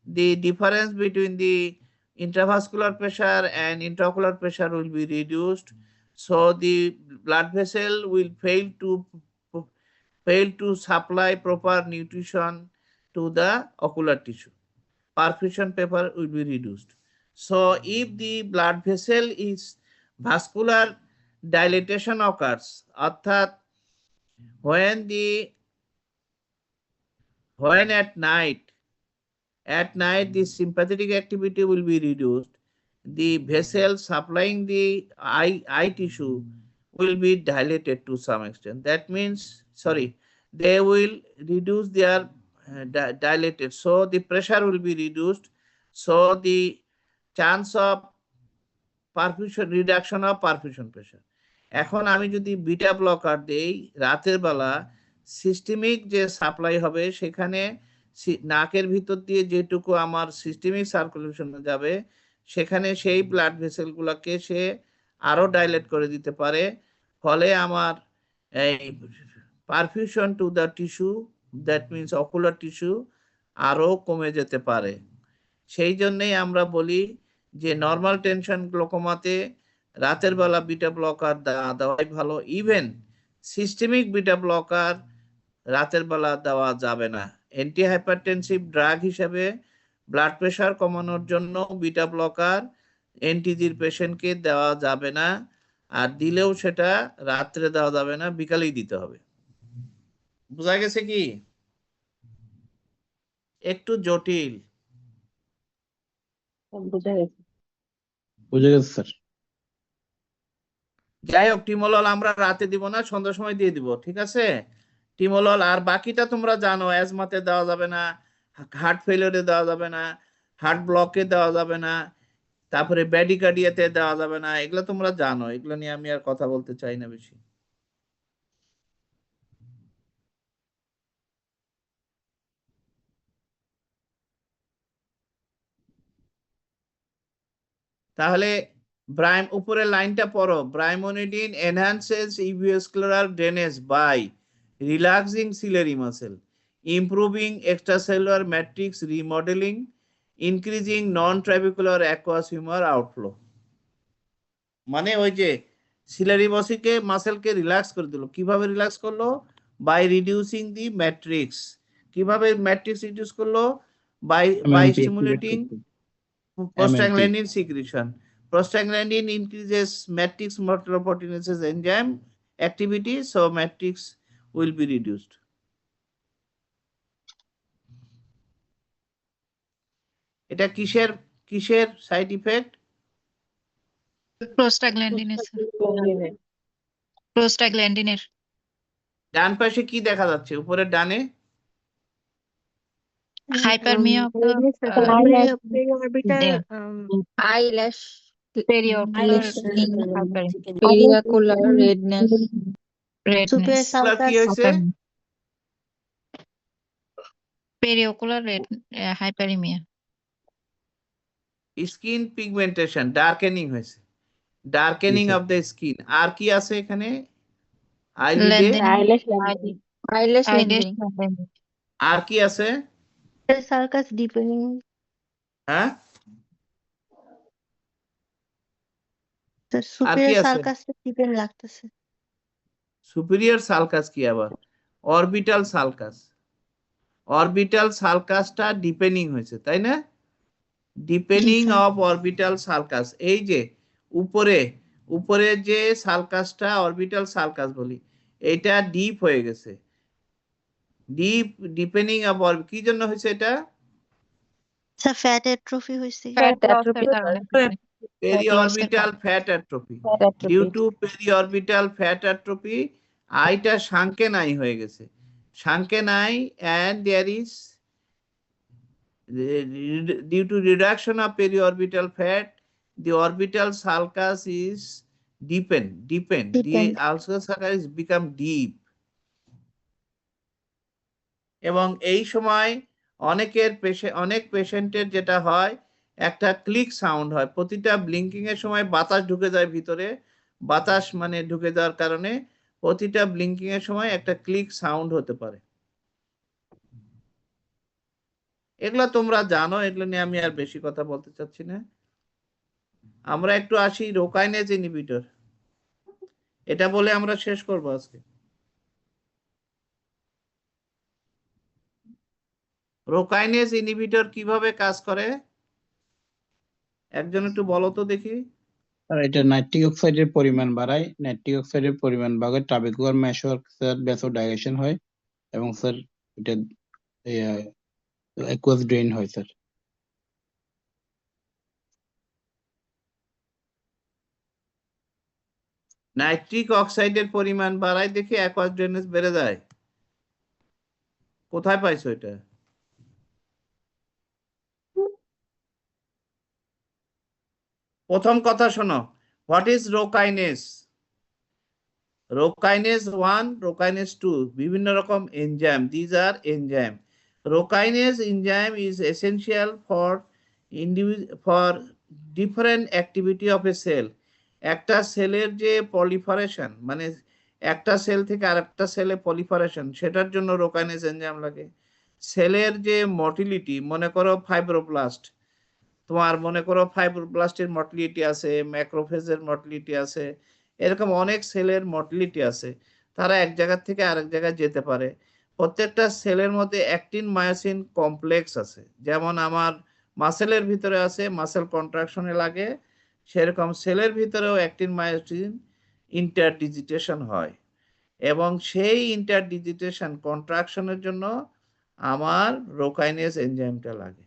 the difference between the intravascular pressure and intraocular pressure will be reduced. So the blood vessel will fail to supply proper nutrition to the ocular tissue. Perfusion paper will be reduced. So if the blood vessel is vascular dilatation occurs, অর্থাৎ when at night the sympathetic activity will be reduced, the vessel supplying the eye tissue will be dilated to some extent. That means, they will reduce their dilated, so the pressure will be reduced, so the chance of reduction of perfusion pressure. এখন আমি যদি বিটা ব্লকার দেই রাতের বেলা, সিস্টেমিক যে সাপ্লাই হবে সেখানে নাকের ভিতর দিয়ে যেটুকু আমার সিস্টেমিক সার্কুলেশনে যাবে সেখানে সেই ব্লাড ভেসেল গুলাকে সে আরো ডাইলেট করে দিতে পারে, ফলে আমার এই perfusion to the tissue, that means ocular tissue, আরো কমে যেতে পারে। সেই জন্যই আমরা বলি যে নর্মাল টেনশন গ্লোকোমাতে রাতের বেলা বিটা ব্লকার দেওয়াই ভালো। ইভেন সিস্টেমিক বিটা ব্লকার রাতের বেলা দেওয়া যাবে না। অ্যান্টি হাইপারটেনসিভ ড্রাগ হিসেবে ব্লাড প্রেশার কমানোর জন্য বিটা ব্লকার এনটিজির পেশেন্টকে দেওয়া যাবে না, আর দিলেও সেটা রাত্রে দেওয়া যাবে না, বিকালেই দিতে হবে। বোঝা গেছে কি? একটু জটিল। বুঝা গেছে। বুঝে গেছে স্যার। যাই হোক, টিমোলল আমরা রাতে দিব না, সন্ধ্যার সময় দিয়ে দিব, ঠিক আছে? টিমোলল আর বাকিটা তোমরা জানো, অ্যাজমাতে দেওয়া যাবে না, হার্ট ফেলিওরে দেওয়া যাবে না, হার্ট ব্লকে দেওয়া যাবে না, তারপরে ব্যাডিকার্ডিয়াতে দেওয়া যাবে না, এগুলো তোমরা জানো, এগুলো নিয়ে আমি আর কথা বলতে চাই না বেশি। তাহলে উপরের লাইনটা পড়ো। ব্রাইমোনিডিন enhances uvascular drainage by relaxing ciliary muscle, improving extracellular matrix remodeling, increasing non-trabecular aqueous humor outflow. মানে ওই যে সিলারি মাসেলকে রিল্যাক্স করে দিল। কিভাবে রিল্যাক্স করলো? By reducing the matrix. কিভাবে ম্যাট্রিক্স রিডিউস করলো? By stimulating prostaglandin secretion. Prostaglandin increases matrix metalloproteinases enzyme activity, so matrix will be reduced. এটা কিসের সাইড ইফেক্ট? প্রোস্টাগ্ল্যান্ডিনের। ডান পাশে কি দেখা যাচ্ছে? উপরের ডানে হাইপারমিয়া, আইল্যাশ, পেরিওকুলার রেডনেস, কি হয়েছে? পেরিওকুলার হাইপারমিয়া। স্কিন পিগমেন্টেশন, ডার্কেনিং হয়েছে, ডার্কেনিং অফ দ্য স্কিন। আর কি আছে এখানে? আইলিডে লেন্থেনিং, আইল্যাশ লেন্থেনিং আইল্যাশ আইল্যাশ লেন্থেনিং, লেন্থেনিং, আর কি আছে? সার্কাস ডিপেনিং, হ্যাঁ, স্যার আর কি সুপিরিয়র আছে? সার্কাসটা ডিপেন্ড লাগতেছে। সুপিরিয়র সালকাস কি আবার? অরবিটাল সালকাস, অরবিটাল সালকাসটা ডিপেনিং হয়েছে, তাই না? Deepening sir. Of orbital sulcus, এই যে উপরে উপরে যে সালকাসটা অরবিটাল সালকাস বলি, এটা ডিপ হয়ে গেছে। ডিপেনিং অফ কি জন্য হয়েছে এটা? স্যার ফ্যাট অ্যাট্রফি হয়েছে। ফ্যাট ফ্যাট লসের অ্যাট্রফি, কারণে, periorbital fat atrophy, fat due atrophy, to periorbital fat atrophy আইটা শাঙ্কেন আই হয়ে গেছে, sunken eye, and there is due to reduction of periorbital fat, the orbital sulcus is deepened. The orbital sulcus is become deep. এবং এই সময় অনেক পেশেন্টের যেটা হয়, একটা ক্লিক সাউন্ড হয়, প্রতিটা ব্লিঙ্কিং এর সময় বাতাস ঢুকে যায় ভিতরে, বাতাস মানে ঢুকে যাওয়ার কারণে প্রতিটা ব্লিঙ্কিং এর সময় একটা ক্লিক সাউন্ড হতে পারে। এগুলা তোমরা জানো, এগুলো নিয়ে আমি আর বেশি কথা বলতে চাচ্ছি না। আমরা একটু আসি রোকাইনেজ ইনহিবিটর, এটা বলে আমরা শেষ করব আজকে। রোকাইনেজ ইনহিবিটর কিভাবে কাজ করে একজন একটু বলো তো দেখি। আর এটা নাইট্রিক অক্সাইডের পরিমাণ বাড়ায়, নাইট্রিক অক্সাইডের পরিমাণ বাড়ায় ট্রাবেকুলার ভ্যাসোডাইলেশন হয় এবং স্যার এটা অ্যাকুয়াস ড্রেন হয় স্যার। নাইট্রিক অক্সাইডের পরিমাণ বাড়ায় দেখে অ্যাকুয়াস ড্রেনেজ বেড়ে যায়। কোথায় পাইছো এটা? প্রথম কথা শোনো, হোয়াট ইজ রোকাইনেজ? রোকাইনেজ 1, রোকাইনেজ 2, বিভিন্ন রকম enzyme, these are enzyme. Rho kinase enzyme is essential for different activity of a cell. একটা সেলের যে পলিফারেশন, মানে একটা সেল থেকে আরেকটা সেলে পলিফারেশন, সেটার জন্য রোকাইনেজ এনজাইম লাগে। সেলের যে মটিলিটি, মনে করো ফাইব্রোব্লাস্ট, তোমার মনে করো ফাইব্রোব্লাস্টের মটিলিটি আছে, ম্যাক্রোফেজের মটিলিটি আছে, এরকম অনেক সেলের মটিলিটি আছে, তারা এক জায়গা থেকে আরেক জায়গায় যেতে পারে। প্রত্যেকটা সেলের মধ্যে অ্যাক্টিন মায়োসিন কমপ্লেক্স আছে, যেমন আমার মাসেলের ভিতরে আছে, মাসেল কন্ট্রাকশনে লাগে, সেরকম সেলের ভিতরেও অ্যাক্টিন মায়োসিন ইন্টারডিজিটেশন হয়, এবং সেই ইন্টারডিজিটেশন কন্ট্রাকশনের জন্য আমার রোকাইনেজ এনজাইমটা লাগে।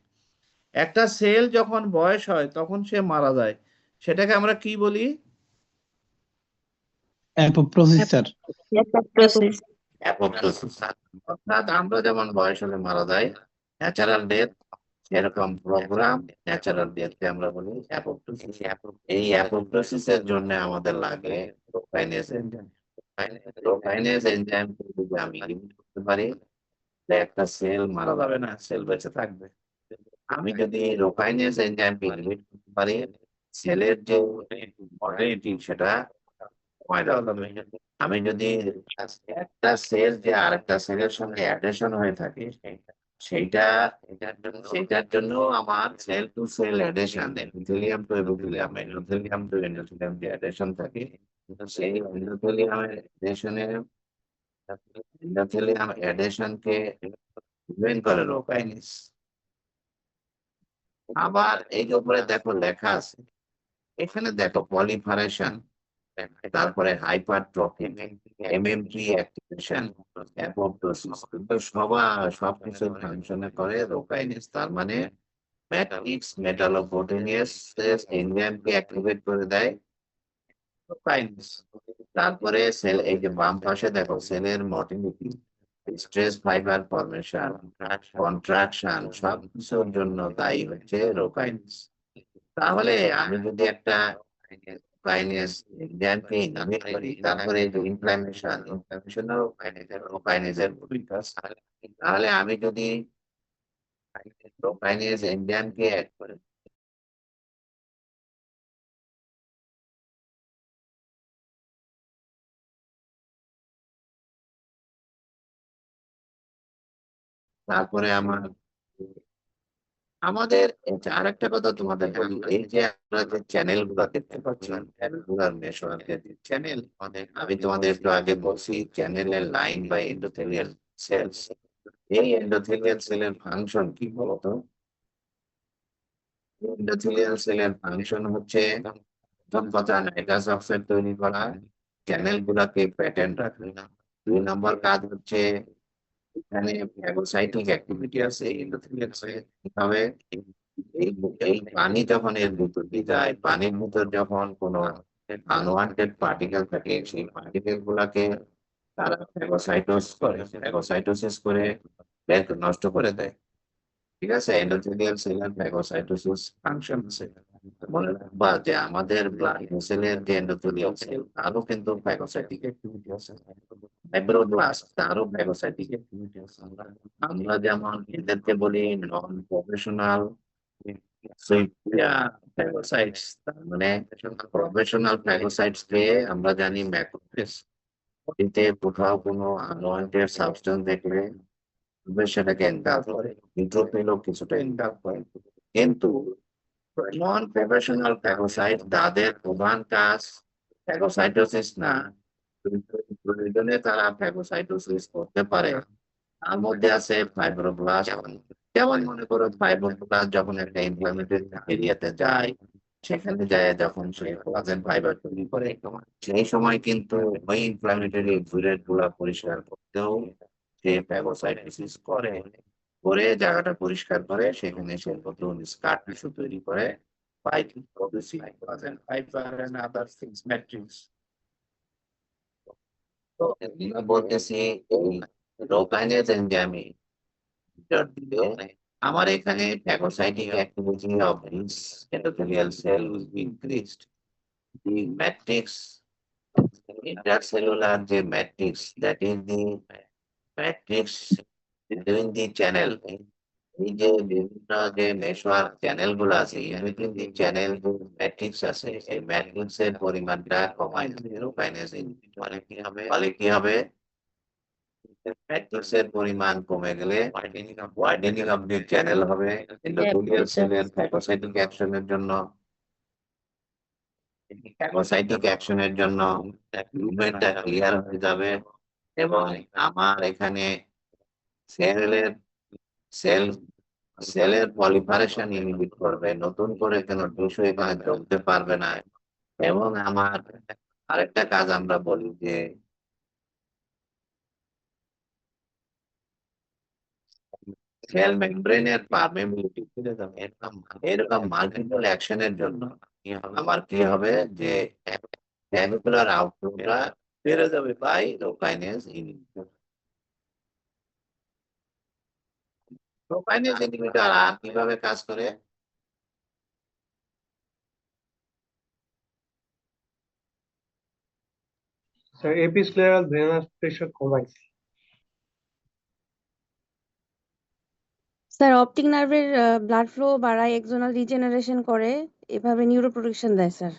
একটা সেল যখন বয়স হয় তখন সে মারা যায়, সেটাকে আমরা কি বলি? Apoptosis sir. অ্যাপোপ্টোসিস। অর্থাৎ আমরা যেমন বয়স হলে মারা যাই, ন্যাচারাল ডেথ, এরকম প্রোগ্রাম ন্যাচারাল ডেথকে আমরা বলি অ্যাপোপ্টোসিস। এই অ্যাপোপ্টোসিসের জন্য আমাদের লাগে রোকাইনেজ এনজাইম। রোকাইনেজ এনজাইম যদি আমি লিমিট করতে পারি, একটা সেল মারা যাবে না, সেল বেঁচে থাকবে। আমি যদি রোকাইনেজ এনজাইমকে লিমিট করতে পারি, সেলের যে মর্টালিটি সেটা কমায় দেওয়া যাবে। আমি যদি একটা সেল যে আরেকটা সেলের সঙ্গে অ্যাডেশন হয়ে থাকে, সেইটার জন্য আমার cell to cell adhesion, endothelium to epithelium, endothelium to endothelium যে অ্যাডেশন থাকে, সেই এন্ডোথেলিয়াম অ্যাডেশনকে প্রিভেন্ট করে রোকাইনেজ। আবার এই যে উপরে দেখো লেখা আছে, এখানে দেখো পলিফারেশন, তারপরে হাইপারট্রফি, এমএমপি অ্যাক্টিভেশন, অ্যাপোপ্টোসিস, কিন্তু সবকিছু ফাংশনে করে রোকাইনেজ। তার মানে ম্যাট্রিক্স মেটালোপ্রোটিনেজ এনজাইমকে অ্যাক্টিভেট করে দেয় রোকাইনেজ। তারপরে সেল, এই যে বাম পাশে দেখো সেলের মটিলিটি, স্ট্রেস ফাইবার ফরমেশন, কন্ট্রাকশন, সবকিছুর জন্য দায়ী হচ্ছে রোকাইনেজ। তাহলে আমি যদি একটা কাইনেজ এনজাইমকে ইনহিবিট করি, তারপরে এই যে ইনফ্লামেশনও রোকাইনেজের ভূমিকা। তাহলে আমি যদি রোকাইনেজ এনজাইমকে অ্যাড করি, তারপরে আমাদের আরেকটা কথা তোমাদের বলি, এই যে আমরা যে চ্যানেল গুলা দেখতে পাচ্ছেন, চ্যানেলগুলার মেশওয়ার্কের যে চ্যানেল, আমি তোমাদের একটু আগে বলছি চ্যানেলের লাইন বা এন্ডোথেলিয়াল সেলস। এই এন্ডোথেলিয়াল সেলের ফাংশন কি বলতো? এন্ডোথেলিয়াল সেলের ফাংশন হচ্ছে প্রথম কথা নাইট্রাস অক্সাইড তৈরি করা, চ্যানেল গুলাকে প্যাটার্ন রাখা। 2 নম্বর কাজ হচ্ছে এখানে ফ্যাগোসাইটিক অ্যাক্টিভিটি আছে এন্ডোথেলিয়াল সেলে। তবে এই পানি যখন এর ভিতর দিয়ে যায়, পানির ভিতর যখন কোনো আনওয়ান্টেড পার্টিকেল থাকে, সেই পার্টিকেল গুলাকে তারা ফ্যাগোসাইটোসিস করে নষ্ট করে দেয়। ঠিক আছে, এন্ডোথেলিয়াল সেলের ফ্যাগোসাইটোসিস ফাংশন আছে। মনে রাখবা যে আমাদের ব্লাড ভেসেলের যে এন্ডোথেলিয়াল সেল তারও কিন্তু ফ্যাগোসাইটিক অ্যাক্টিভিটি আছে। ফাইব্রোব্লাস্ট তারও ফ্যাগোসাইটিক অ্যাক্টিভিটি আছে। আমরা যেমন এদেরকে বলি নন প্রফেশনাল ফ্যাগোসাইটস, তার মানে প্রফেশনাল ফ্যাগোসাইটস কে আমরা জানি ম্যাক্রোফেজ। এতে কোথাও কোনো আনওয়ান্টেড সাবস্টেন্স দেখলে সেটাকে এনকাপ করে, নিউট্রোফিলও কিছুটা এনকাপ করে। কিন্তু নন প্রফেশনাল ফ্যাগোসাইট তাদের প্রধান কাজ ফ্যাগোসাইটোসিস না, প্রয়োজনে তারা ফ্যাগোসাইটোসিস করতে পারে। তার মধ্যে আছে ফাইব্রোব্লাস্ট। যেমন মনে করো ফাইব্রোব্লাস্ট যখন একটা ইনফ্লামেটরি এরিয়াতে যায়, সেখানে যায় যখন সে কোলাজেন ফাইবার তৈরি করে, সেই সময় কিন্তু ওই ইনফ্লামেটরি ফ্লুইড গুলা পরিষ্কার করতেও সে ফ্যাগোসাইটোসিস করে, জায়গাটা পরিষ্কার করে সেখানে সে নতুন স্কার টিস্যু তৈরি করে by producing collagen fiber and other things, matrix. তো আমরা বলতেছি এই রোকাইনেজ এনজাইমে আমার এখানে phagocytic activity of this endothelial cell will be increased. The matrix, intercellular the matrix, that is the matrix between the channel. এই যে বিভিন্ন যে মেশওয়ার্ক চ্যানেল গুলো আছে, এই চ্যানেল ম্যাট্রিক্স আছে, এই ম্যাট্রিক্স এর পরিমাণটা কমায় রোকাইনেজ ফলে কি হবে? ম্যাট্রিক্স এর পরিমাণ কমে গেলে ওয়াইডেনিং অফ দি চ্যানেল হবে। এন্ডোথেলিয়াল সেলের ফ্যাগোসাইটিক অ্যাকশনের জন্য মুভমেন্টটা ক্লিয়ার হয়ে যাবে এবং আমার এখানে সেলের পলিফারেশন ইনহিবিট করবে, নতুন করে কোনো টিস্যু এখানে জমতে পারবে না। এবং আমার আরেকটা কাজ আমরা বলি যে সেল মেমব্রেনের পারমেবিলিটি ফিরে যাবে। এরকম মাল্টিপল অ্যাকশনের জন্য আমার কি হবে যে ট্যাবিকুলার আউটফ্লোটা বেড়ে যাবে বাই রোকাইনেজ ইনহিবিটর। রোকাইনেজ ইনহিবিটর আর কিভাবে কাজ করে? স্যার এপিস্ক্লেরাল ভেনাস প্রেসার কমায়। স্যার অপটিক নার্ভের ব্লাড ফ্লো বাড়ায়, এক্সোনাল রিজেনারেশন করে, এভাবে নিউরোপ্রোটেকশন দেয় স্যার।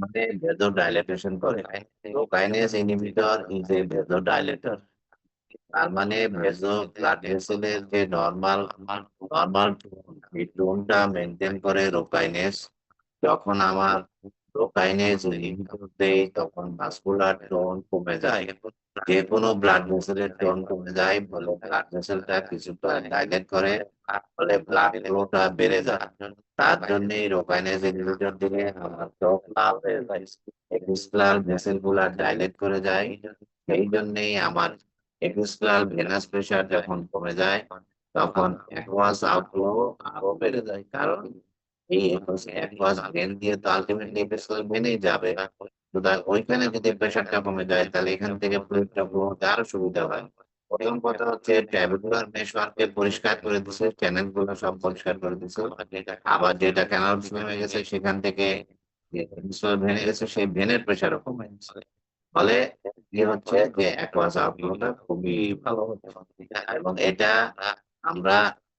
মানে ভেসোডাইলেটেশন করে। রোকাইনেজ ইনহিবিটর ইজ এ ভেসোডাইলেটর। তার মানে ব্লাড ভেসেলের যে নরমাল এই টোনটা মেনটেন করে রোকাইনেজ। যখন আমার রোকাইনেজ ইনহিবিটর দেই তখন ভাস্কুলার টোন কমে যায়। যে কোনো ব্লাড ভেসেলের টোন কমে যায়, বলে ব্লাড ভেসেলটা কিছুটা ডাইলেট করে, ফলে ব্লাড ফ্লোটা বেড়ে যায়। তার জন্য রোকাইনেজ ইনহিবিটর দিলে আমার চোখ লাল হয়ে যায়, এপিস্ক্লেরাল ভেসেল গুলা ডাইলেট করে যায়। সেই জন্যই আমার এপিস্ক্লেরাল ভেনাস প্রেসার যখন কমে যায় তখন অ্যাকুয়াস আউটফ্লো আরো বেড়ে যায়। কারণ এই অ্যাকুয়াস ভেন দিয়ে তো আলটিমেটলি এপিস্ক্লেরাল ভেনেই যাবে। ওইখানে যদি প্রেসারটা কমে যায় তাহলে এখান থেকে ফ্লুইডটা ফ্লো হতে আরো সুবিধা হয়। প্রথম কথা হচ্ছে ট্যাবিকুলার মেশওয়ার্ককে পরিষ্কার করে দিছে, চ্যানেল গুলো সব পরিষ্কার করে দিছে। আবার যেটা ক্যানাল ভেঙে গেছে সেখান থেকে ভেঙে গেছে, সেই ভেনের প্রেসারও কমে গেছে। ফলে কি হচ্ছে যে অ্যাকুয়াস আউটফ্লোটা খুবই ভালো হচ্ছে। এবং এটা আমরা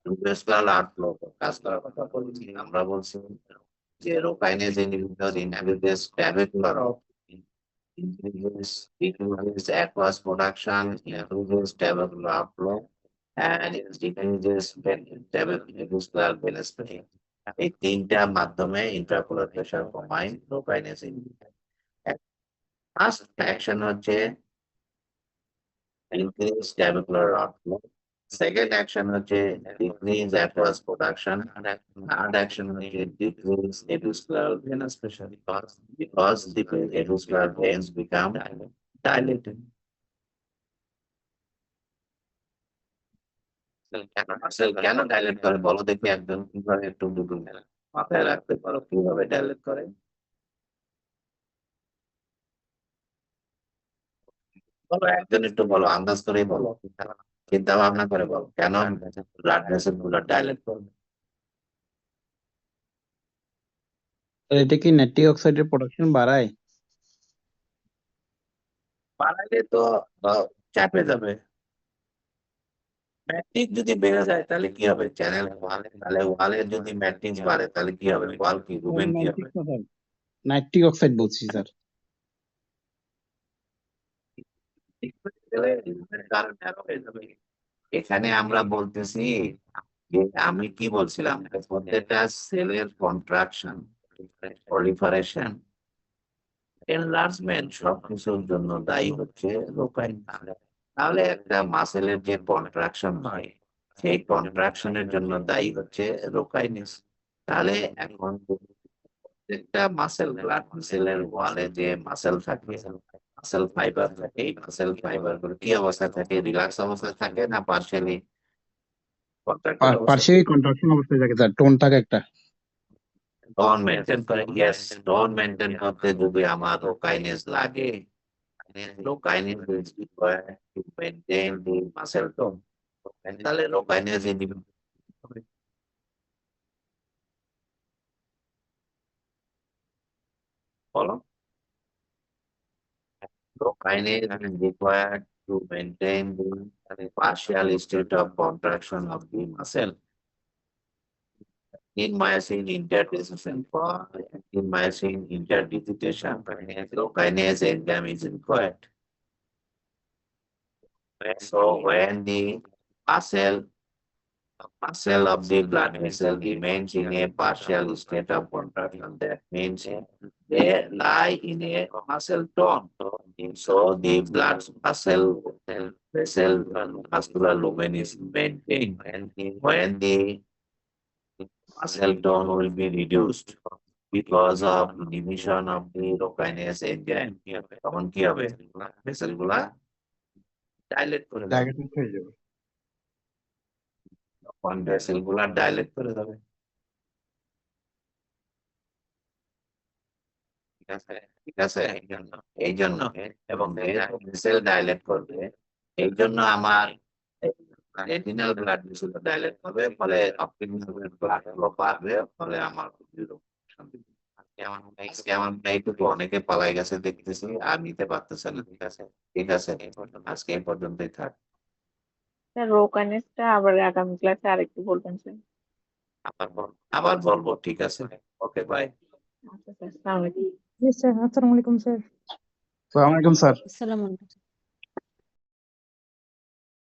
ইন্ডাস্ট্রিয়াল আউটফ্লো কাজ করার কথা বলছি। আমরা বলছি যে rho kinase inhibitor inhibits trabecular decreases aqueous production, increases tubercular outflow, and it decreases tubercular velocity. এই তিনটা মাধ্যমে ইন্ট্রাকুলার প্রেসার কমায় লো কাইনেস ইনহিবিটর। ফার্স্ট অ্যাকশন হচ্ছে increase tubercular outflow. Second action হচ্ছে decrease aqueous production, and third action হচ্ছে decrease episcleral venous pressure because the episcleral veins become dilated. কেন ডাইলেট করে বলো দেখি একজন কিভাবে, একটু দুটো মাথায় রাখতে পারো কিভাবে ডাইলেট করে? বলো, একজন একটু বলো, আন্দাজ করেই বলো, চিন্তা ভাবনা করে বলো কেন ব্লাড ভেসেল গুলো ডাইলেট করবে? এটা কি নাইট্রিক অক্সাইডের প্রোডাকশন বাড়ায়? বাড়াইলে তো চাপে যাবে। ম্যাট্রিক্স যদি বেড়ে যায় তাহলে কি হবে? চ্যানেল ওয়ালে, তাহলে ওয়ালে যদি ম্যাট্রিক্স বাড়ে তাহলে কি হবে? ওয়াল কি রুমেন কি হবে? নাইট্রিক অক্সাইড বলছি স্যার। এখানে আমরা বলতেছি যে আমি কি বলছিলাম, প্রত্যেকটা সেলের কন্ট্রাকশন, প্রলিফারেশন, এনলার্জমেন্ট সবকিছুর জন্য দায়ী হচ্ছে লোকাইন। তাহলে একটা মাসেলের যে কন্ট্রাকশন হয় সেই কন্ট্রাকশনের জন্য দায়ী হচ্ছে রোকাইনেস। তাহলে এখন প্রত্যেকটা মাসেল, ব্লাড মাসেলের ওয়ালে যে মাসেল থাকে, মাসেল ফাইবার থাকে, এই মাসেল ফাইবার গুলো কি অবস্থায় থাকে? রিল্যাক্স অবস্থায় থাকে না পার্শিয়ালি পার্শিয়ালি কন্ট্রাকশন অবস্থায় থাকে স্যার, টোন থাকে একটা। টোন মেনটেন করে? ইয়েস, টোন মেনটেন করতে যদি আমার রোকাইনেস লাগে, রোকাইনেস is required to maintain the muscle tone. তাহলে রোকাইনেস হবে। বলো, rhokinase is required to maintain the partial state of contraction of the muscle. In myosin interdissociation for in myosin interdigitation, rhokinase enzyme is required. So when the muscle of the blood vessel remains in a partial state of contraction, that means they lie in a muscle tone. So the blood vessel muscular lumen is maintained. When the muscle tone will be reduced because of diminution of the rhokinase enzyme, তখন কি হবে? ভেসেল গুলা ডাইলেট করে দেবে। তখন ভেসেল গুলা ডাইলেট করে দেবে। ঠিক আছে, এই জন্য এবং ভেসেল ডাইলেট করবে, এই জন্য আমার রেটিনাল ব্লাড ভেসেল ডাইলেট হবে, ফলে অপটিক্যাল ব্লাড ফ্লো বাড়বে, ফলে আমার আজকে আমার এইটুকু অনেকে পালাই গেছে দেখতেছি, আর নিতে পারতেছে না। ঠিক আছে, ঠিক আছে, আজকে এই পর্যন্তই থাক। স্যার রোকানেসটা আবার আগামী ক্লাসে আরেকটু বলবেন স্যার। আবার বলবো, ঠিক আছে, ওকে বাই। আচ্ছা স্যার, আসসালামু আলাইকুম। জি স্যার, আসসালামু আলাইকুম স্যার। আসসালামু আলাইকুম স্যার। আসসালামু আলাইকুম।